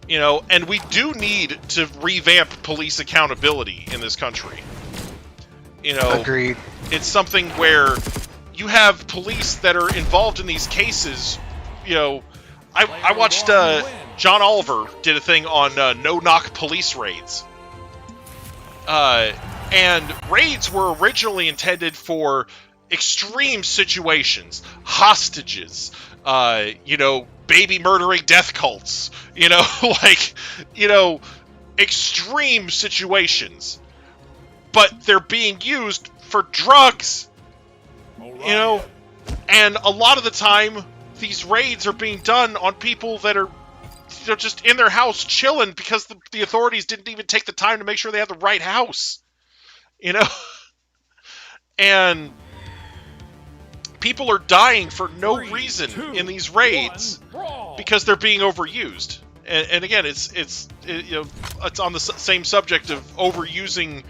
And we do need to revamp police accountability in this country.
Agreed.
It's something where you have police that are involved in these cases. I watched John Oliver did a thing on no-knock police raids. And raids were originally intended for extreme situations, hostages, baby murdering death cults, extreme situations. But they're being used for drugs, and a lot of the time, these raids are being done on people that are just in their house chilling because the authorities didn't even take the time to make sure they have the right house. And people are dying for no reason in these raids because they're being overused. And again, it's on the same subject of overusing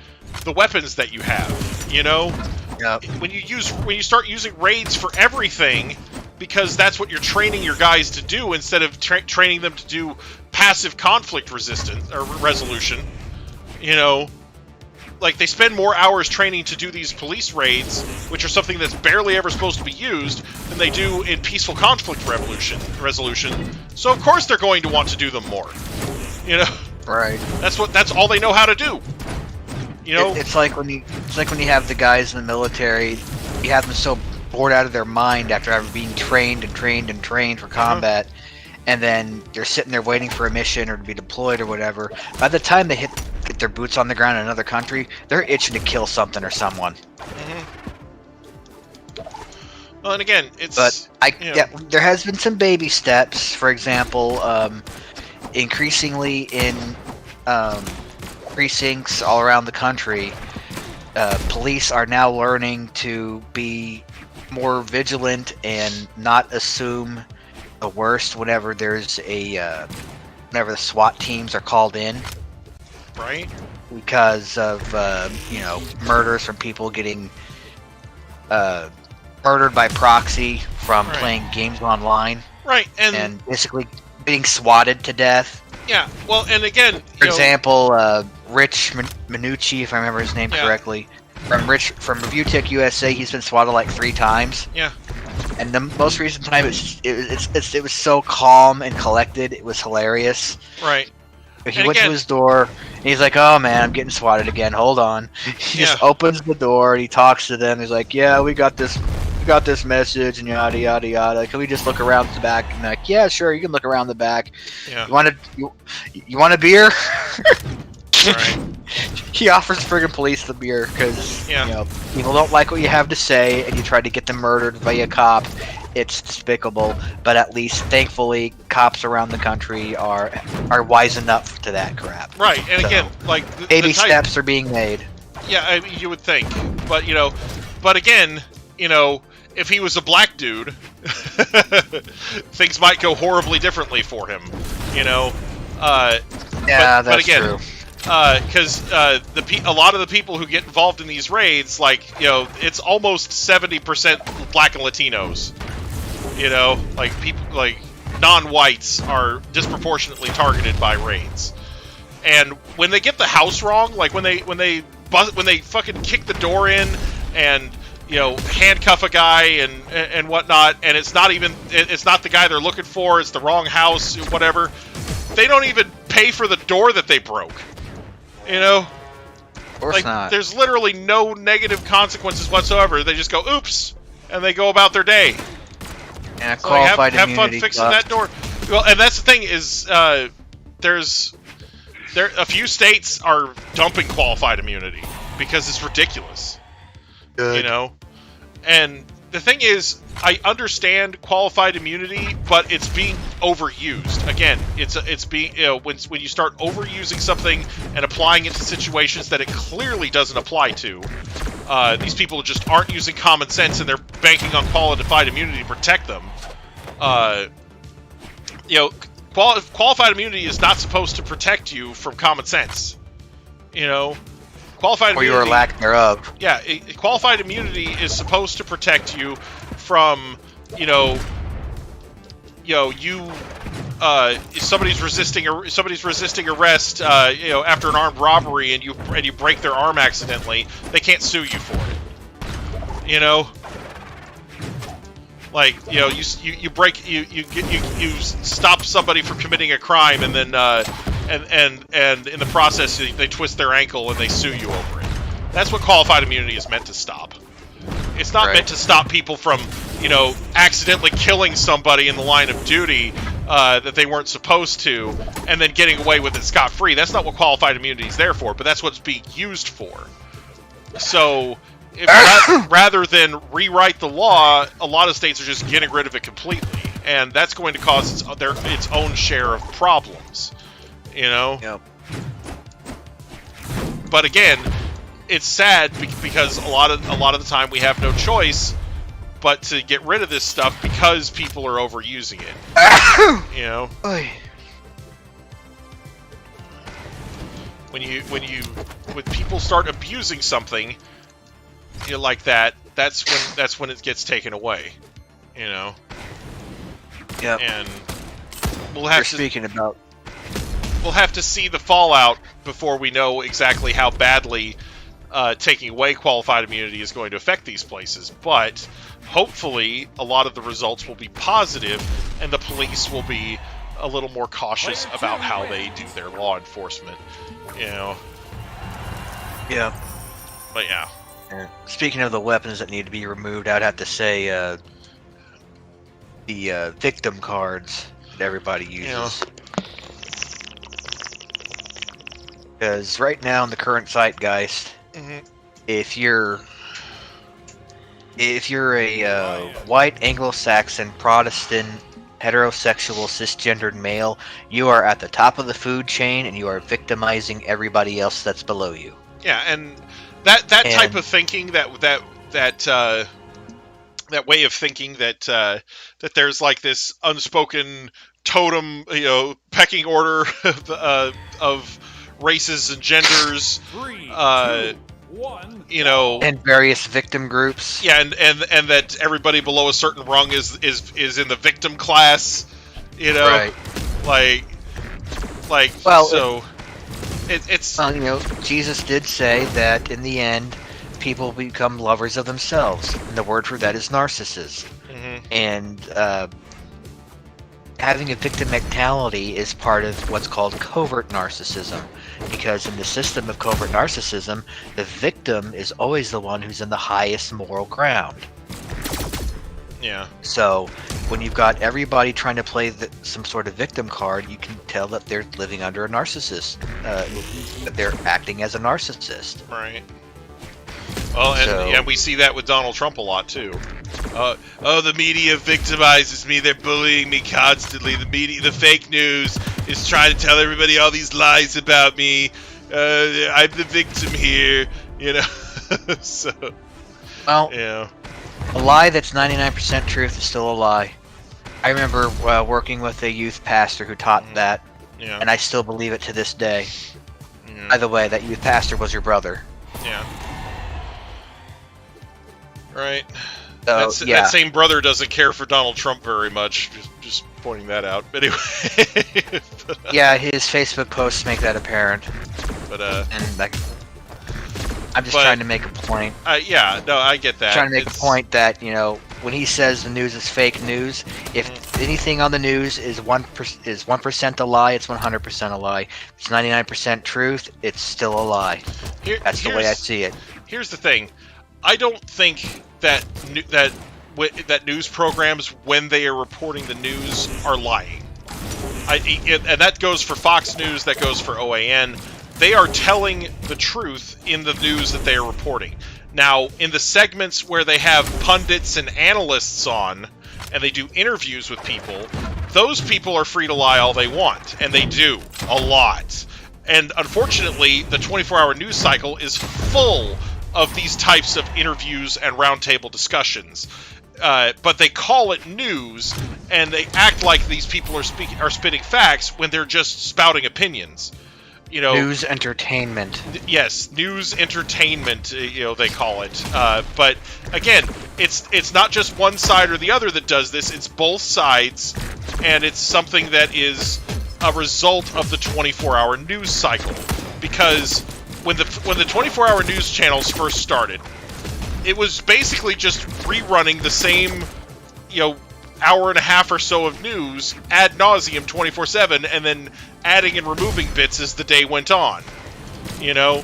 the weapons that you have.
Yep.
When you start using raids for everything, because that's what you're training your guys to do instead of training them to do passive conflict resistance or resolution. They spend more hours training to do these police raids, which are something that's barely ever supposed to be used, than they do in peaceful conflict resolution. So of course they're going to want to do them more.
Right.
That's all they know how to do.
It's like when you have the guys in the military, you have them so bored out of their mind after having been trained for combat, and then they're sitting there waiting for a mission or to be deployed or whatever. By the time they get their boots on the ground in another country, they're itching to kill something or someone.
Well, and again, it's...
But there has been some baby steps. For example, increasingly in precincts all around the country, police are now learning to be more vigilant and not assume the worst whenever there's whenever the SWAT teams are called in.
Right.
Because of murders from people getting murdered by proxy from playing games online.
Right,
and basically being swatted to death.
Yeah, well, and again,
for example, Rich Minucci, if I remember his name correctly, from Review Tech USA, he's been swatted like 3 times.
Yeah.
And the most recent time, it was so calm and collected, it was hilarious.
Right.
He went to his door, and he's like, "Oh man, I'm getting swatted again. Hold on." He just opens the door, and he talks to them. He's like, "Yeah, we got this message, and yada yada yada. Can we just look around the back?" And they're like, "Yeah, sure, you can look around the back.
Yeah.
You want a beer?"
Right.
He offers friggin' police the beer because
Yeah.
you know people don't like what you have to say, and you try to get them murdered by a cop. It's despicable, but at least, thankfully, cops around the country are wise enough to that crap.
Right, and
So,
again, like
baby
the type,
steps are being made.
Yeah, I mean, you would think, but again, if he was a black dude, things might go horribly differently for him.
Yeah,
but
that's
again,
true.
Because a lot of the people who get involved in these raids, it's almost 70% black and Latinos. People like non-whites are disproportionately targeted by raids. And when they get the house wrong, like when they fucking kick the door in and handcuff a guy and whatnot, and it's not the guy they're looking for, it's the wrong house, whatever. They don't even pay for the door that they broke.
Of course not.
There's literally no negative consequences whatsoever. They just go, oops, and they go about their day.
And a
So
qualified
have fun
immunity
fixing
buff.
that door. Well, and that's the thing is, there's a few states are dumping qualified immunity because it's ridiculous.
Good.
And the thing is, I understand qualified immunity, but it's being overused. Again, it's being when you start overusing something and applying it to situations that it clearly doesn't apply to. These people just aren't using common sense, and they're banking on qualified immunity to protect them. Qualified immunity is not supposed to protect you from common sense. Qualified
Or
immunity,
your lack thereof.
yeah, qualified immunity is supposed to protect you from, if somebody's resisting arrest, after an armed robbery, and you break their arm accidentally, they can't sue you for it. You stop somebody from committing a crime, and then and in the process they twist their ankle and they sue you over it. That's what qualified immunity is meant to stop. It's not meant to stop people from, accidentally killing somebody in the line of duty that they weren't supposed to, and then getting away with it scot-free. That's not what qualified immunity is there for, but that's what it's being used for. So, rather than rewrite the law, a lot of states are just getting rid of it completely, and that's going to cause its own share of problems.
Yep.
But again, it's sad because a lot of the time we have no choice but to get rid of this stuff because people are overusing it.
Oy.
When people start abusing something like that, that's when it gets taken away.
Yep.
And we'll have
We'll
have to see the fallout before we know exactly how badly taking away qualified immunity is going to affect these places. But hopefully, a lot of the results will be positive, and the police will be a little more cautious about how they do their law enforcement.
Yeah.
But yeah.
Speaking of the weapons that need to be removed, I'd have to say the victim cards that everybody uses. Because right now in the current zeitgeist, if you're a white Anglo-Saxon Protestant heterosexual cisgendered male, you are at the top of the food chain and you are victimizing everybody else that's below you.
Yeah, and that type of thinking, that way of thinking that there's like this unspoken totem, pecking order of races and genders,
3, 2, 1.
And various victim groups.
Yeah, and that everybody below a certain rung is in the victim class.
Right.
It's
Well, Jesus did say that in the end, people become lovers of themselves, and the word for that is narcissist. And having a victim mentality is part of what's called covert narcissism, because in the system of covert narcissism, the victim is always the one who's in the highest moral ground.
Yeah.
So when you've got everybody trying to play some sort of victim card, you can tell that they're living under a narcissist. That they're acting as a narcissist.
Right. Well, and we see that with Donald Trump a lot too. The media victimizes me. They're bullying me constantly. The media, the fake news, is trying to tell everybody all these lies about me. I'm the victim here. You know. So.
Well.
Yeah.
A lie that's 99% truth is still a lie. I remember working with a youth pastor who taught that, and I still believe it to this day.
Yeah.
By the way, that youth pastor was your brother.
Yeah. Right.
So,
that same brother doesn't care for Donald Trump very much. Just pointing that out. But anyway.
Yeah, his Facebook posts make that apparent.
But
I'm just trying to make a point.
Yeah, no, I get that.
Trying to make a point that, you know, when he says the news is fake news, if anything on the news is 1% a lie, it's 100% a lie. If it's 99% truth, it's still a lie. That's the way I see it.
Here's the thing. I don't think that news programs, when they are reporting the news, are lying. And that goes for Fox News, that goes for OAN. They are telling the truth in the news that they are reporting. Now, in the segments where they have pundits and analysts on, and they do interviews with people, those people are free to lie all they want, and they do, a lot. And unfortunately, the 24-hour news cycle is full of these types of interviews and roundtable discussions. But they call it news, and they act like these people are spitting facts when they're just spouting opinions. You know,
news entertainment.
Yes, news entertainment. You know, they call it. But again, it's not just one side or the other that does this. It's both sides, and it's something that is a result of the 24-hour news cycle. Because when the 24-hour news channels first started, it was basically just rerunning the same, you know, hour and a half or so of news ad nauseum 24/7, and then adding and removing bits as the day went on. You know,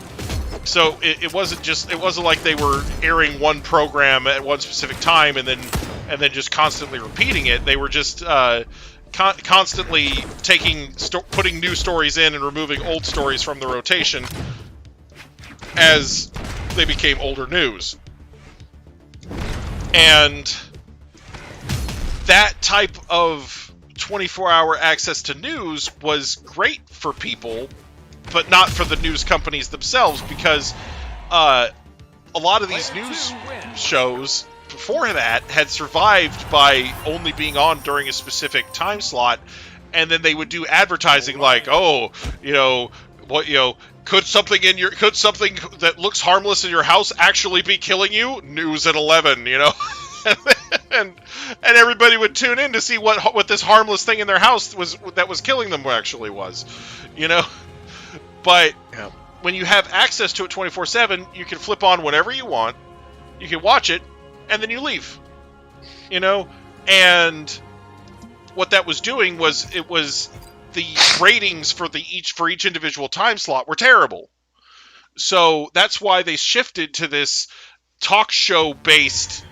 so it wasn't like they were airing one program at one specific time and then just constantly repeating it. They were just constantly putting new stories in and removing old stories from the rotation as they became older news. And that type of 24-hour access to news was great for people, but not for the news companies themselves, because a lot of these news shows before that had survived by only being on during a specific time slot, and then they would do advertising like, oh, you know, what, you know, could something that looks harmless in your house actually be killing you? News at 11, you know. and everybody would tune in to see what this harmless thing in their house was killing them actually was, you know. But when you have access to it 24/7, you can flip on whenever you want, you can watch it, and then you leave, you know. And what that was doing was the ratings for each individual time slot were terrible. So that's why they shifted to this talk show based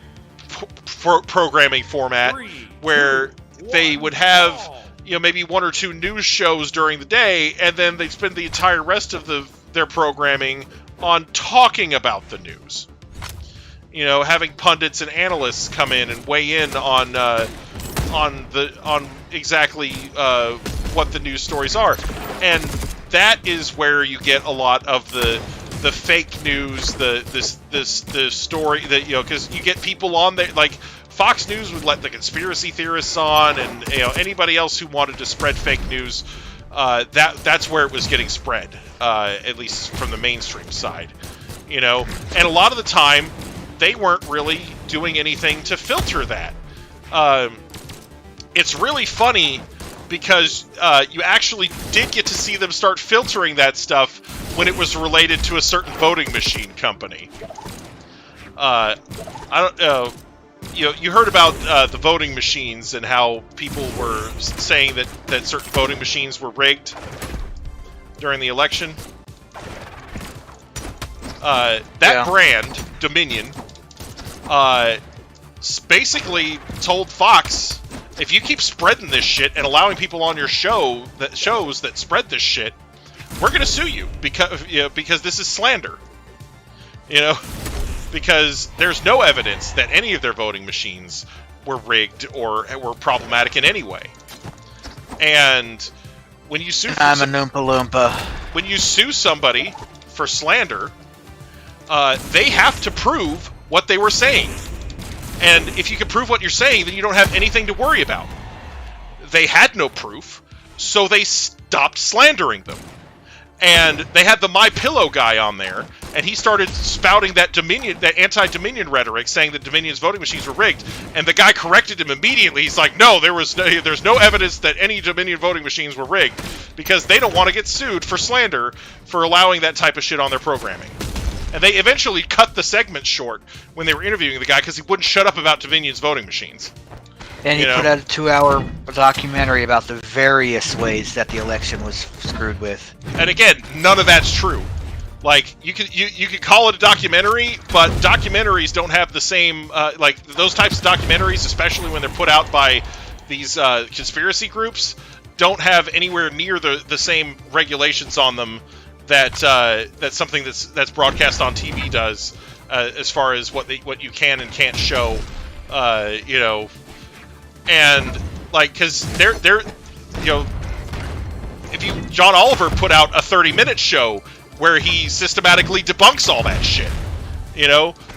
programming format, where they would have, you know, maybe one or two news shows during the day, and then they'd spend the entire rest of their programming on talking about the news. You know, having pundits and analysts come in and weigh in on exactly what the news stories are, and that is where you get a lot of the fake news, the story that, you know, because you get people on there like Fox News would let the conspiracy theorists on, and, you know, anybody else who wanted to spread fake news. That's where it was getting spread, at least from the mainstream side, you know. And a lot of the time, they weren't really doing anything to filter that. It's really funny because you actually did get to see them start filtering that stuff when it was related to a certain voting machine company. I don't know. You know, you heard about the voting machines and how people were saying that certain voting machines were rigged during the election. That brand, Dominion, basically told Fox, if you keep spreading this shit and allowing people on your shows that spread this shit, we're going to sue you because this is slander. Because there's no evidence that any of their voting machines were rigged or were problematic in any way. And when you sue
I'm a Noompa Loompa.
when you sue somebody for slander, they have to prove what they were saying. And if you can prove what you're saying, then you don't have anything to worry about. They had no proof, so they stopped slandering them. And they had the MyPillow guy on there, and he started spouting that anti-Dominion rhetoric, saying that Dominion's voting machines were rigged. And the guy corrected him immediately. He's like, no, there's no evidence that any Dominion voting machines were rigged, because they don't want to get sued for slander for allowing that type of shit on their programming. And they eventually cut the segment short when they were interviewing the guy because he wouldn't shut up about Dominion's voting machines.
And he put out a 2-hour documentary about the various ways that the election was screwed with.
And again, none of that's true. Like, you could call it a documentary, but documentaries don't have the same, like, those types of documentaries, especially when they're put out by these conspiracy groups, don't have anywhere near the same regulations on them that something that's broadcast on TV does, as far as what you can and can't show, and like, because they're if John Oliver put out a 30-minute show where he systematically debunks all that shit,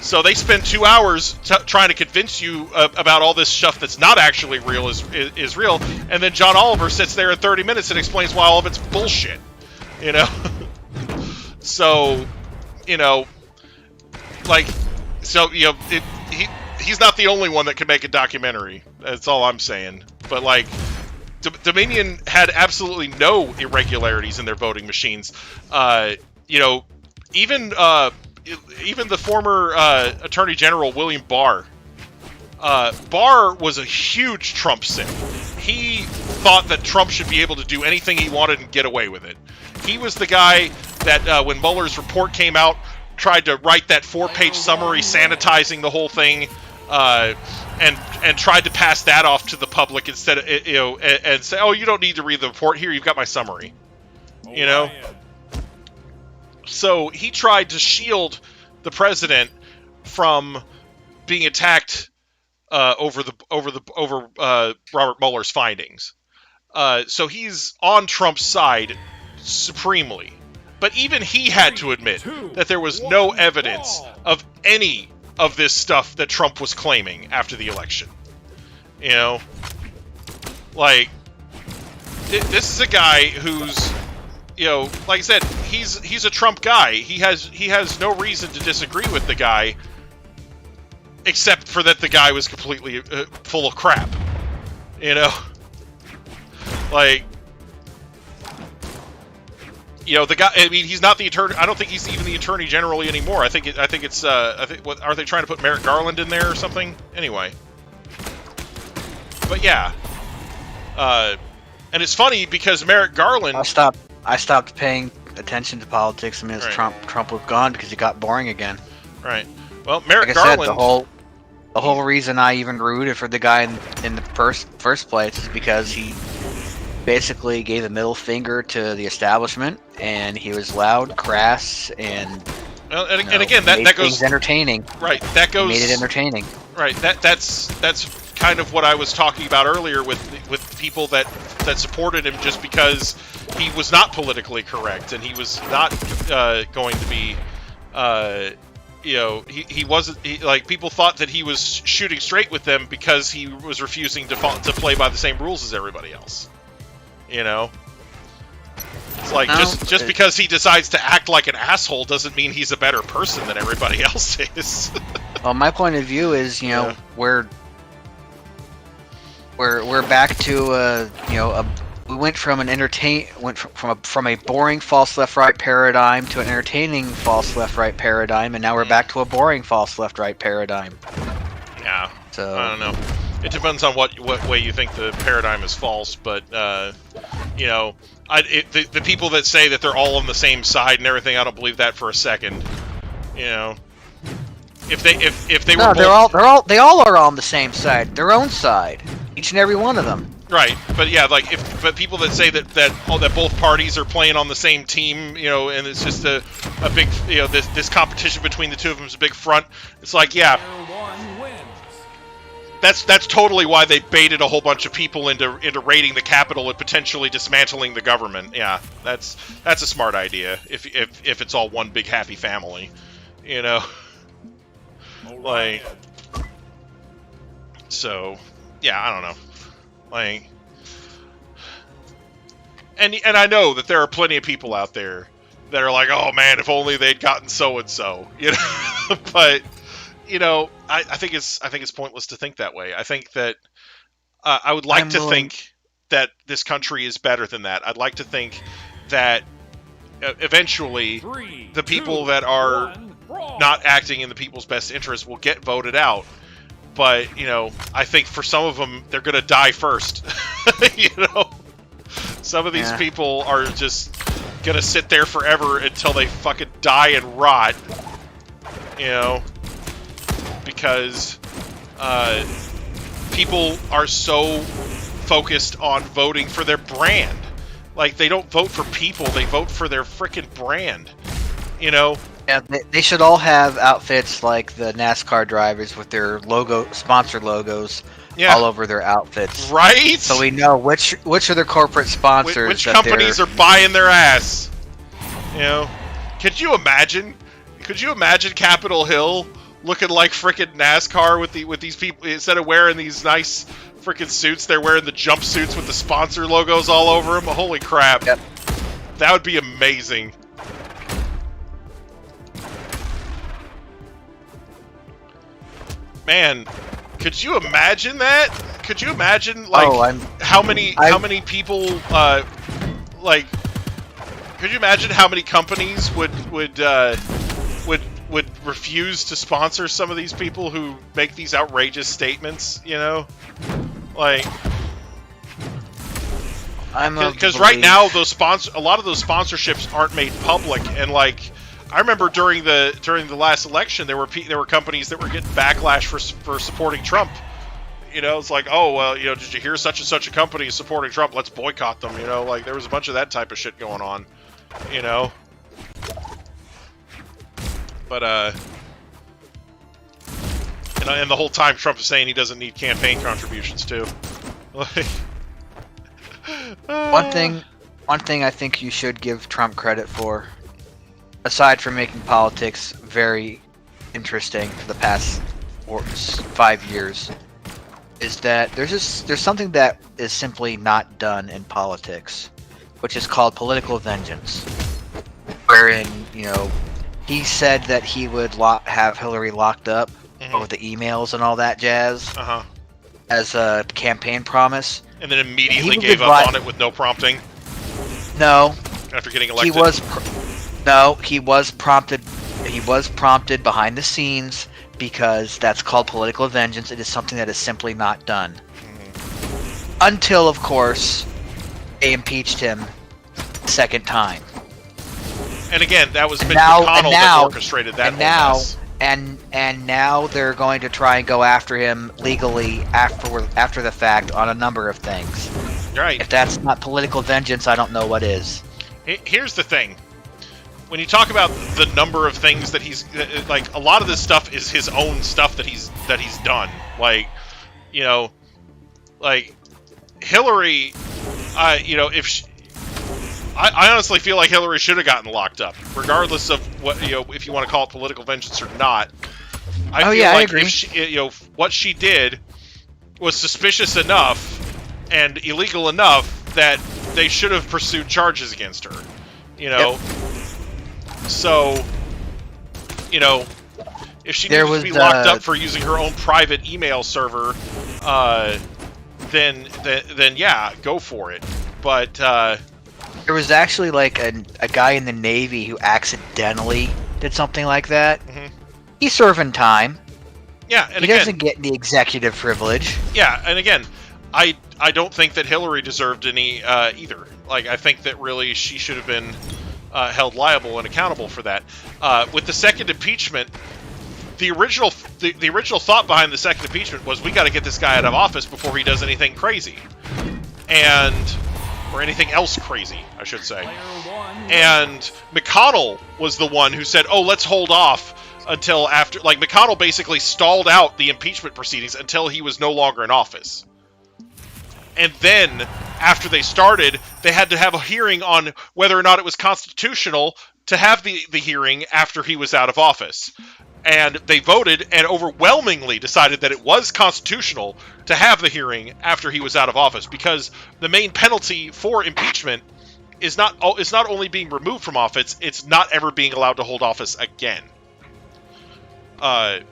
so they spend 2 hours trying to convince you about all this stuff that's not actually real is real, and then John Oliver sits there in 30 minutes and explains why all of it's bullshit, So, he's not the only one that can make a documentary. That's all I'm saying. But, like, Dominion had absolutely no irregularities in their voting machines. Even the former Attorney General William Barr. Barr was a huge Trump simp. He thought that Trump should be able to do anything he wanted and get away with it. He was the guy that, when Mueller's report came out, tried to write that 4-page summary sanitizing the whole thing, and tried to pass that off to the public instead of, and say, oh, you don't need to read the report. Here, you've got my summary. So he tried to shield the president from being attacked over Robert Mueller's findings. So he's on Trump's side supremely. But even he had to admit that there was no evidence of any of this stuff that Trump was claiming after the election. Like, this is a guy who's, like I said, he's a Trump guy. He has no reason to disagree with the guy, except for that the guy was completely full of crap. Like, the guy. I mean, he's not the attorney. I don't think he's even the attorney general anymore. I think it's. What are they trying to put Merrick Garland in there or something? Anyway. But yeah. And it's funny because Merrick Garland.
I stopped paying attention to politics as
Right.
Trump was gone because it got boring again.
Right. Well, Merrick
Like I
Garland.
said, the whole reason I even rooted for the guy in the first place is because he basically gave a middle finger to the establishment, and he was loud, crass, and
and again, that
made
goes
things entertaining.
Right. That goes.
Made it entertaining.
Right. That's kind of what I was talking about earlier with people that supported him just because he was not politically correct and he was not going to be. He wasn't. Like, people thought that he was shooting straight with them because he was refusing to play by the same rules as everybody else. It's like, just because he decides to act like an asshole doesn't mean he's a better person than everybody else is.
Well, my point of view is, we're back to we went from from a boring false left right paradigm to an entertaining false left right paradigm, and now we're back to a boring false left right paradigm.
Yeah.
So
I don't know. It depends on what way you think the paradigm is false, but the people that say that they're all on the same side and everything, I don't believe that for a second. if they
No,
were
they all are on the same side, their own side, each and every one of them.
right, but yeah, like but people that say that both parties are playing on the same team, you know, and it's just a big, you know, this competition between the two of them is a big front. It's like, yeah,
One wins.
that's totally why they baited a whole bunch of people into raiding the Capitol and potentially dismantling the government. Yeah, that's a smart idea if it's all one big happy family, you know. Like, so, yeah, I don't know. Like, and I know that there are plenty of people out there that are like, oh man, if only they'd gotten so and so, you know. But you know, I think it's pointless to think that way. I think that I would like to think that this country is better than that. I'd like to think that eventually the people that are not acting in the people's best interest will get voted out. But, you know, I think for some of them, they're going to die first. You know? Some of these people are just going to sit there forever until they fucking die and rot. You know? Because people are so focused on voting for their brand. Like, they don't vote for people, they vote for their frickin' brand. You know?
Yeah, they should all have outfits like the NASCAR drivers with their sponsor logos all over their outfits.
Right?
So we know which are their corporate sponsors.
Which companies are buying their ass. You know? Could you imagine Capitol Hill looking like frickin' NASCAR with these people? Instead of wearing these nice frickin' suits, they're wearing the jumpsuits with the sponsor logos all over them. Holy crap.
Yep.
That would be amazing. Man, could you imagine that? Could you imagine, like, how many people, like, could you imagine how many companies would refuse to sponsor some of these people who make these outrageous statements, you know? Like, because right now a lot of those sponsorships aren't made public, and like, I remember during the last election, there were companies that were getting backlash for supporting Trump. You know, it's like, oh well, you know, did you hear such and such a company is supporting Trump? Let's boycott them. You know, like there was a bunch of that type of shit going on. You know, but and the whole time Trump is saying he doesn't need campaign contributions too. Like,
one thing I think you should give Trump credit for, aside from making politics very interesting for the past 5 years, is that there's something that is simply not done in politics, which is called political vengeance. Wherein, you know, he said that he would have Hillary locked up over the emails and all that jazz as a campaign promise.
And then immediately gave up on it with no prompting.
No.
After getting elected.
He was prompted. He was prompted behind the scenes because that's called political vengeance. It is something that is simply not done. Until, of course, they impeached him a second time.
And again, that was Mitch McConnell that orchestrated that whole mess.
And now they're going to try and go after him legally after the fact on a number of things.
Right.
If that's not political vengeance, I don't know what is.
Here's the thing. When you talk about the number of things that he's like, a lot of this stuff is his own stuff that he's done. Like, you know, like Hillary, you know, I honestly feel like Hillary should have gotten locked up, regardless of what, you know, if you want to call it political vengeance or not. I feel like I agree. If she, you know, what she did was suspicious enough and illegal enough that they should have pursued charges against her. You know. Yep. So, you know, if she needs to be locked up for using her own private email server, then yeah, go for it. But
there was actually like a guy in the Navy who accidentally did something like that. He's serving time.
Yeah, and
he doesn't get the executive privilege.
Yeah, and again, I don't think that Hillary deserved any either. Like, I think that really she should have been held liable and accountable for that. With the second impeachment, the original thought behind the second impeachment was we got to get this guy out of office before he does anything crazy, or anything else crazy, I should say. And McConnell was the one who said, "Oh, let's hold off until after." Like, McConnell basically stalled out the impeachment proceedings until he was no longer in office. And then, after they started, they had to have a hearing on whether or not it was constitutional to have the hearing after he was out of office. And they voted and overwhelmingly decided that it was constitutional to have the hearing after he was out of office, because the main penalty for impeachment is not only being removed from office, it's not ever being allowed to hold office again. And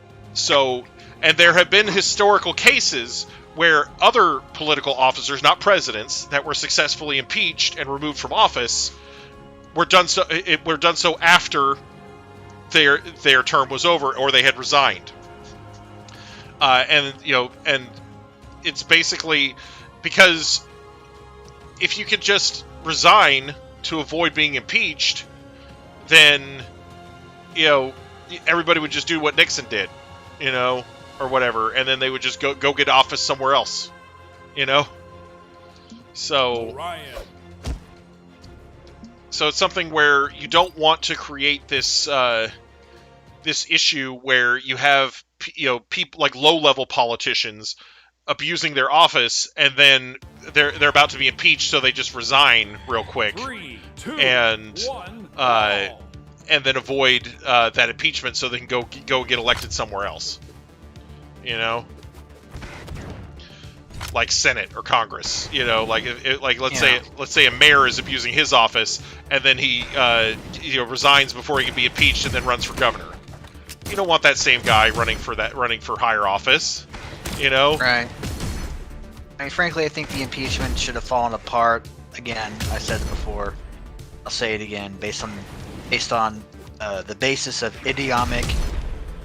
there have been historical cases where other political officers, not presidents, that were successfully impeached and removed from office were done so after their term was over or they had resigned. And it's basically because if you could just resign to avoid being impeached, then everybody would just do what Nixon did, or whatever, and then they would just go get office somewhere else, So it's something where you don't want to create this this issue where you have people like low-level politicians abusing their office, and then they're about to be impeached, so they just resign real quick.
3, 2,
and
1,
and then avoid that impeachment so they can go get elected somewhere else. Like Senate or Congress. Let's say a mayor is abusing his office, and then he resigns before he can be impeached, and then runs for governor. You don't want that same guy running for higher office.
Right. I mean, frankly, I think the impeachment should have fallen apart. Again, I said it before. I'll say it again, based on the basis of idiomatic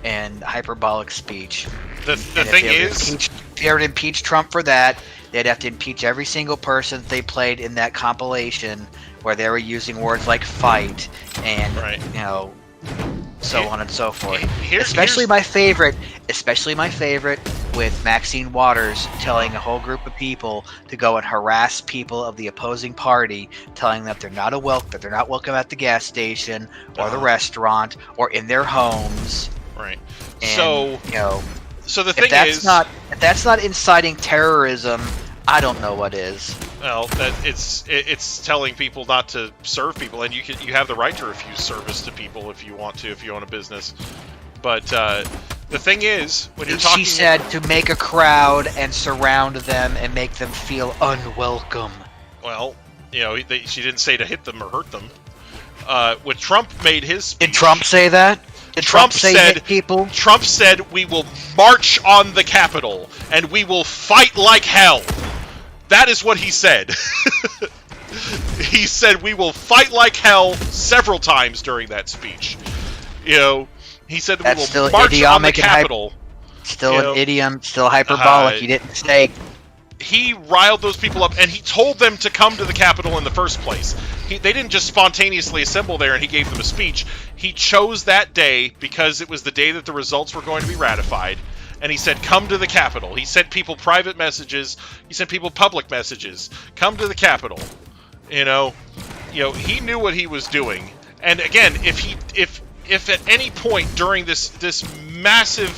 and hyperbolic speech.
The thing is,
if they were to impeach Trump for that, they'd have to impeach every single person they played in that compilation where they were using words like fight and so on and so forth. Especially my favorite with Maxine Waters telling a whole group of people to go and harass people of the opposing party, telling them that they're not welcome at the gas station or the restaurant or in their homes.
Right.
And,
so the thing
if that's not inciting terrorism, I don't know what is.
Well, it's telling people not to serve people, and you have the right to refuse service to people if you want to, if you own a business. But the thing is, when you're talking,
she said to make a crowd and surround them and make them feel unwelcome.
Well, she didn't say to hit them or hurt them. When Trump made his speech,
did Trump say that? Did Trump say hit people?
Trump said, "We will march on the Capitol and we will fight like hell." That is what he said. He said, "We will fight like hell" several times during that speech. He said that we will march on the Capitol.
Still an idiom, still hyperbolic. He didn't say.
He riled those people up, and he told them to come to the Capitol in the first place. They didn't just spontaneously assemble there and he gave them a speech. He chose that day because it was the day that the results were going to be ratified. And he said, "Come to the Capitol." He sent people private messages. He sent people public messages. Come to the Capitol. He knew what he was doing. And again, if at any point during this massive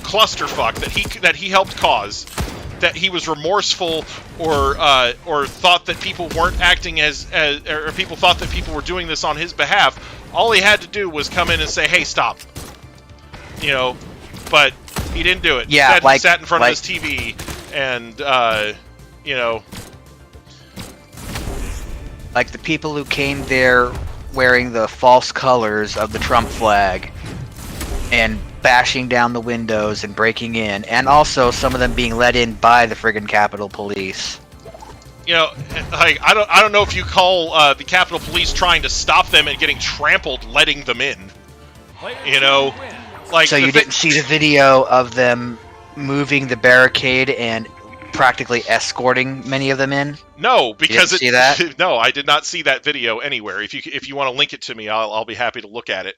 clusterfuck that he helped cause, that he was remorseful or thought that people weren't acting or people thought that people were doing this on his behalf, all he had to do was come in and say, "Hey, stop." But he didn't do it.
Yeah,
he sat in front of his TV and
like the people who came there wearing the false colors of the Trump flag and bashing down the windows and breaking in, and also some of them being let in by the friggin' Capitol Police.
I don't know if you call the Capitol Police trying to stop them and getting trampled letting them in.
So you didn't see the video of them moving the barricade and practically escorting many of them in?
No, because
see that?
No, I did not see that video anywhere. If you want to link it to me, I'll be happy to look at it.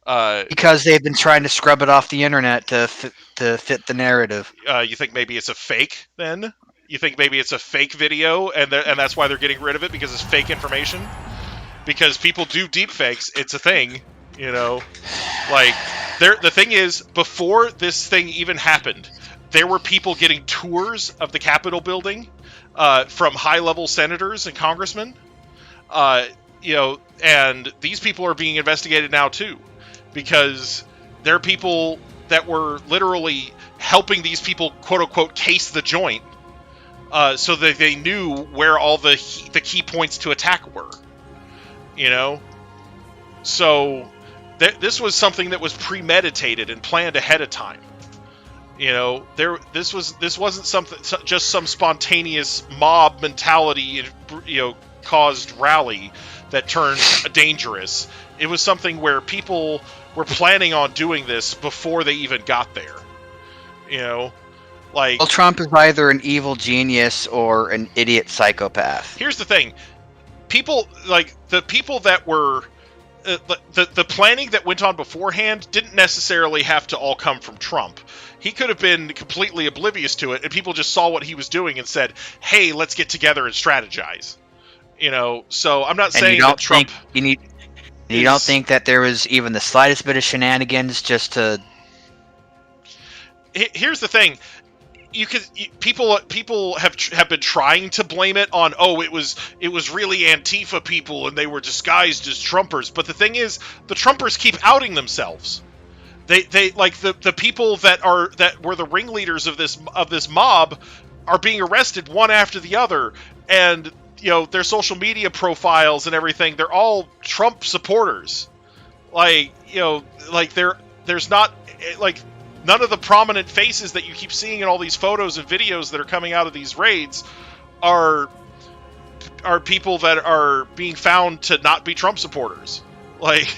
Because they've been trying to scrub it off the internet to fit the narrative.
You think maybe it's a fake then? You think maybe it's a fake video and that's why they're getting rid of it because it's fake information? Because people do deep fakes. It's a thing, you know. Like, the thing is, before this thing even happened, there were people getting tours of the Capitol building from high-level senators and congressmen. You know, and these people are being investigated now too, because there are people that were literally helping these people, quote-unquote, case the joint, so that they knew where all the key points to attack were, you know? So, this was something that was premeditated and planned ahead of time. You know, this wasn't something, just some spontaneous mob mentality, you know, caused rally that turned dangerous. It was something where people were planning on doing this before they even got there. You know? Like,
well, Trump is either an evil genius or an idiot psychopath.
Here's the thing. People, like, the people that were... the planning that went on beforehand didn't necessarily have to all come from Trump. He could have been completely oblivious to it, and people just saw what he was doing and said, hey, let's get together and strategize. You know, so I'm not saying that Trump...
You don't think that there was even the slightest bit of shenanigans just to...
Here's the thing. People have been trying to blame it on, oh, it was really Antifa people and they were disguised as Trumpers. But the thing is, the Trumpers keep outing themselves. They like the people that were the ringleaders of this mob are being arrested one after the other, and you know, their social media profiles and everything, they're all Trump supporters. Like, you know, like there's not like none of the prominent faces that you keep seeing in all these photos and videos that are coming out of these raids are people that are being found to not be Trump supporters. Like,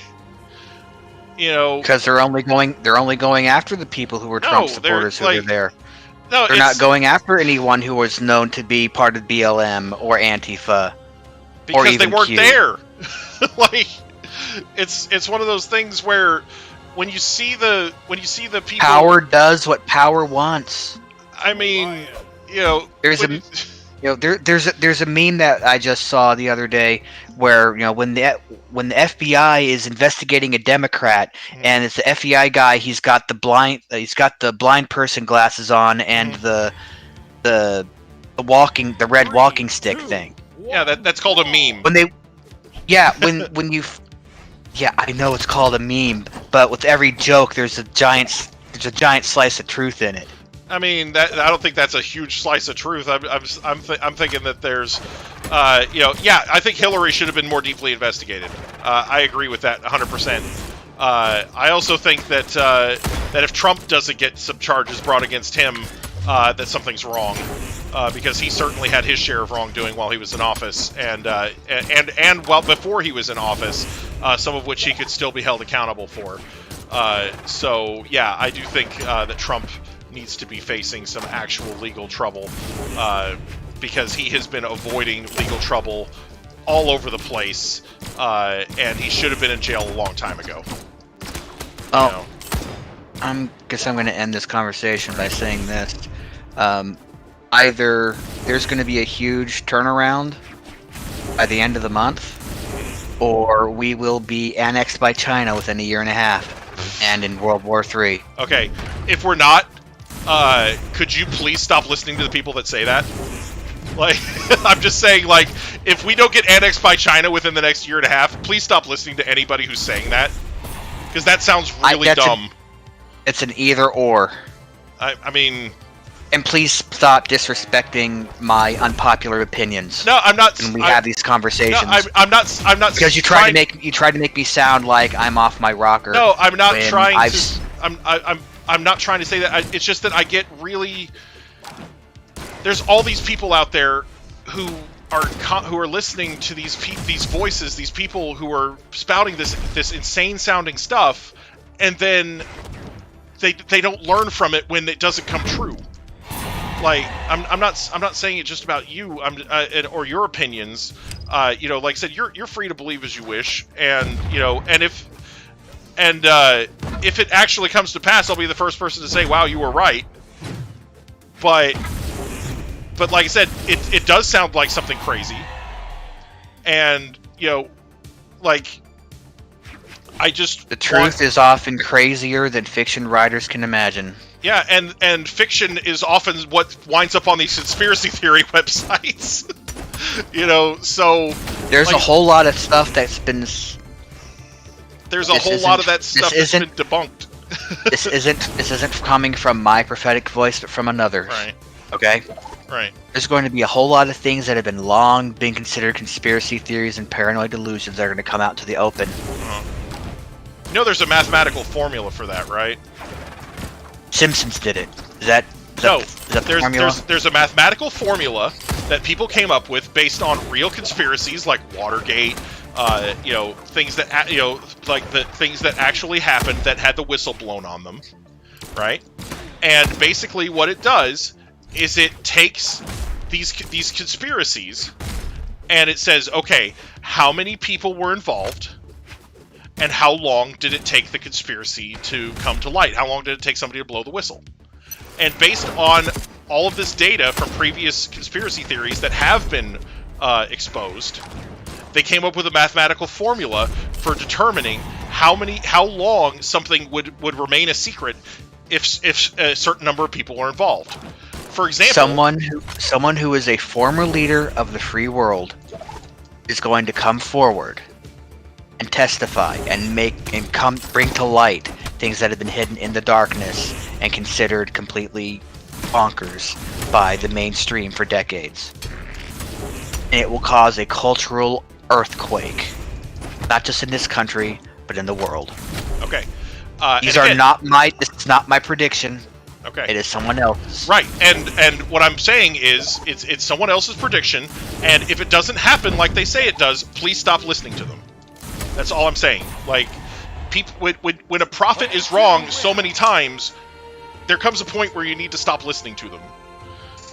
you know,
because they're only going after the people who were Trump supporters who were there.
No,
they're not going after anyone who was known to be part of BLM or Antifa,
because
or even
they weren't
Q.
there. Like, it's one of those things where when you see the people,
power does what power wants.
I mean, you know,
there's a meme that I just saw the other day where, you know, when the FBI is investigating a Democrat, and it's the FBI guy, he's got the blind person glasses on and the red walking stick thing.
Yeah, that's called a meme.
I know it's called a meme, but with every joke, there's a giant slice of truth in it.
I mean, I don't think that's a huge slice of truth. I'm thinking that there's, you know, yeah, I think Hillary should have been more deeply investigated. I agree with that 100%. I also think that that if Trump doesn't get some charges brought against him, that something's wrong, because he certainly had his share of wrongdoing while he was in office, and well before he was in office, some of which he could still be held accountable for. So yeah, I do think that Trump needs to be facing some actual legal trouble, because he has been avoiding legal trouble all over the place, and he should have been in jail a long time ago.
Oh, I guess I'm going to end this conversation by saying this. Either there's going to be a huge turnaround by the end of the month, or we will be annexed by China within a year and a half, and in World War III.
Okay, if we're not, could you please stop listening to the people that say that? Like, I'm just saying, like, if we don't get annexed by China within the next year and a half, please stop listening to anybody who's saying that. Because that sounds really dumb.
It's an either or.
I mean...
And please stop disrespecting my unpopular opinions.
No, I'm not.
When we have these conversations.
No, I'm not.
Because you tried to make me sound like I'm off my rocker.
No, I'm not trying to. I'm not trying to say that. It's just that I get really. There's all these people out there who are listening to these voices, these people who are spouting this insane sounding stuff, and then they don't learn from it when it doesn't come true. Like, I'm not saying it just about you, or your opinions. You know, like I said, you're free to believe as you wish, and you know, and if And if it actually comes to pass, I'll be the first person to say, "Wow, you were right." But like I said, it does sound like something crazy. And like, I just
the truth is often crazier than fiction writers can imagine.
Yeah, and fiction is often what winds up on these conspiracy theory websites. So
there's a whole lot of stuff that's been.
There's a whole lot of that stuff that's been debunked.
This isn't coming from my prophetic voice, but from another's.
Right.
Okay.
Right.
There's going to be a whole lot of things that have been long been considered conspiracy theories and paranoid delusions that are going to come out to the open.
There's a mathematical formula for that, right?
Simpsons did it. Is that the formula?
There's a mathematical formula that people came up with based on real conspiracies like Watergate, things that like the things that actually happened that had the whistle blown on them, right? And basically, what it does is it takes these conspiracies and it says, okay, how many people were involved? And how long did it take the conspiracy to come to light? How long did it take somebody to blow the whistle? And based on all of this data from previous conspiracy theories that have been exposed, they came up with a mathematical formula for determining how long something would remain a secret if a certain number of people were involved. For example,
someone who is a former leader of the free world is going to come forward and testify and bring to light things that have been hidden in the darkness and considered completely bonkers by the mainstream for decades. And it will cause a cultural earthquake, not just in this country, but in the world.
Okay.
This is not my prediction.
Okay.
It is someone else's.
Right, and what I'm saying is, it's someone else's prediction, and if it doesn't happen like they say it does, please stop listening to them. That's all I'm saying. Like, people, when a prophet is wrong so many times, there comes a point where you need to stop listening to them.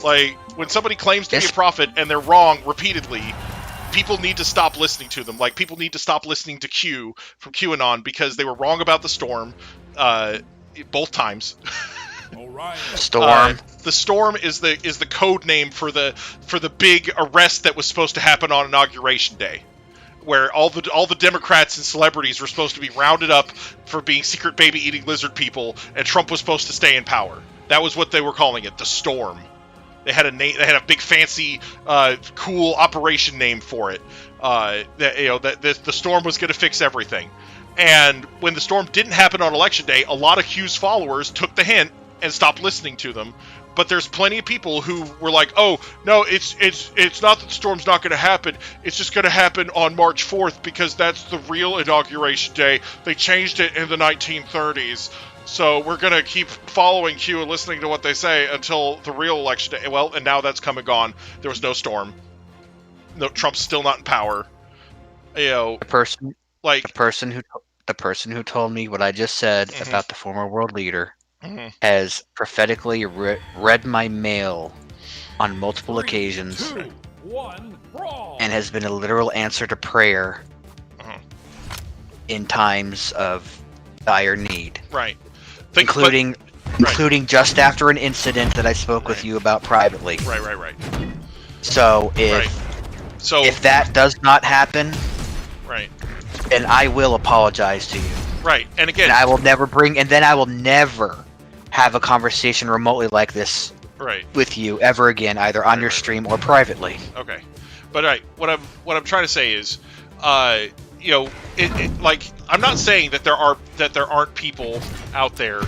Like, when somebody claims to be a prophet and they're wrong repeatedly, people need to stop listening to them. Like, people need to stop listening to Q from QAnon because they were wrong about the storm, both times.
Storm.
The storm is the code name for the big arrest that was supposed to happen on Inauguration Day, where all the Democrats and celebrities were supposed to be rounded up for being secret baby-eating lizard people, and Trump was supposed to stay in power. That was what they were calling it, the storm. They had a name. They had a big, fancy, cool operation name for it. The storm was going to fix everything. And when the storm didn't happen on Election Day, a lot of Q's followers took the hint and stopped listening to them. But there's plenty of people who were like, "Oh no, it's not that the storm's not going to happen. It's just going to happen on March 4th because that's the real Inauguration Day. They changed it in the 1930s, so we're going to keep following Q and listening to what they say until the real election day." Well, and now that's come and gone. There was no storm. No, Trump's still not in power.
The person who told me what I just said about the former world leader. Has prophetically read my mail on multiple occasions
3, 2, 1,
and has been a literal answer to prayer in times of dire need.
Right.
Including just after an incident that I spoke with you about privately.
Right.
So if that does not happen, then I will apologize to you.
Right. And again,
and I will never have a conversation remotely like this with you ever again, either on your stream or privately.
Okay. But what I'm trying to say is, like, I'm not saying that there aren't people out there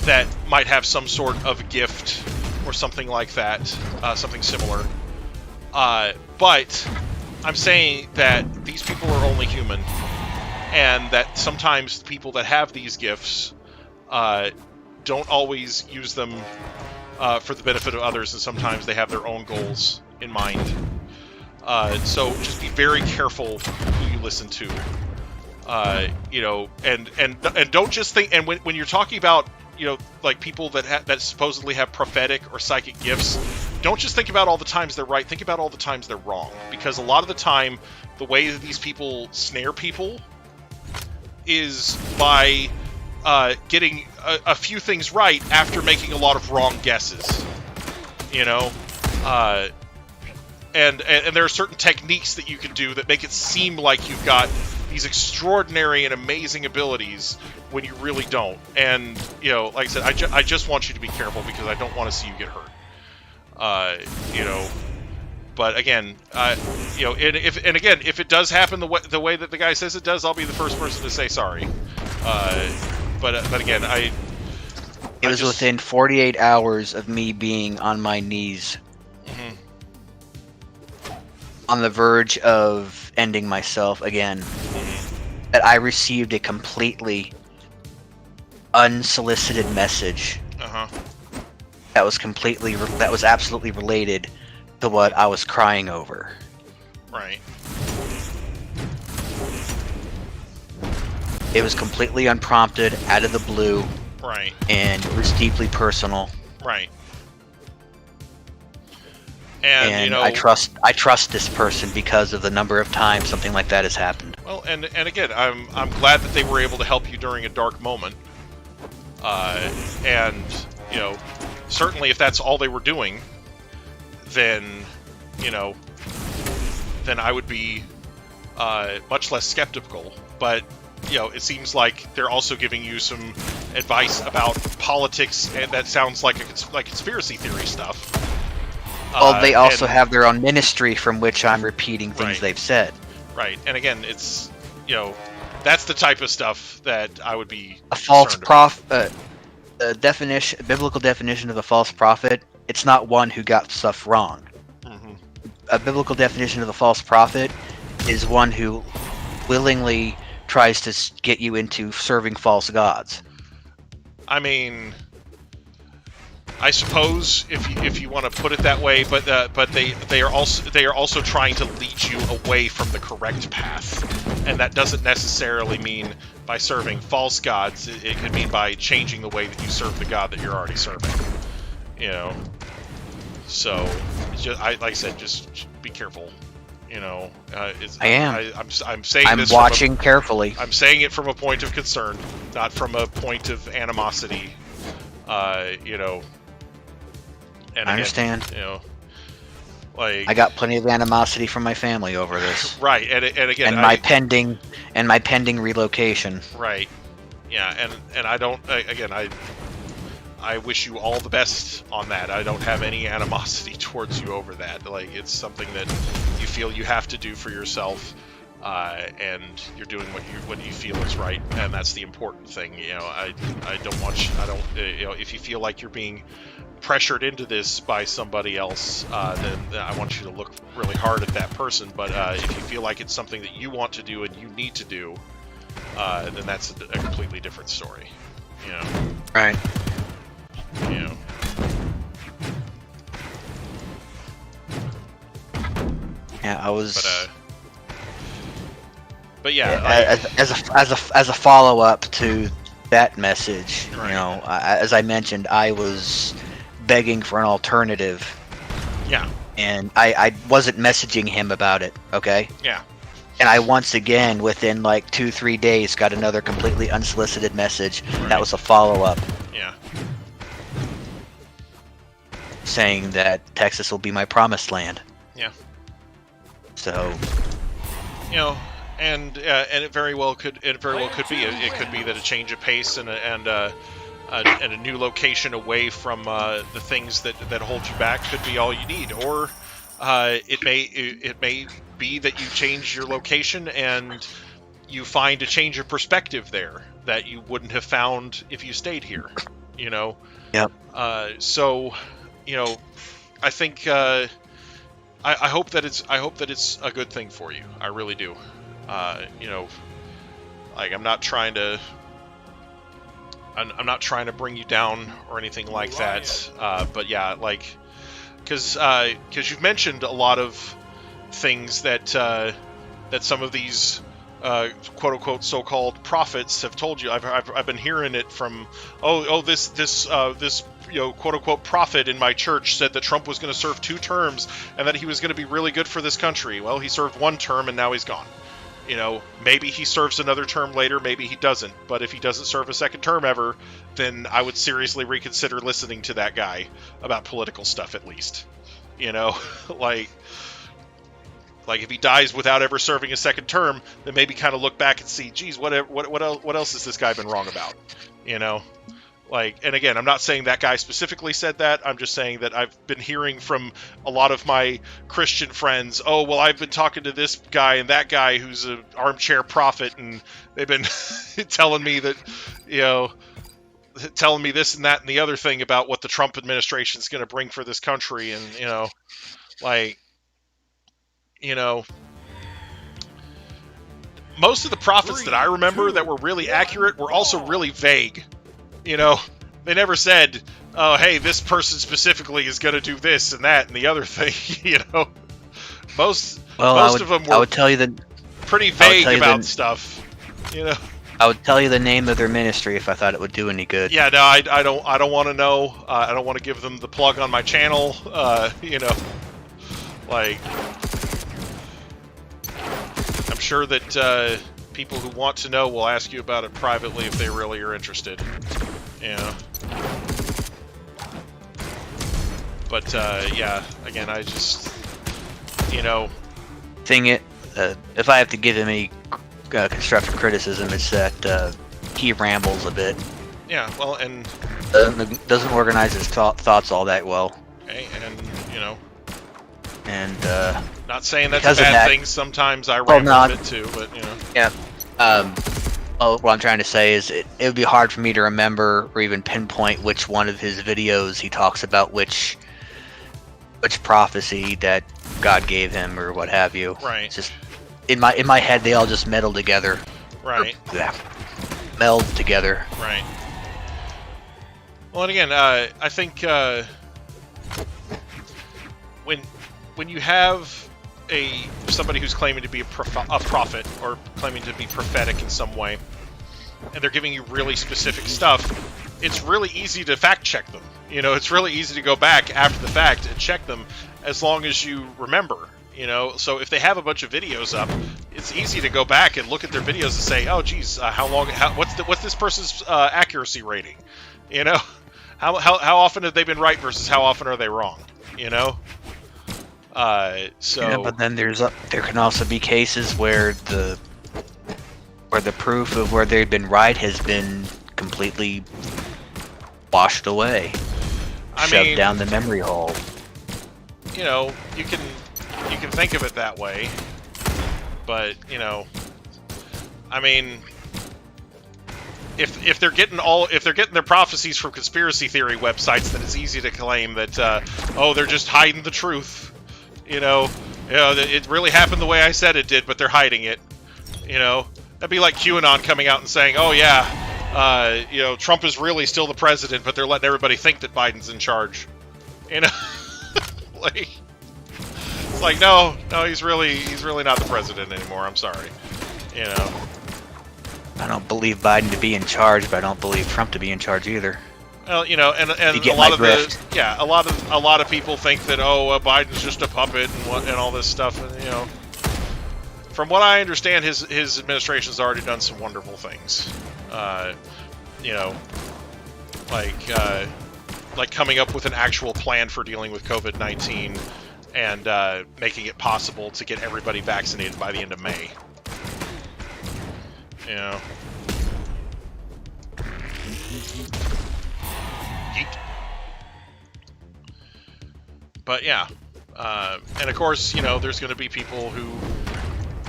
that might have some sort of gift or something like that, something similar. But I'm saying that these people are only human, and that sometimes people that have these gifts don't always use them for the benefit of others, and sometimes they have their own goals in mind. So just be very careful who you listen to. And don't just think. And when you're talking about like people that supposedly have prophetic or psychic gifts, don't just think about all the times they're right. Think about all the times they're wrong, because a lot of the time, the way that these people snare people is by getting a few things right after making a lot of wrong guesses. You know, and there are certain techniques that you can do that make it seem like you've got these extraordinary and amazing abilities when you really don't. And, you know, like I said, I just want you to be careful because I don't want to see you get hurt. You know, but again, you know, and again, if it does happen the way that the guy says it does, I'll be the first person to say sorry. But again,
it was within 48 hours of me being on my knees, on the verge of ending myself again, that I received a completely unsolicited message that was absolutely related to what I was crying over.
Right.
It was completely unprompted, out of the blue.
Right.
And it was deeply personal.
Right. And you know,
I trust this person because of the number of times something like that has happened.
Well, and again, I'm glad that they were able to help you during a dark moment. And you know, certainly if that's all they were doing, then you know, then I would be much less skeptical. But you know, it seems like they're also giving you some advice about politics, and that sounds like conspiracy theory stuff.
Well, they also have their own ministry from which I'm repeating things they've said.
Right, and again, it's, you know, that's the type of stuff that I would be
a false prophet. Biblical definition of a false prophet. It's not one who got stuff wrong. A biblical definition of a false prophet is one who willingly tries to get you into serving false gods.
I mean, I suppose if you want to put it that way, but they are also trying to lead you away from the correct path, and that doesn't necessarily mean by serving false gods. It could mean by changing the way that you serve the god that you're already serving. You know, so like I said, just be careful. You know,
I am.
I'm saying
I'm
this.
Watching carefully.
I'm saying it from a point of concern, not from a point of animosity. You know. And
I understand.
You know, like
I got plenty of animosity from my family over this.
Right, and again,
and my pending relocation.
Right. Yeah, and I don't. Again, I wish you all the best on that. I don't have any animosity towards you over that. Like, it's something that you feel you have to do for yourself, and you're doing what you feel is right, and that's the important thing. You know, I don't want you. You know, if you feel like you're being pressured into this by somebody else, then I want you to look really hard at that person. But if you feel like it's something that you want to do and you need to do, then that's a completely different story. You know.
Right.
You know.
Yeah, I was.
But yeah,
as a follow up to that message,
right.
You know, as I mentioned, I was begging for an alternative.
Yeah.
And I wasn't messaging him about it. Okay.
Yeah.
And I once again, within like 2-3 days, got another completely unsolicited message.
Right.
That was a follow up.
Yeah.
Saying that Texas will be my promised land.
Yeah.
So.
You know, and it very well could be. It could be that a change of pace and a new location away from the things that hold you back could be all you need, or it may be that you change your location and you find a change of perspective there that you wouldn't have found if you stayed here. You know.
Yep.
So, you know, I think I hope that it's a good thing for you. I really do. You know, like I'm not trying to bring you down or anything like that. But yeah, like, because you've mentioned a lot of things that some of these quote unquote so-called prophets have told you. I've been hearing it from this you know, quote unquote prophet in my church said that Trump was going to serve 2 terms and that he was going to be really good for this country. Well, he served 1 term and now he's gone. You know, maybe he serves another term later, maybe he doesn't. But if he doesn't serve a second term ever, then I would seriously reconsider listening to that guy about political stuff, at least. You know, like if he dies without ever serving a second term, then maybe kind of look back and see, geez, what else has this guy been wrong about? You know, like, and again, I'm not saying that guy specifically said that. I'm just saying that I've been hearing from a lot of my Christian friends, oh, well, I've been talking to this guy and that guy who's an armchair prophet, and they've been telling me that, you know, telling me this and that and the other thing about what the Trump administration is going to bring for this country. And, you know, like, you know, most of the prophets that I remember that were really accurate were also really vague. You know, they never said, oh, hey, this person specifically is going to do this and that and the other thing. You know, most of them were pretty vague about stuff. You know,
I would tell you the name of their ministry if I thought it would do any good.
Yeah, no, I don't want to know. I don't want to give them the plug on my channel. You know, like, I'm sure that people who want to know will ask you about it privately if they really are interested. You know. But yeah, again, I just, you know,
if I have to give him any constructive criticism, it's that he rambles a bit.
Yeah, well, and
doesn't organize his thoughts all that well.
Okay, and you know,
and
not saying that's a bad thing. Sometimes I ramble a bit too, but you know.
Yeah. What I'm trying to say is it would be hard for me to remember or even pinpoint which one of his videos he talks about which prophecy that God gave him or what have you.
Right.
It's just in my head they all just meld together.
Right.
Meld together.
Right. Well, and again, I think when you have somebody who's claiming to be a prophet or claiming to be prophetic in some way, and they're giving you really specific stuff, it's really easy to fact check them. You know, it's really easy to go back after the fact and check them as long as you remember. You know, so if they have a bunch of videos up, it's easy to go back and look at their videos and say, oh, geez, what's this person's accuracy rating? You know, how often have they been right versus how often are they wrong? You know.
Yeah, but then there can also be cases where the proof of where they've been right has been completely washed away, shoved down the memory hole.
You know, you can think of it that way, but you know, I mean, if they're getting their prophecies from conspiracy theory websites, then it's easy to claim that oh, they're just hiding the truth. You know, it really happened the way I said it did, but they're hiding it. You know, that'd be like QAnon coming out and saying, "Oh yeah, you know, Trump is really still the president, but they're letting everybody think that Biden's in charge." You know, like, it's like, no, he's really not the president anymore. I'm sorry. You know,
I don't believe Biden to be in charge, but I don't believe Trump to be in charge either.
Well, you know, and a lot of a lot of people think that Biden's just a puppet and all this stuff, and you know, from what I understand, his administration's already done some wonderful things. You know, like coming up with an actual plan for dealing with COVID-19 and making it possible to get everybody vaccinated by the end of May. You know. But yeah, and of course, you know, there's going to be people who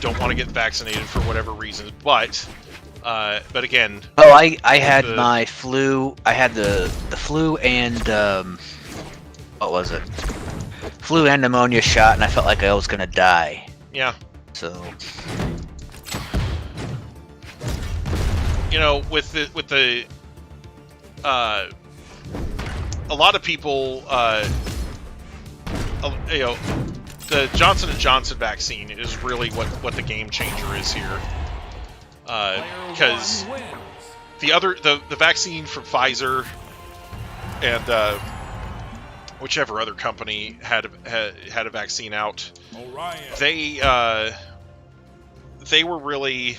don't want to get vaccinated for whatever reason. But again,
I had my flu. I had the flu and what was it? Flu and pneumonia shot, and I felt like I was going to die.
Yeah.
So,
you know, with the a lot of people. You know, the Johnson & Johnson vaccine is really what the game changer is here, because the vaccine from Pfizer and whichever other company had a vaccine out, they were really,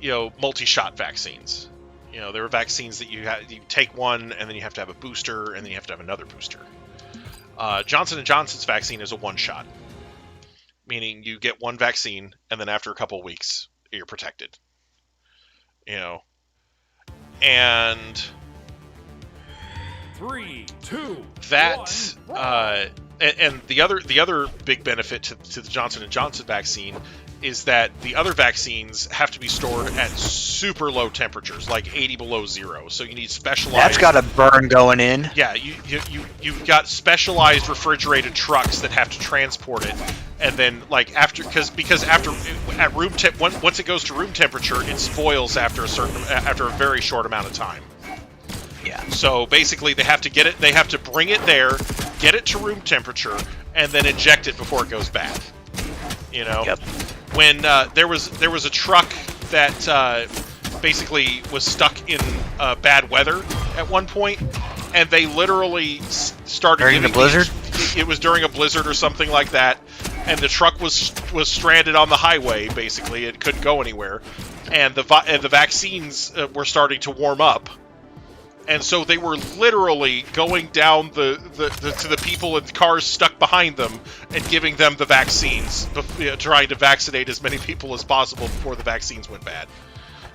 multi-shot vaccines. There were vaccines that you take one, and then you have to have a booster, and then you have to have another booster. Johnson & Johnson's vaccine is a one-shot, meaning you get one vaccine, and then after a couple of weeks, you're protected. And
3, 2,
that
1,
and the other big benefit to the Johnson & Johnson vaccine is that the other vaccines have to be stored at super low temperatures, like 80 below zero. So you need specialized.
That's got a burn going in.
Yeah, you've got specialized refrigerated trucks that have to transport it, and then because after at room temp once it goes to room temperature, it spoils after a very short amount of time.
Yeah.
So basically, they have to get it. They have to bring it there, get it to room temperature, and then inject it before it goes bad.
Yep.
When there was a truck that basically was stuck in bad weather at one point, and they literally started
during a blizzard.
It was during a blizzard or something like that, and the truck was stranded on the highway. Basically, it couldn't go anywhere, and the vaccines were starting to warm up. And so they were literally going down to the people in cars stuck behind them and giving them the vaccines, trying to vaccinate as many people as possible before the vaccines went bad.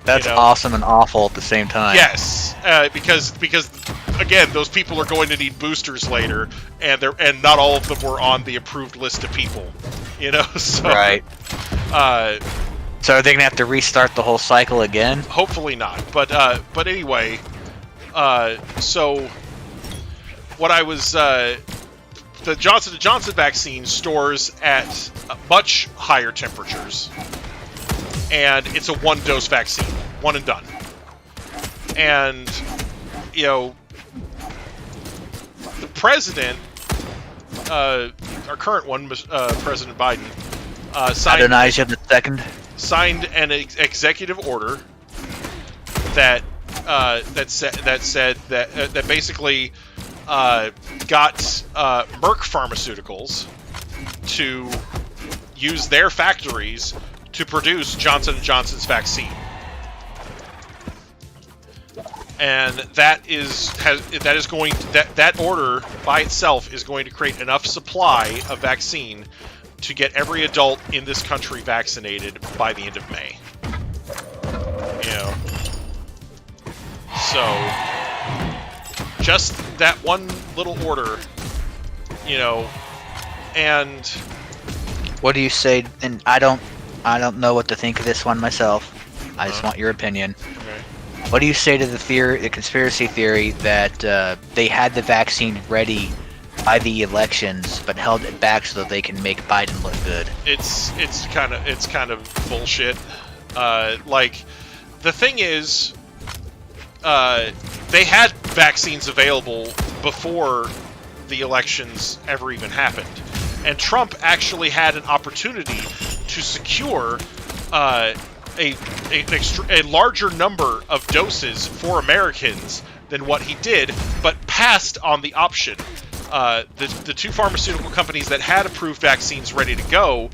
That's awesome and awful at the same time.
Yes, because again, those people are going to need boosters later, and not all of them were on the approved list of people. So,
right. So are they gonna have to restart the whole cycle again?
Hopefully not. But anyway. So what I was, the Johnson & Johnson vaccine stores at much higher temperatures, and it's a one-dose vaccine, one and done. And, the president, our current one, President Biden, signed an executive order that that basically got Merck Pharmaceuticals to use their factories to produce Johnson & Johnson's vaccine, and that order by itself is going to create enough supply of vaccine to get every adult in this country vaccinated by the end of May. So, just that one little order, and
what do you say? And I don't know what to think of this one myself. I just want your opinion.
Okay.
What do you say to the conspiracy theory that they had the vaccine ready by the elections, but held it back so that they can make Biden look good?
It's kind of bullshit. The thing is, they had vaccines available before the elections ever even happened. And Trump actually had an opportunity to secure a larger number of doses for Americans than what he did, but passed on the option. The two pharmaceutical companies that had approved vaccines ready to go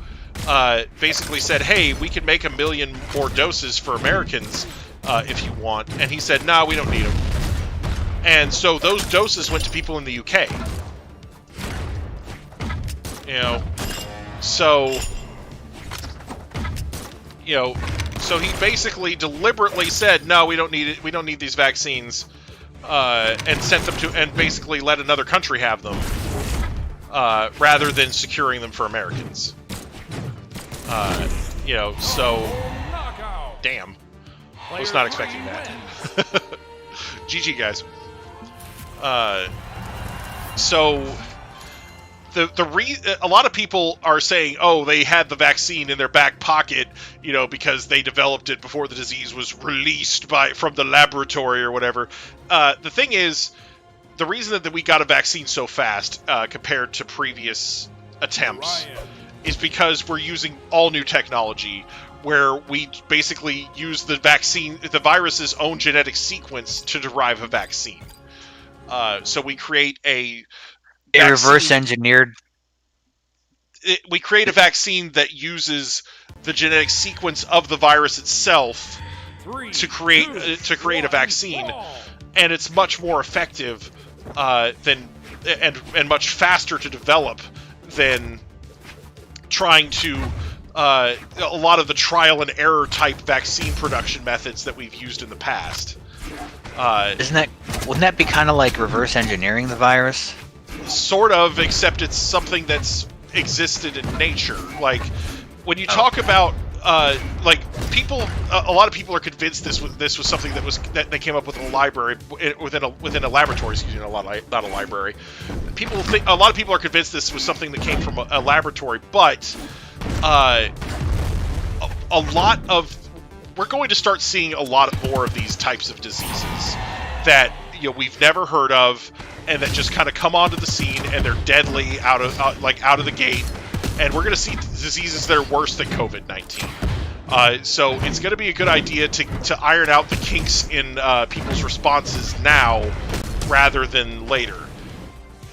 basically said, hey, we can make 1 million more doses for Americans if you want. And he said, no, we don't need them. And so those doses went to people in the UK. So he basically deliberately said, no, we don't need it. We don't need these vaccines, and sent them to, and basically let another country have them, rather than securing them for Americans. So, damn. I was not expecting that. GG, guys. So a lot of people are saying, oh, they had the vaccine in their back pocket, because they developed it before the disease was released from the laboratory or whatever. The thing is, the reason that we got a vaccine so fast compared to previous attempts is because we're using all new technology, where we basically use the virus's own genetic sequence to derive a vaccine. So we create a
reverse engineered.
we create a vaccine that uses the genetic sequence of the virus itself to create a vaccine, and it's much more effective and much faster to develop than trying to a lot of the trial and error type vaccine production methods that we've used in the past.
Wouldn't that be kind of like reverse engineering the virus?
Sort of, except it's something that's existed in nature. Like, when you talk about, like, people, a lot of people are convinced this was something that they came up with in a library, within a laboratory, excuse me, not a library. A lot of people are convinced this was something that came from a laboratory, but a lot of, we're going to start seeing a lot more of these types of diseases that, you know, we've never heard of, and that just kind of come onto the scene, and they're deadly out of the gate, and we're going to see diseases that are worse than COVID-19. So it's going to be a good idea to iron out the kinks in people's responses now, rather than later.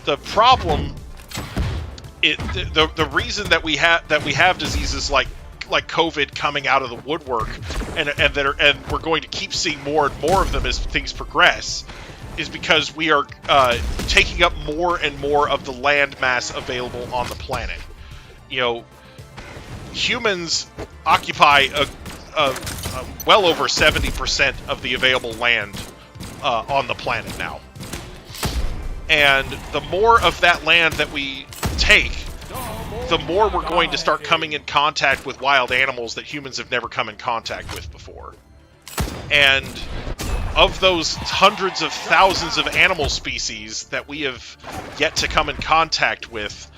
The problem, the reason that we have diseases like COVID coming out of the woodwork, and we're going to keep seeing more and more of them as things progress, is because we are taking up more and more of the land mass available on the planet. You know, humans occupy a well over 70% of the available land on the planet now. And the more of that land that we take, the more we're going to start coming in contact with wild animals that humans have never come in contact with before. And of those hundreds of thousands of animal species that we have yet to come in contact with,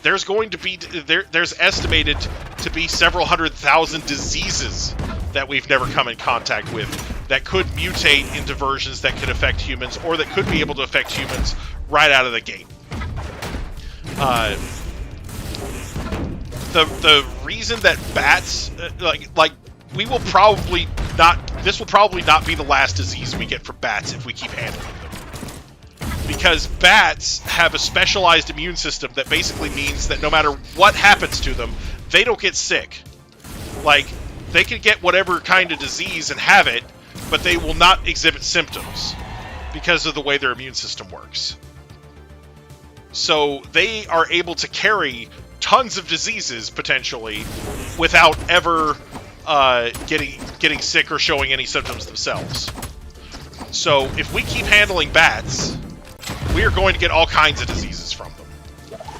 there's going to be there's estimated to be several 100,000 diseases that we've never come in contact with that could mutate into versions that could affect humans, or that could be able to affect humans right out of the gate. The reason that bats we will probably not. This will probably not be the last disease we get from bats if we keep handling them. Because bats have a specialized immune system that basically means that no matter what happens to them, they don't get sick. Like, they can get whatever kind of disease and have it, but they will not exhibit symptoms because of the way their immune system works. So they are able to carry tons of diseases, potentially, without ever getting sick or showing any symptoms themselves. So if we keep handling bats, we are going to get all kinds of diseases from them.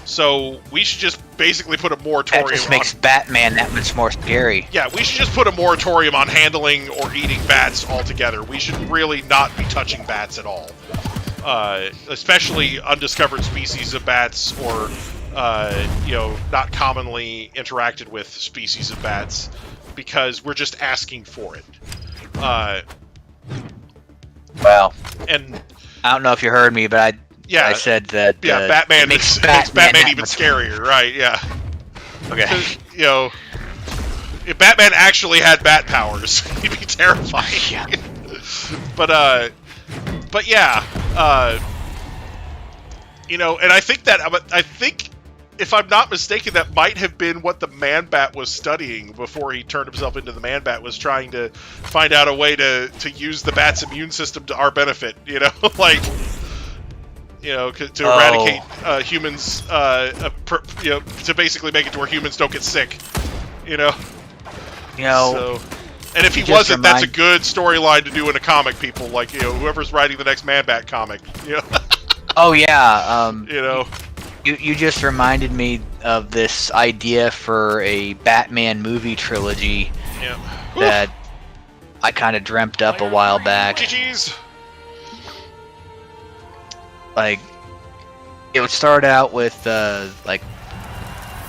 So we should just basically put a moratorium. That just
makes Batman that much more scary.
Yeah, we should just put a moratorium on handling or eating bats altogether. We should really not be touching bats at all. Especially undiscovered species of bats, or not commonly interacted with species of bats, because we're just asking for it.
Well,
and
I don't know if you heard me, but I said that
Batman makes Batman even scarier, right? Yeah.
Okay.
You know, if Batman actually had bat powers, he'd be terrifying.
Yeah.
But yeah, and I think, if I'm not mistaken, that might have been what the Man-Bat was studying before he turned himself into the Man-Bat, was trying to find out a way to use the bat's immune system to our benefit, to eradicate humans, to basically make it to where humans don't get sick, So, and if he wasn't, that's a good storyline to do in a comic, people, whoever's writing the next Man-Bat comic,
Oh, yeah,
You
You just reminded me of this idea for a Batman movie trilogy that I kind of dreamt up a while back.
GG's.
Like, it would start out with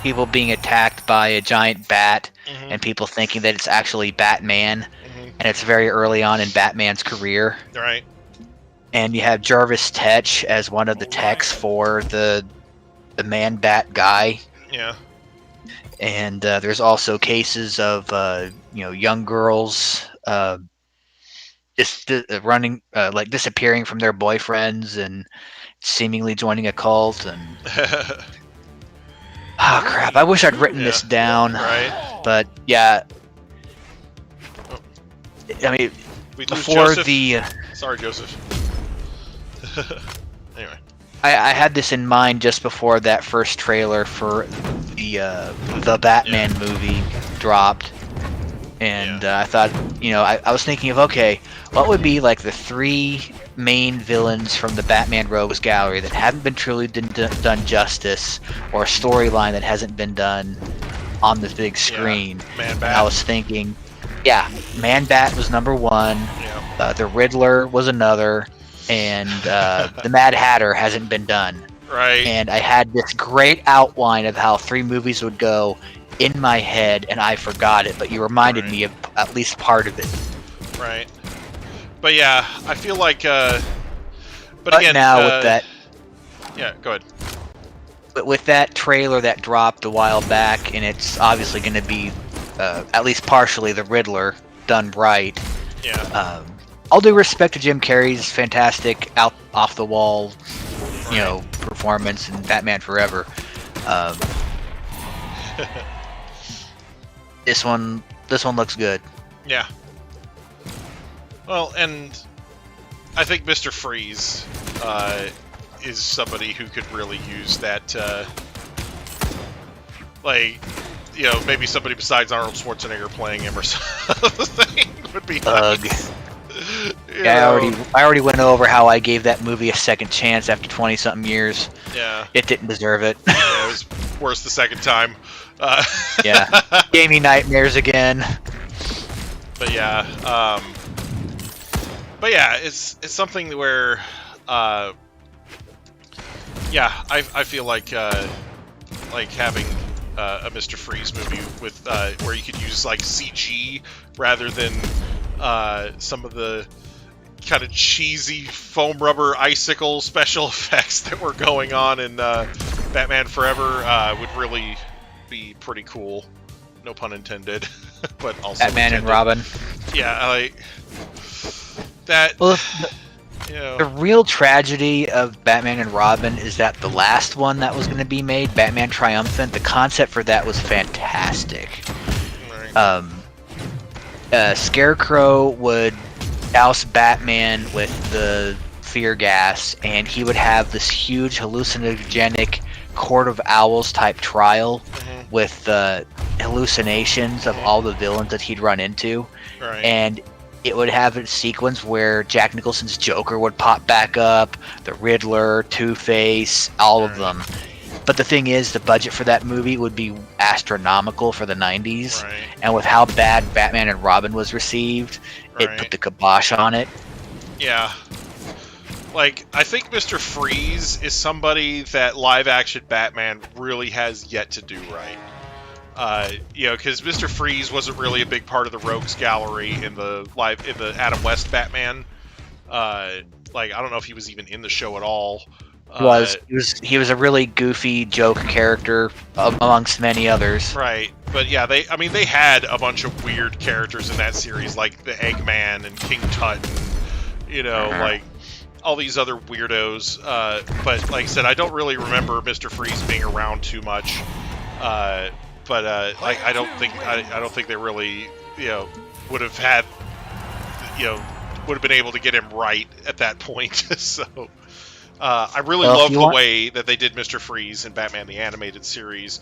people being attacked by a giant bat, and people thinking that it's actually Batman, and it's very early on in Batman's career.
Right.
And you have Jarvis Tetch as one of the techs for the Man-Bat guy.
Yeah.
And there's also cases of young girls disappearing from their boyfriends and seemingly joining a cult, and Oh crap! I wish I'd written this down.
Right.
But yeah, I mean,
We lose
before
Joseph.
the
Sorry, Joseph. Anyway.
I had this in mind just before that first trailer for the Batman movie dropped, and I thought, I was thinking of, okay, what would be like the 3 main villains from the Batman Rogues Gallery that haven't been truly done justice, or a storyline that hasn't been done on the big screen.
Man
And
Bat.
I was thinking, Man Bat was number 1,
Yeah.
the Riddler was another, and the Mad Hatter hasn't been done.
Right.
And I had this great outline of how 3 movies would go in my head, and I forgot it, but you reminded me of at least part of it.
Right. But yeah, I feel like. But again,
now with that,
Yeah, go ahead.
but with that trailer that dropped a while back, and it's obviously going to be at least partially the Riddler done right.
Yeah.
All due respect to Jim Carrey's fantastic off the wall, performance in Batman Forever. This one looks good.
Yeah. Well, and I think Mr. Freeze is somebody who could really use that, maybe somebody besides Arnold Schwarzenegger playing him or something would be nice.
Yeah, I already went over how I gave that movie a second chance after 20-something years.
Yeah.
It didn't deserve it.
Yeah, it was worse the second time.
Yeah. Gave me nightmares again.
But yeah, it's something where, I feel like having a Mr. Freeze movie with where you could use like CG rather than some of the kind of cheesy foam rubber icicle special effects that were going on in Batman Forever would really be pretty cool. No pun intended, but also
Batman
intended.
and Robin.
Yeah, like that.
Well,
You know,
the real tragedy of Batman and Robin is that the last one that was going to be made, Batman Triumphant, the concept for that was fantastic.
right.
Scarecrow would douse Batman with the fear gas, and he would have this huge hallucinogenic Court of Owls type trial with hallucinations of all the villains that he'd run into.
Right.
And it would have a sequence where Jack Nicholson's Joker would pop back up, the Riddler, Two-Face, all of them. But the thing is, the budget for that movie would be astronomical for the 90s.
Right.
And with how bad Batman and Robin was received, it
Right.
put the kibosh on it.
Yeah. Like, I think Mr. Freeze is somebody that live-action Batman really has yet to do right. Because Mr. Freeze wasn't really a big part of the Rogues Gallery in the Adam West Batman. I don't know if he was even in the show at all.
He was a really goofy joke character amongst many others.
Right, but yeah, they had a bunch of weird characters in that series, like the Eggman and King Tut, and, like all these other weirdos. But like I said, I don't really remember Mr. Freeze being around too much. I don't think they really, would have had, would have been able to get him right at that point. So. I really love the way that they did Mr. Freeze in Batman the Animated Series,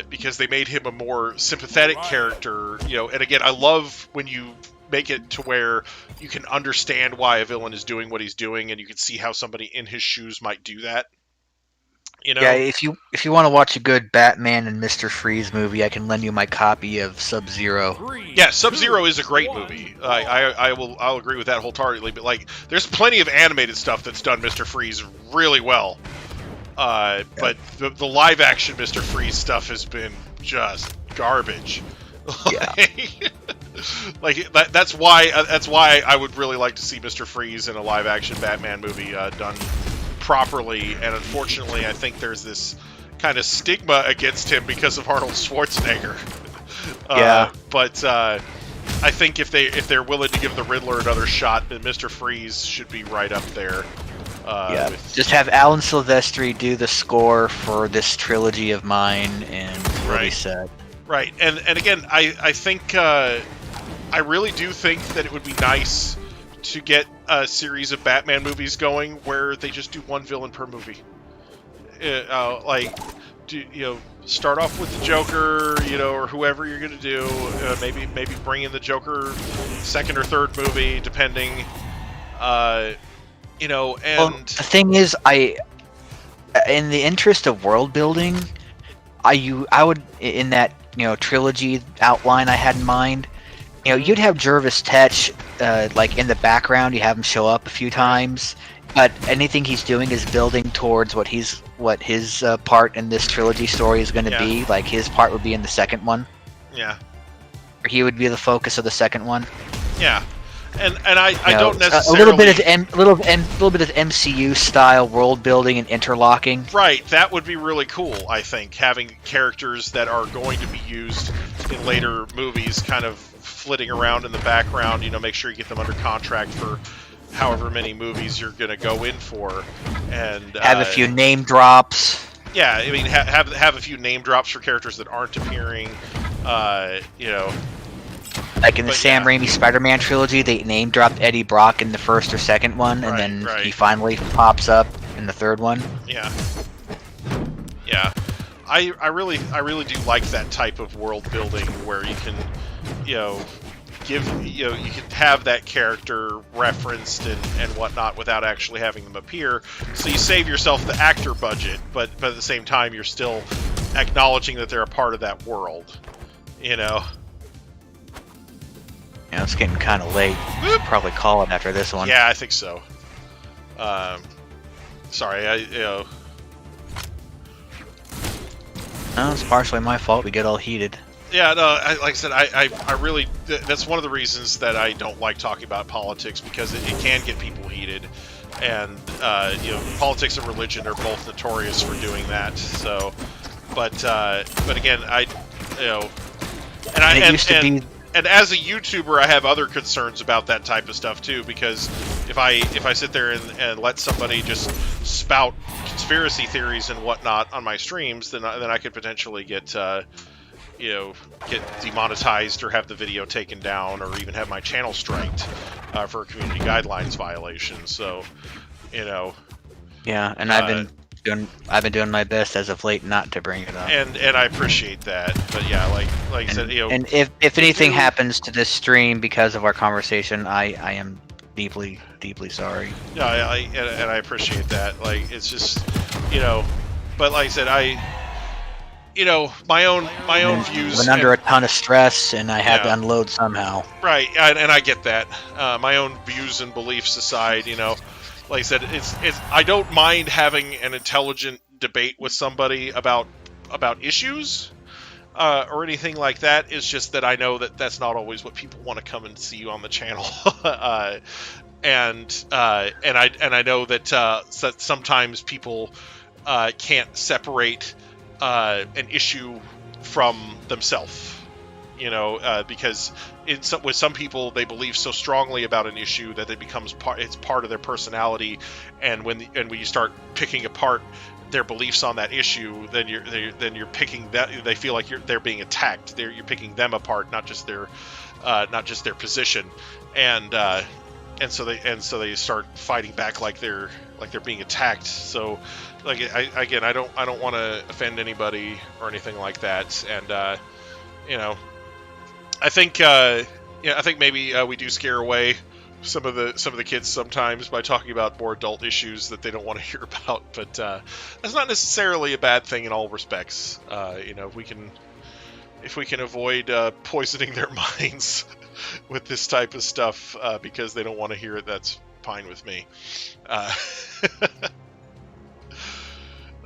because they made him a more sympathetic character, and again, I love when you make it to where you can understand why a villain is doing what he's doing, and you can see how somebody in his shoes might do that.
Yeah, if you want to watch a good Batman and Mr. Freeze movie, I can lend you my copy of Sub-Zero.
Yeah, Sub-Zero is a great movie. I'll agree with that wholeheartedly. But like, there's plenty of animated stuff that's done Mr. Freeze really well. But the live action Mr. Freeze stuff has been just garbage.
Yeah.
That's why I would really like to see Mr. Freeze in a live action Batman movie done properly, and unfortunately I think there's this kind of stigma against him because of Arnold Schwarzenegger. But I think if they're willing to give the Riddler another shot, then Mr. Freeze should be right up there.
Yeah, just have Alan Silvestri do the score for this trilogy of mine, and we'll be set.
Right, and again, I think I really do think that it would be nice to get a series of Batman movies going where they just do one villain per movie. Start off with the Joker, or whoever you're gonna do. Maybe bring in the Joker second or third movie, depending. And
well, the thing is, in the interest of world building, I would, in that trilogy outline I had in mind, you'd have Jervis Tetch like in the background. You have him show up a few times, but anything he's doing is building towards what his part in this trilogy story is going to be. Like his part would be in the second one.
Yeah.
Or he would be the focus of the second one.
Yeah. And I don't necessarily
a little bit of MCU style world building and interlocking.
Right, that would be really cool. I think having characters that are going to be used in later movies, kind of flitting around in the background. Make sure you get them under contract for however many movies you're going to go in for, and
have a few name drops.
Yeah, I mean, have a few name drops for characters that aren't appearing.
Like in the Sam Raimi Spider-Man trilogy, they name dropped Eddie Brock in the first or second one, and then he finally pops up in the third one.
Yeah. Yeah. I really do like that type of world building where you can, you can have that character referenced and whatnot without actually having them appear. So you save yourself the actor budget, but at the same time you're still acknowledging that they're a part of that world.
It's getting kind of late. We'll probably call it after this one.
Yeah, I think so. Sorry,
No, it's partially my fault. We get all heated.
Yeah, no, like I said, I really... That's one of the reasons that I don't like talking about politics, because it can get people heated. And, politics and religion are both notorious for doing that. So, but again, And as a YouTuber, I have other concerns about that type of stuff too, because if I sit there and let somebody just spout conspiracy theories and whatnot on my streams, then I could potentially get demonetized or have the video taken down or even have my channel striked for a community guidelines violation. So,
Yeah, and I've been doing my best as of late not to bring it up.
And I appreciate that, but yeah, like I said,
And if anything happens to this stream because of our conversation, I am deeply sorry.
Yeah, and I appreciate that. Like, it's just, but like I said, my own views.
I've been under a ton of stress, and I had to unload somehow.
Right, and I get that. My own views and beliefs aside, like I said, it's I don't mind having an intelligent debate with somebody about issues or anything like that. It's just that I know that that's not always what people want to come and see you on the channel. And I know that sometimes people can't separate an issue from themselves. Because with some people, they believe so strongly about an issue that it becomes it's part of their personality, and when you start picking apart their beliefs on that issue, then you're picking that. They feel like they're being attacked. You're picking them apart, not just their position, and so they start fighting back like they're being attacked. So, like, I don't want to offend anybody or anything like that, and I think maybe we do scare away some of the kids sometimes by talking about more adult issues that they don't want to hear about, but that's not necessarily a bad thing in all respects. If we can avoid poisoning their minds with this type of stuff because they don't want to hear it, that's fine with me.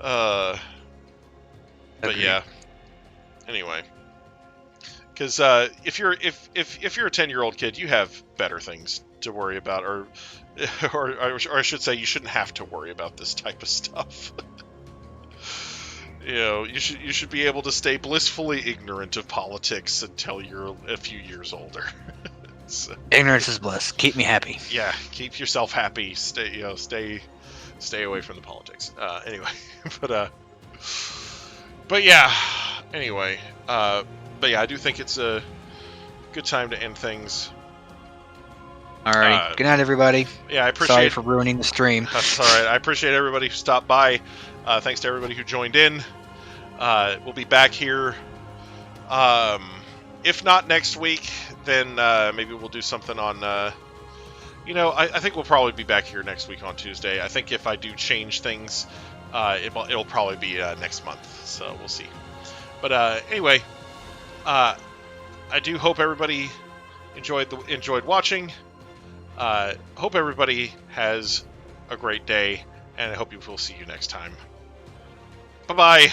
But yeah. Anyway. Because if you're a 10-year-old kid, you have better things to worry about, or I should say, you shouldn't have to worry about this type of stuff. You should be able to stay blissfully ignorant of politics until you're a few years older. So,
Ignorance is bliss. Keep me happy.
yeah, keep yourself happy. Stay away from the politics. Anyway, but yeah. Anyway, but yeah, I do think it's a good time to end things.
Alrighty. Good night, everybody.
Yeah, I appreciate.
Sorry for ruining the stream.
That's all right. I appreciate everybody who stopped by. Thanks to everybody who joined in. We'll be back here. If not next week, then maybe we'll do something on. I think we'll probably be back here next week on Tuesday. I think if I do change things, it'll probably be next month. So we'll see. But anyway, I do hope everybody enjoyed watching. Hope everybody has a great day, and I hope we'll see you next time. Bye-bye.